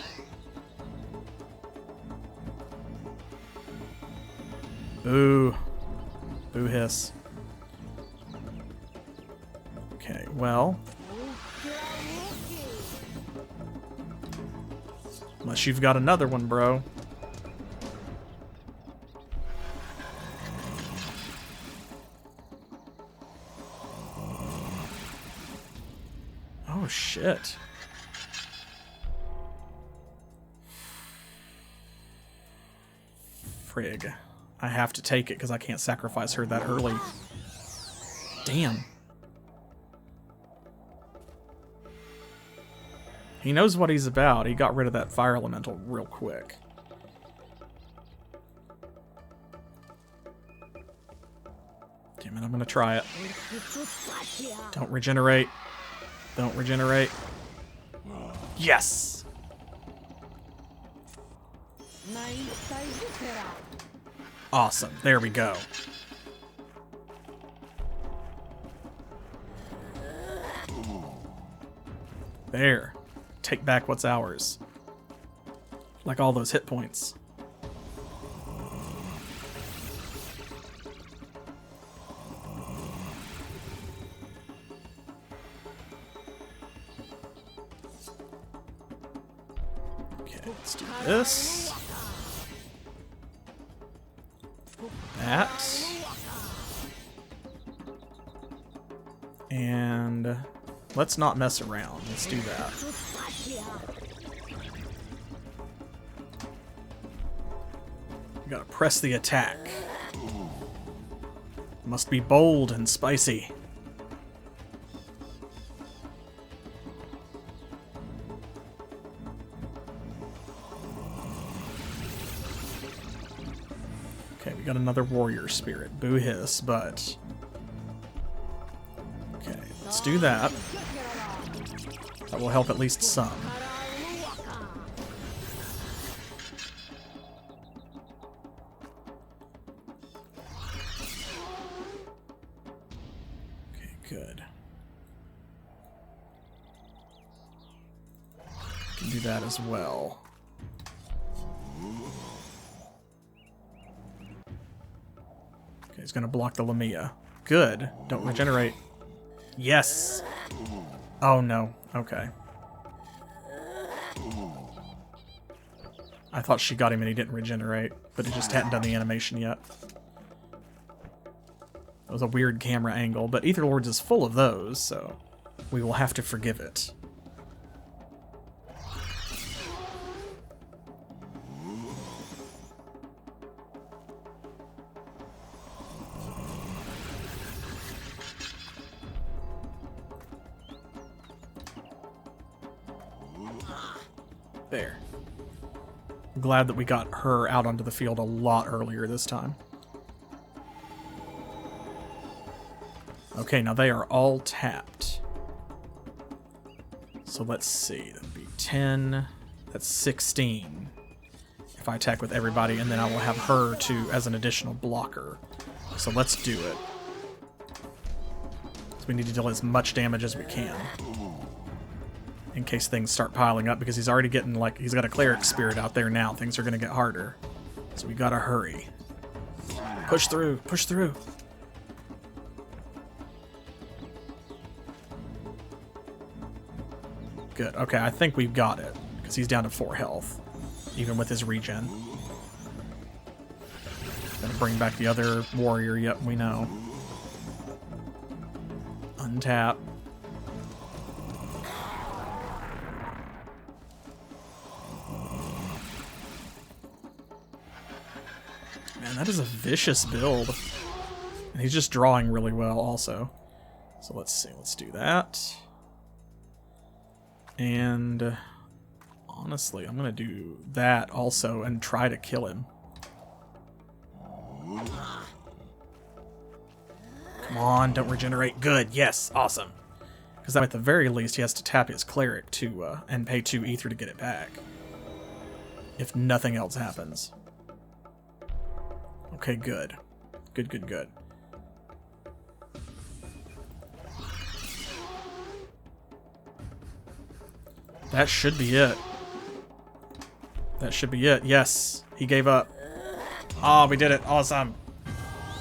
Boo. Boo hiss. Okay, well. Unless you've got another one, bro. Oh, shit. Frig. I have to take it because I can't sacrifice her that early. Damn. He knows what he's about. He got rid of that fire elemental real quick. Damn it, I'm gonna try it. Don't regenerate. Don't regenerate. Yes! Awesome. There we go. There. Take back what's ours. Like all those hit points. Okay, let's do this. That. And let's not mess around. Let's do that. You gotta press the attack. Must be bold and spicy. Okay, we got another warrior spirit. Boo hiss, but... Okay, let's do that. That will help at least some. Okay, good. Can do that as well. Okay, he's gonna block the Lamia. Good. Don't regenerate. Yes! Oh no. Okay. I thought she got him and he didn't regenerate, but he just hadn't done the animation yet. That was a weird camera angle, but Etherlords is full of those, so we will have to forgive it. There. I'm glad that we got her out onto the field a lot earlier this time. Okay, now they are all tapped. So let's see. That'd be 10. That's 16. If I attack with everybody, and then I will have her to as an additional blocker. So let's do it. So we need to deal as much damage as we can. In case things start piling up, because he's already getting, like, he's got a cleric spirit out there now. Things are going to get harder. So we gotta hurry. Push through, push through. Good, okay, I think we've got it, because he's down to 4 health, even with his regen. Gonna bring back the other warrior, yep, we know. Untap. Man, that is a vicious build. And he's just drawing really well also. So let's see, let's do that. And honestly, I'm gonna do that also and try to kill him. Come on, don't regenerate. Good, yes, awesome. Because at the very least, he has to tap his cleric to and pay 2 ether to get it back. If nothing else happens. Okay, good. Good, good, good. That should be it. That should be it. Yes, he gave up. Oh, we did it. Awesome.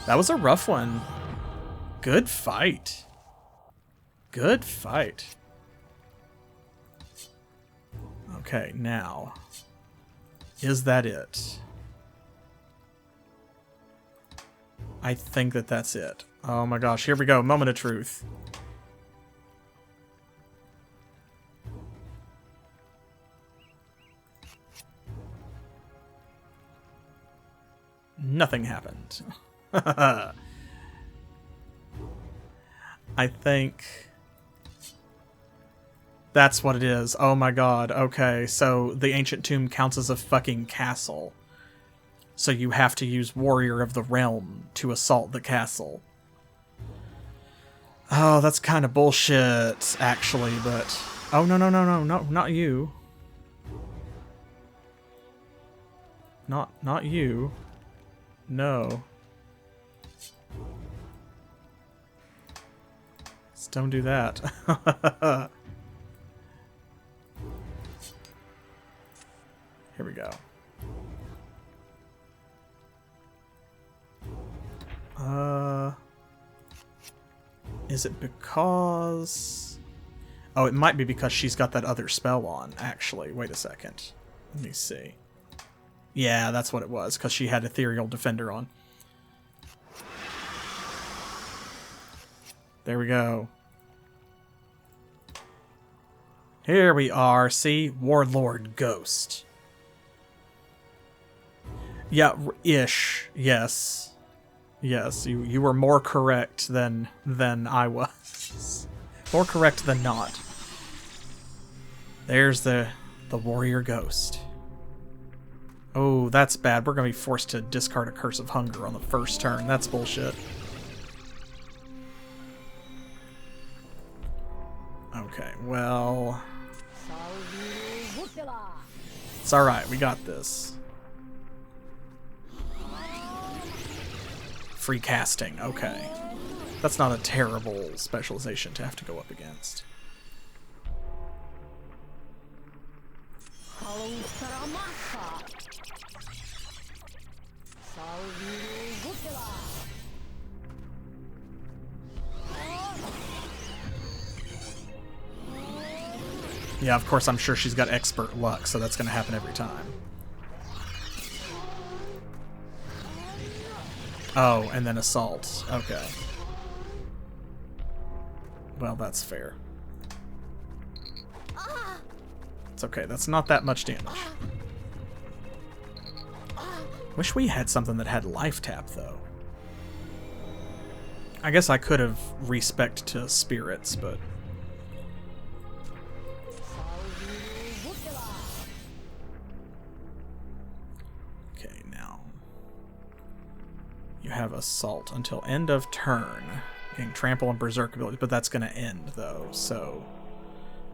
That was a rough one. Good fight. Good fight. Okay, now. Is that it? I think that that's it. Oh my gosh, here we go. Moment of truth. Nothing happened. I think that's what it is. Oh my god. Okay, so the ancient tomb counts as a fucking castle. So you have to use Warrior of the Realm to assault the castle. Oh, that's kind of bullshit, actually, but... Oh, no, no, no, no, no, not you. Not you. No. Just don't do that. Here we go. Is it because... Oh, it might be because she's got that other spell on, actually. Wait a second. Let me see. Yeah, that's what it was, because she had Ethereal Defender on. There we go. Here we are. See? Warlord Ghost. Yeah, ish. Yes. Yes, you were more correct than I was. More correct than not. There's the warrior ghost. Oh, that's bad. We're gonna be forced to discard a Curse of Hunger on the first turn. That's bullshit. Okay, well... It's alright, we got this. Free casting, okay. That's not a terrible specialization to have to go up against. Yeah, of course, I'm sure she's got expert luck, so that's going to happen every time. Oh, and then assault. Okay. Well, that's fair. It's okay, that's not that much damage. Wish we had something that had life tap, though. I guess I could have respect to spirits, but... Okay, now... You have assault until end of turn. Getting trample and berserk ability, but that's going to end, though, so...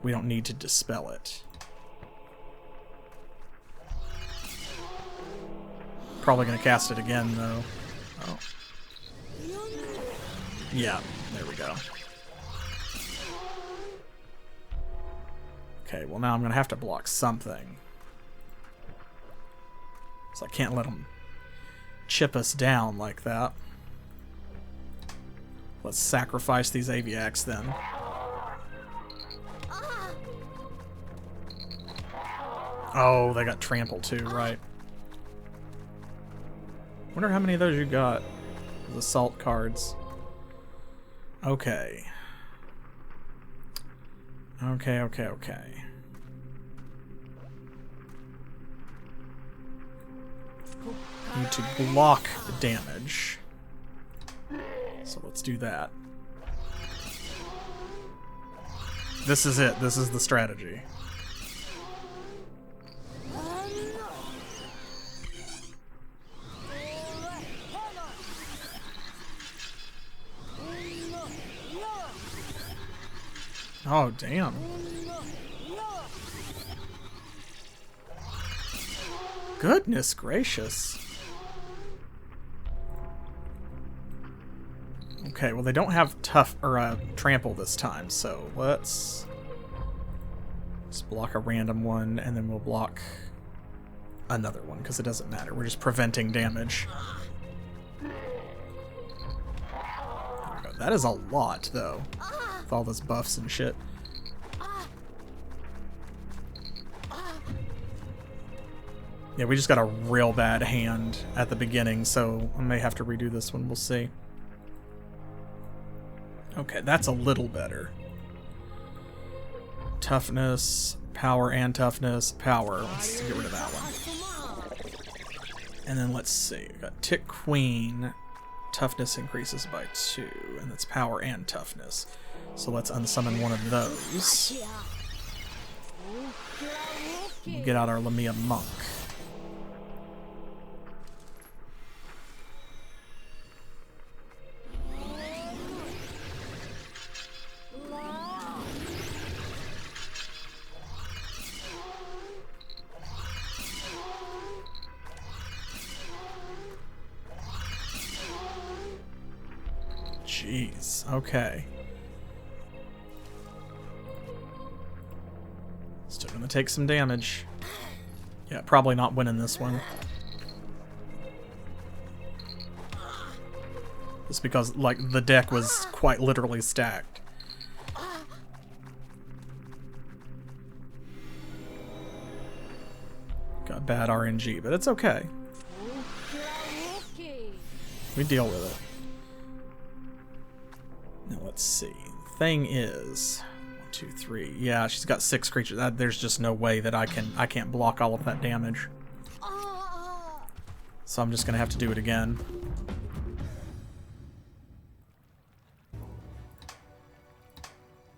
We don't need to dispel it. Probably going to cast it again, though. Oh. Yeah, there we go. Okay, well now I'm going to have to block something. So I can't let them chip us down like that. Let's sacrifice these Aviacs then. Oh, they got trampled too, right. Wonder how many of those you got. Those assault cards. Okay. Okay. Need to block the damage. So let's do that. This is it. This is the strategy. Oh, damn. Goodness gracious. Okay, well they don't have tough or trample this time, so let's block a random one and then we'll block another one because it doesn't matter. We're just preventing damage. There we go. That is a lot though. With all those buffs and shit. Yeah, we just got a real bad hand at the beginning, so I may have to redo this one. We'll see. Okay, that's a little better. Toughness, power and toughness, power. Let's get rid of that one. And then let's see. We've got Tick Queen. Toughness increases by 2, and that's power and toughness. So let's unsummon one of those. We'll get out our Lamia Monk. Jeez, okay. Still gonna take some damage. Yeah, probably not winning this one. Just because, like, the deck was quite literally stacked. Got bad RNG, but it's okay. We deal with it. Now let's see. Thing is, 1, 2, 3. Yeah, she's got 6 creatures. There's just no way that I can't block all of that damage. So I'm just gonna have to do it again.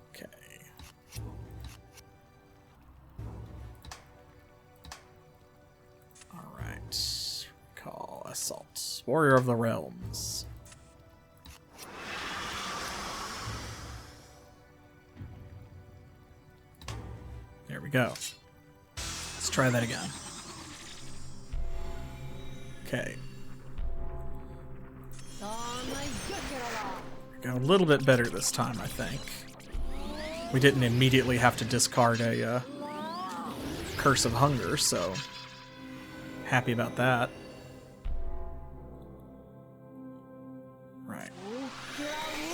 Okay. All right. Call Assault. Warrior of the Realms. There we go. Let's try that again. Okay. Go a little bit better this time, I think. We didn't immediately have to discard a Curse of Hunger, so happy about that. Right.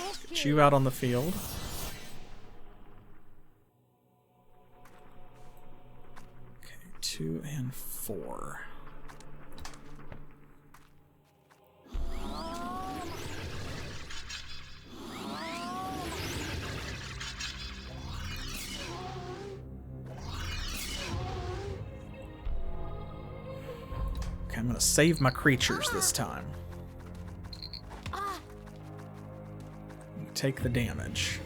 Let's get you out on the field. 2 and 4. I'm gonna save my creatures this time. Take the damage.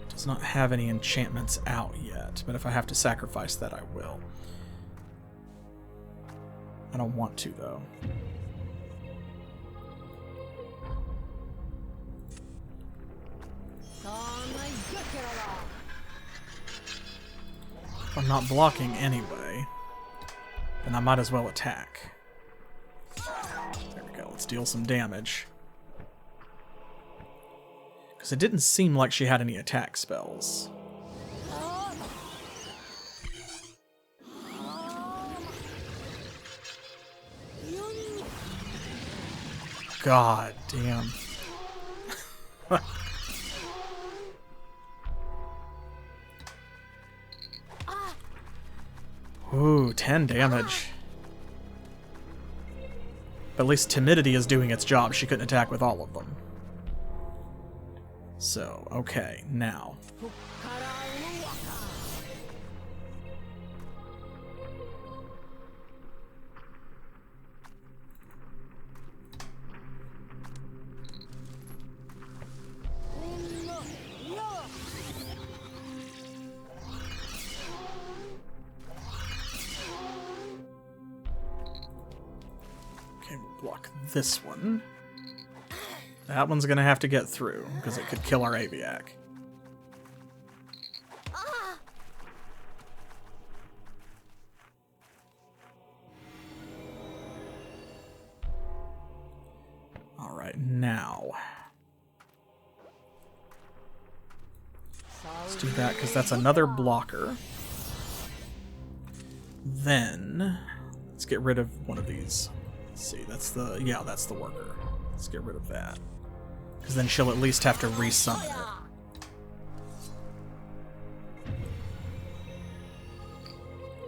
Does not have any enchantments out yet, but if I have to sacrifice that, I will. I don't want to, though. If I'm not blocking anyway, then I might as well attack. There we go, let's deal some damage. Because it didn't seem like she had any attack spells. God damn. Ooh, 10 damage. But at least timidity is doing its job. She couldn't attack with all of them. So, okay, now. Okay, we'll block this one. That one's gonna have to get through, because it could kill our Aviac. Alright, now. Let's do that, because that's another blocker. Then, let's get rid of one of these. Let's see, that's the, yeah, that's the worker. Let's get rid of that. Because then she'll at least have to resummon it.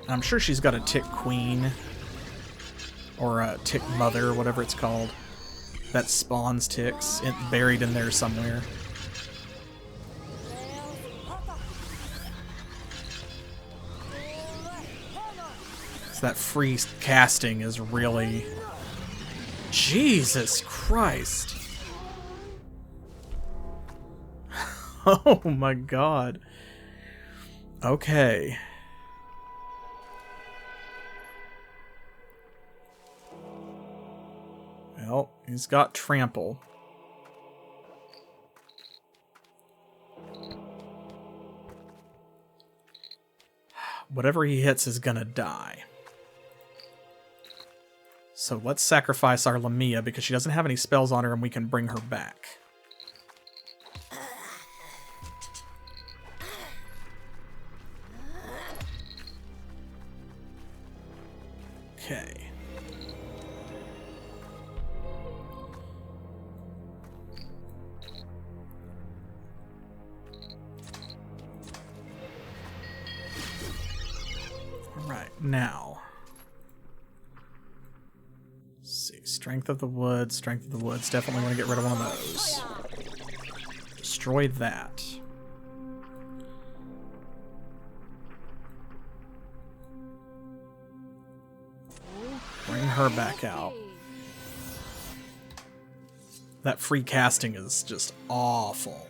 I'm sure she's got a tick queen. Or a tick mother, whatever it's called. That spawns ticks, buried in there somewhere. So that free casting is really... Jesus Christ! Oh my god. Okay. Well, he's got trample. Whatever he hits is gonna die. So let's sacrifice our Lamia because she doesn't have any spells on her and we can bring her back. Okay. Alright, now. Let's see. Strength of the Woods, Strength of the Woods. Definitely want to get rid of one of those. Destroy that. Bring her back out. That free casting is just awful.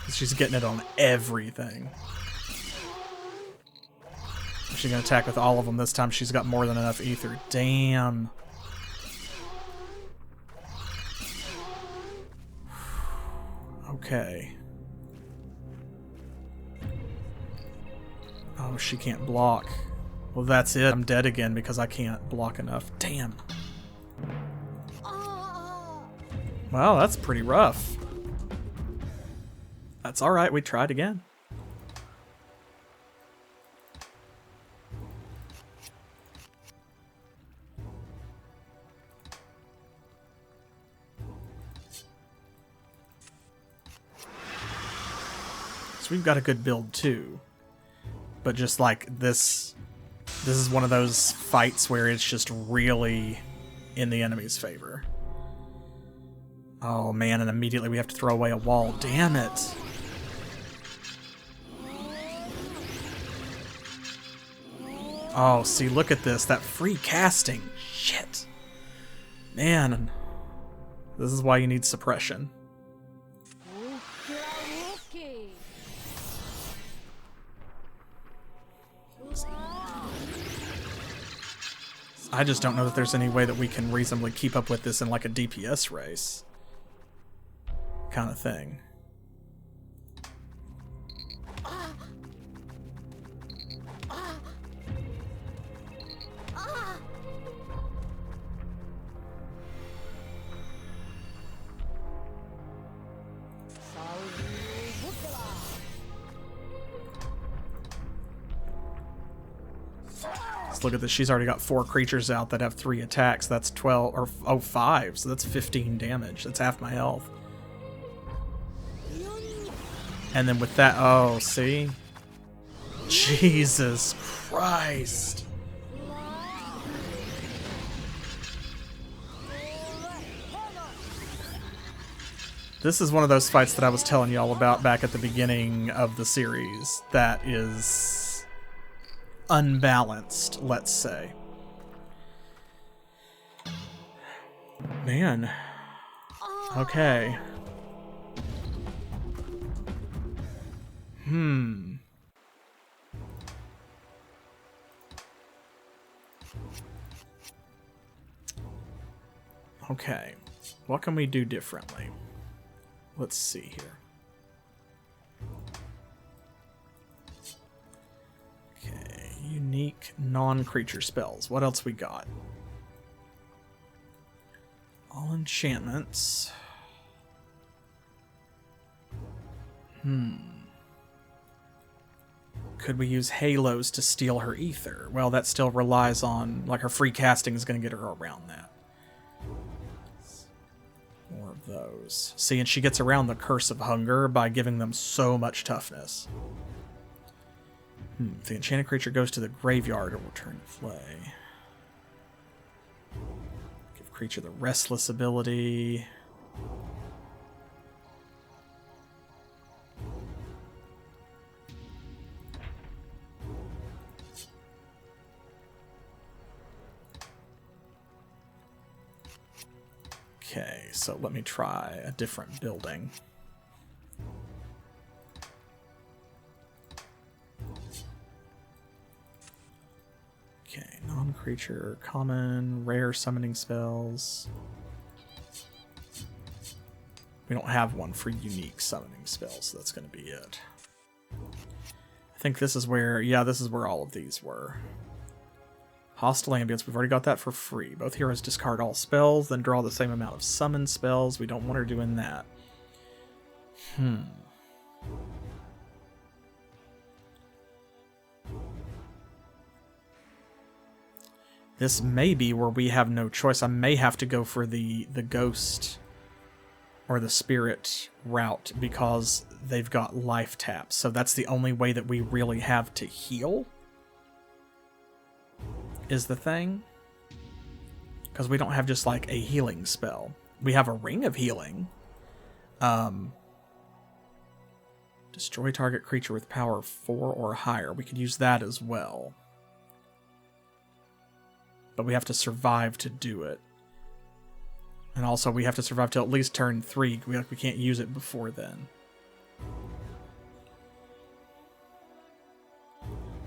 She's getting it on everything. She's gonna attack with all of them this time. She's got more than enough ether. Damn. Okay. Oh, she can't block. Well, that's it. I'm dead again because I can't block enough. Damn. Well, that's pretty rough. That's alright, we tried again. So we've got a good build too. But just like this This is one of those fights where it's just really in the enemy's favor. Oh man, and immediately we have to throw away a wall. Damn it! Oh, see, look at this. That free casting. Shit. Man. This is why you need suppression. I just don't know that there's any way that we can reasonably keep up with this in like a DPS race. Kind of thing. Let's look at this. She's already got 4 creatures out that have 3 attacks. That's 12, or oh, 5. So that's 15 damage. That's half my health. And then with that, oh, see? Jesus Christ. This is one of those fights that I was telling y'all about back at the beginning of the series that is unbalanced, let's say. Man. Okay. Okay. What can we do differently? Let's see here. Okay, unique non-creature spells. What else we got? All enchantments. Could we use halos to steal her ether? Well, that still relies on, like, her free casting is going to get her around that. More of those. See, and she gets around the curse of hunger by giving them so much toughness. If the enchanted creature goes to the graveyard, it will return to play. Give creature the restless ability. Okay, so let me try a different building. Okay, non-creature, common, rare summoning spells. We don't have one for unique summoning spells, so that's going to be it. I think this is where, yeah, this is where all of these were. Hostile ambience, we've already got that for free. Both heroes discard all spells, then draw the same amount of summon spells. We don't want her doing that. This may be where we have no choice. I may have to go for the ghost or the spirit route because they've got life taps. So that's the only way that we really have to heal. Is the thing. Because we don't have just like a healing spell. We have a ring of healing. Destroy target creature with power 4 or higher. We could use that as well. But we have to survive to do it. And also we have to survive till at least turn 3. We can't use it before then.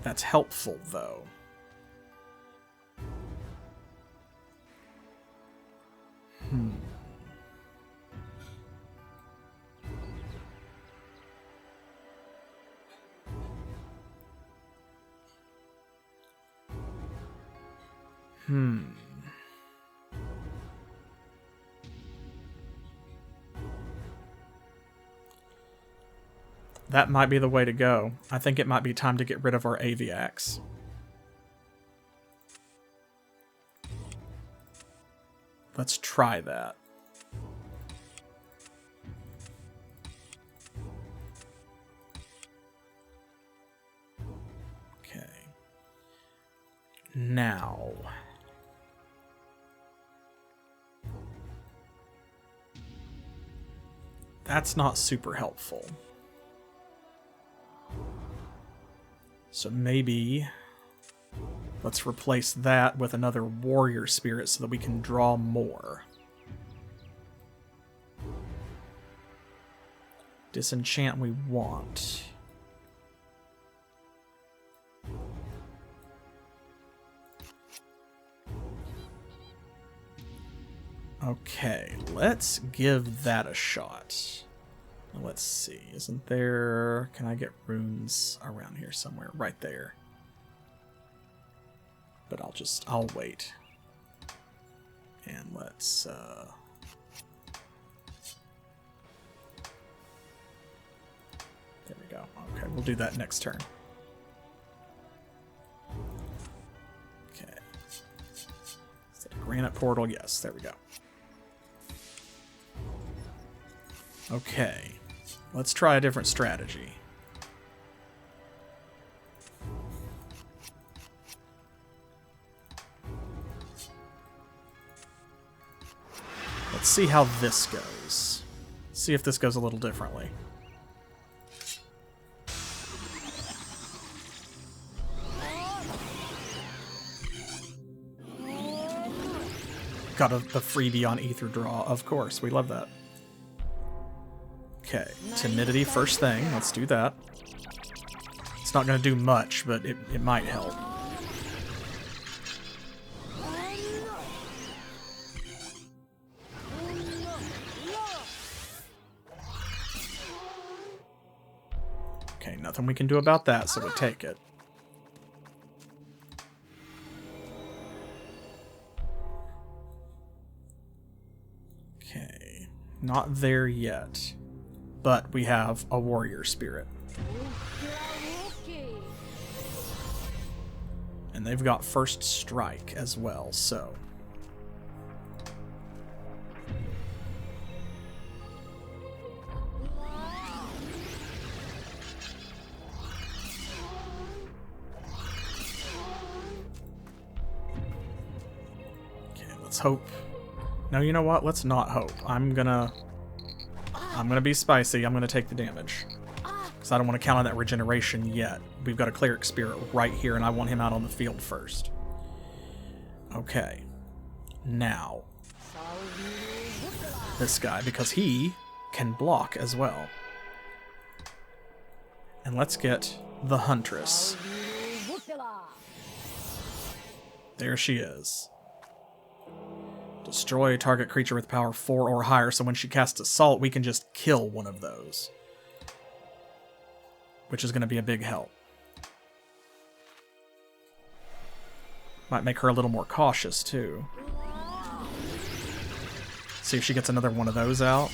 That's helpful though. That might be the way to go. I think it might be time to get rid of our Aviax. Let's try that. Okay. Now, that's not super helpful. So maybe let's replace that with another warrior spirit so that we can draw more. Disenchant we want. Okay, let's give that a shot. Let's see, isn't there... Can I get runes around here somewhere? Right there. But I'll wait. And let's, There we go. Okay, we'll do that next turn. Okay. Is that a granite portal? Yes, there we go. Okay. Let's try a different strategy. Let's see how this goes. See if this goes a little differently. Got the freebie on Ether Draw, of course. We love that. Okay, timidity first thing. Let's do that. It's not going to do much, but it might help. Okay, nothing we can do about that, so we take it. Okay, not there yet. But we have a warrior spirit. And they've got first strike as well, so... Okay, let's hope... No, you know what? Let's not hope. I'm gonna be spicy. I'm gonna take the damage. Because I don't want to count on that regeneration yet. We've got a cleric spirit right here, and I want him out on the field first. Okay. Now. This guy, because he can block as well. And let's get the Huntress. There she is. Destroy target creature with power 4 or higher, so when she casts Assault, we can just kill one of those. Which is going to be a big help. Might make her a little more cautious, too. See if she gets another one of those out.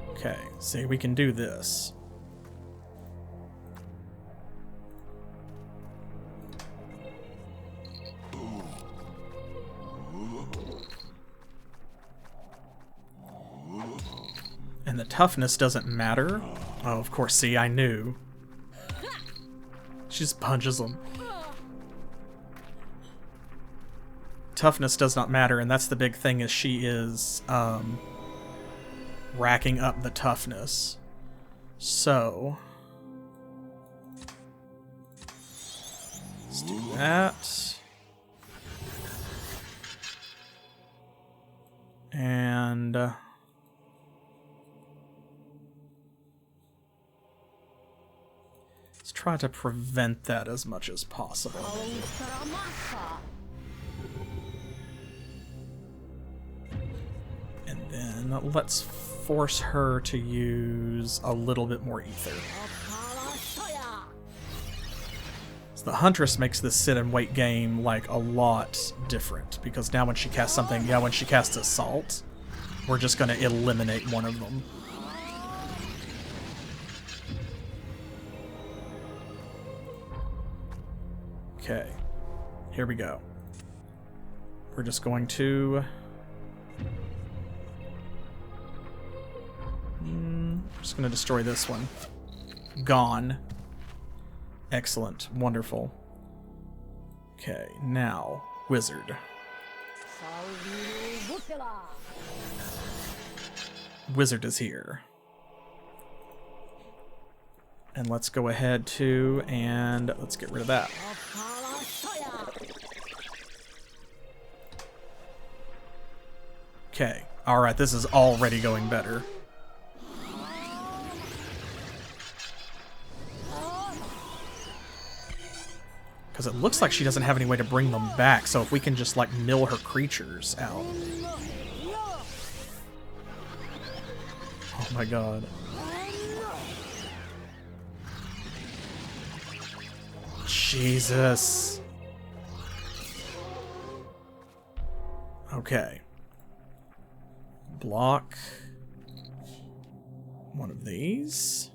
Okay, see, we can do this. And the toughness doesn't matter. Oh, of course, see, I knew. She just punches them. Toughness does not matter, and that's the big thing, is she is racking up the toughness. So let's do that. And let's try to prevent that as much as possible. And then let's force her to use a little bit more ether. So the Huntress makes this sit and wait game like a lot different, because now when she casts something, when she casts Assault, we're just going to eliminate one of them. Okay, here we go. We're just going to... just going to destroy this one. Gone. Excellent. Wonderful. Okay, now, wizard. Wizard is here. And let's go ahead to, and let's get rid of that. Okay, alright, this is already going better. Because it looks like she doesn't have any way to bring them back, so if we can just, like, mill her creatures out. Oh my god. Jesus. Okay. Block one of these.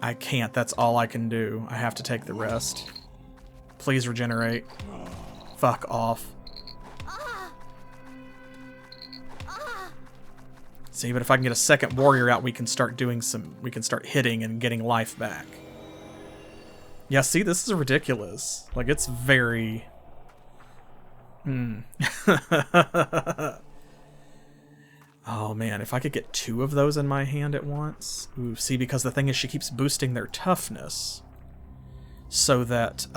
I can't. That's all I can do. I have to take the rest. Please regenerate. Fuck off. See, but if I can get a second warrior out, we can start doing some... We can start hitting and getting life back. Yeah, see, this is ridiculous. Like, it's very... Oh man, if I could get 2 of those in my hand at once. Ooh, see, because the thing is she keeps boosting their toughness. So that,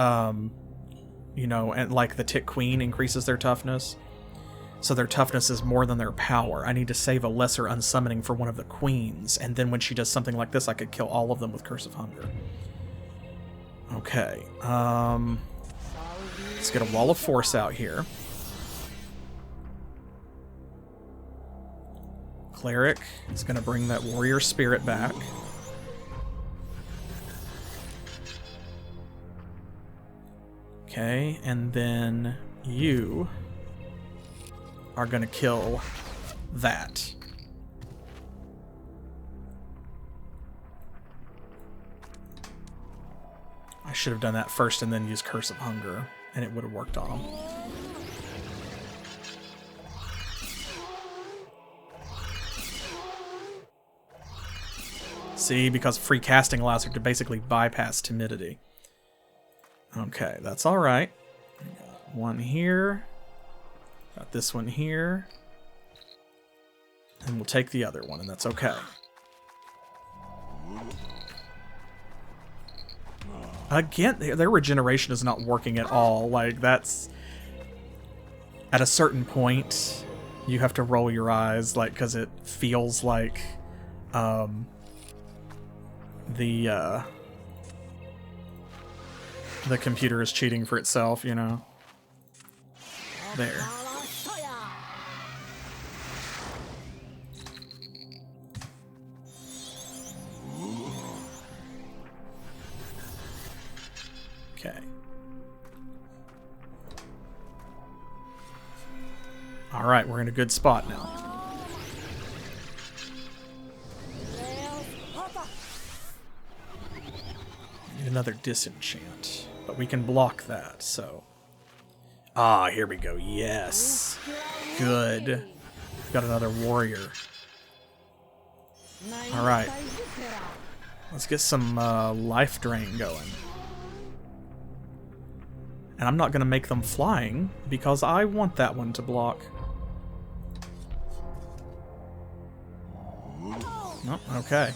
you know, and like the Tick Queen increases their toughness. So their toughness is more than their power. I need to save a lesser unsummoning for one of the queens. And then when she does something like this, I could kill all of them with Curse of Hunger. Okay, let's get a Wall of Force out here. Cleric is going to bring that warrior spirit back. Okay, and then you are going to kill that. I should have done that first and then used Curse of Hunger, and it would have worked on them. See, because free casting allows her to basically bypass timidity. Okay, that's alright. Got one here. Got this one here. And we'll take the other one, and that's okay. Again, their regeneration is not working at all. Like, that's... At a certain point, you have to roll your eyes, like, because it feels like... The computer is cheating for itself, you know? There. Okay. Alright, we're in a good spot now. Another disenchant, but we can block that, so... Ah, here we go. Yes. Good. Got another warrior. Alright. Let's get some life drain going. And I'm not going to make them flying, because I want that one to block. Oh, okay.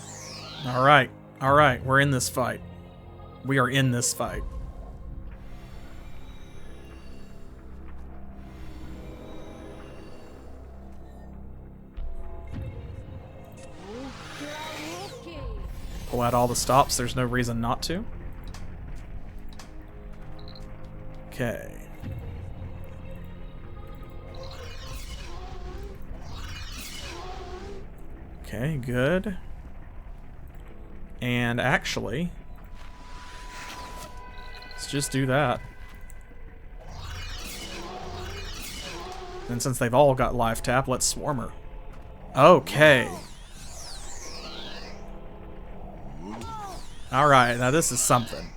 Alright. Alright, we're in this fight. We are in this fight. Pull out all the stops. There's no reason not to. Okay. Okay, good. And actually... just do that. And since they've all got life tap, let's swarm her. Okay. Alright, now this is something.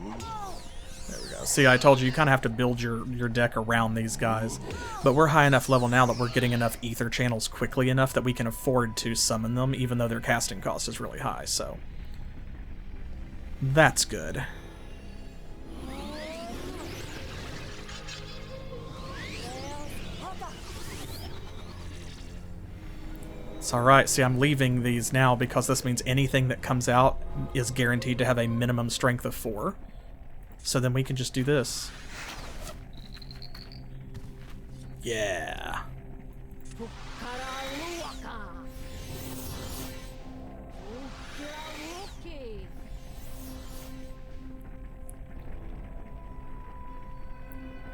There we go. See, I told you kind of have to build your deck around these guys. But we're high enough level now that we're getting enough ether channels quickly enough that we can afford to summon them, even though their casting cost is really high, so... That's good. It's alright. See, I'm leaving these now because this means anything that comes out is guaranteed to have a minimum strength of 4. So then we can just do this. Yeah.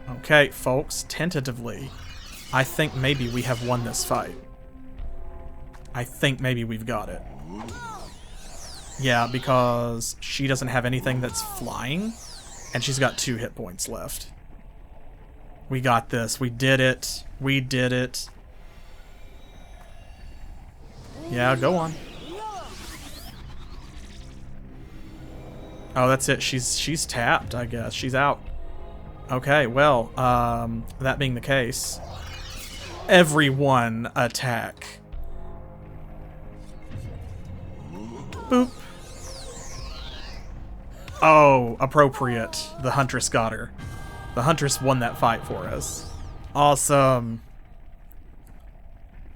Okay, folks, tentatively, I think maybe we have won this fight. I think maybe we've got it. Yeah, because she doesn't have anything that's flying, and she's got 2 hit points left. We got this. We did it. We did it. Yeah, go on. Oh, that's it. She's tapped, I guess. She's out. Okay, well, that being the case, everyone attack. Boop. Oh, appropriate. The Huntress got her. The Huntress won that fight for us. Awesome.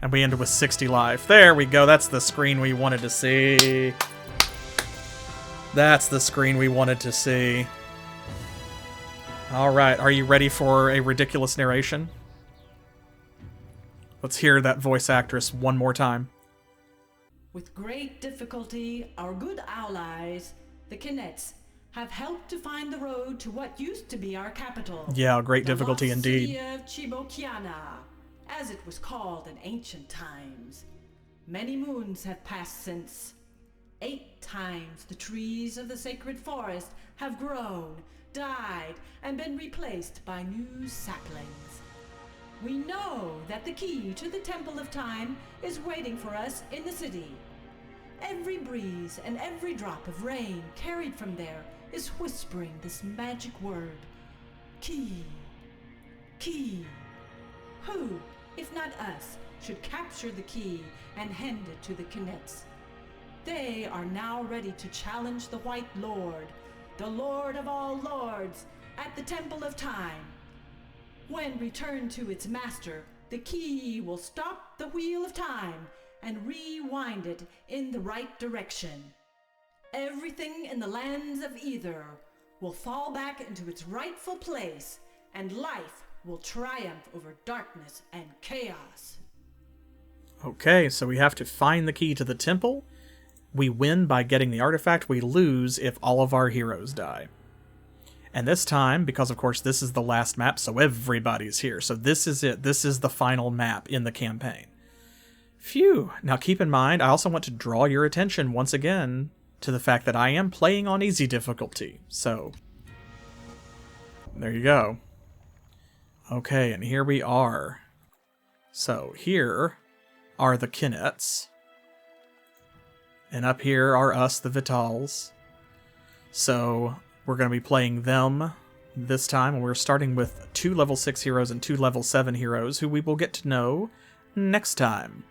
And we ended with 60 life. There we go. That's the screen we wanted to see. That's the screen we wanted to see. Alright, are you ready for a ridiculous narration? Let's hear that voice actress one more time. With great difficulty, our good allies, the Kinets, have helped to find the road to what used to be our capital. Yeah, great difficulty indeed. The city of CherokeeStarfish, as it was called in ancient times. Many moons have passed since. 8 times the trees of the sacred forest have grown, died, and been replaced by new saplings. We know that the key to the Temple of Time is waiting for us in the city. Every breeze and every drop of rain carried from there is whispering this magic word. Key. Key. Who, if not us, should capture the key and hand it to the Kinets? They are now ready to challenge the White Lord, the Lord of all lords, at the Temple of Time. When returned to its master, the key will stop the wheel of time and rewind it in the right direction. Everything in the lands of Ether will fall back into its rightful place, and life will triumph over darkness and chaos. Okay, so we have to find the key to the temple. We win by getting the artifact. We lose if all of our heroes die. And this time, because of course this is the last map, so everybody's here. So this is it. This is the final map in the campaign. Phew. Now keep in mind, I also want to draw your attention once again to the fact that I am playing on easy difficulty. So, there you go. Okay, and here we are. So here are the Kinets. And up here are us, the Vitals. So we're going to be playing them this time. And we're starting with 2 level 6 heroes and 2 level 7 heroes, who we will get to know next time.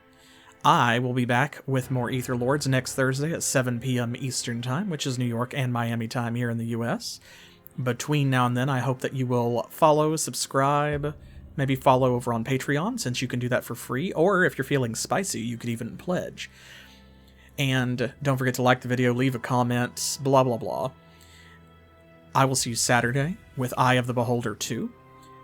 I will be back with more Etherlords next Thursday at 7 p.m. Eastern Time, which is New York and Miami time here in the US. Between now and then, I hope that you will follow, subscribe, maybe follow over on Patreon, since you can do that for free, or if you're feeling spicy, you could even pledge. And don't forget to like the video, leave a comment, blah blah blah. I will see you Saturday with Eye of the Beholder 2.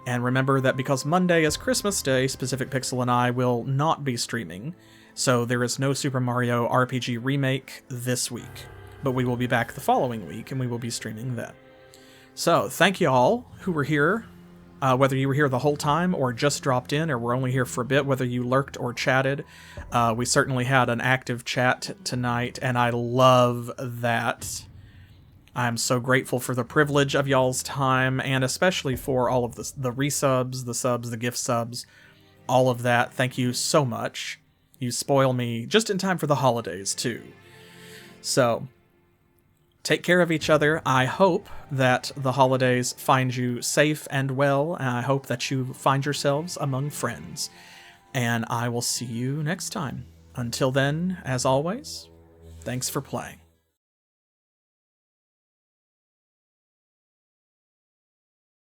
And remember that because Monday is Christmas Day, Specific Pixel and I will not be streaming, so there is no Super Mario RPG Remake this week. But we will be back the following week, and we will be streaming then. So, thank you all who were here, whether you were here the whole time or just dropped in or were only here for a bit, whether you lurked or chatted. We certainly had an active chat tonight, and I love that. I'm so grateful for the privilege of y'all's time, and especially for all of the resubs, the subs, the gift subs, all of that. Thank you so much. You spoil me just in time for the holidays, too. So, take care of each other. I hope that the holidays find you safe and well, and I hope that you find yourselves among friends. And I will see you next time. Until then, as always, thanks for playing.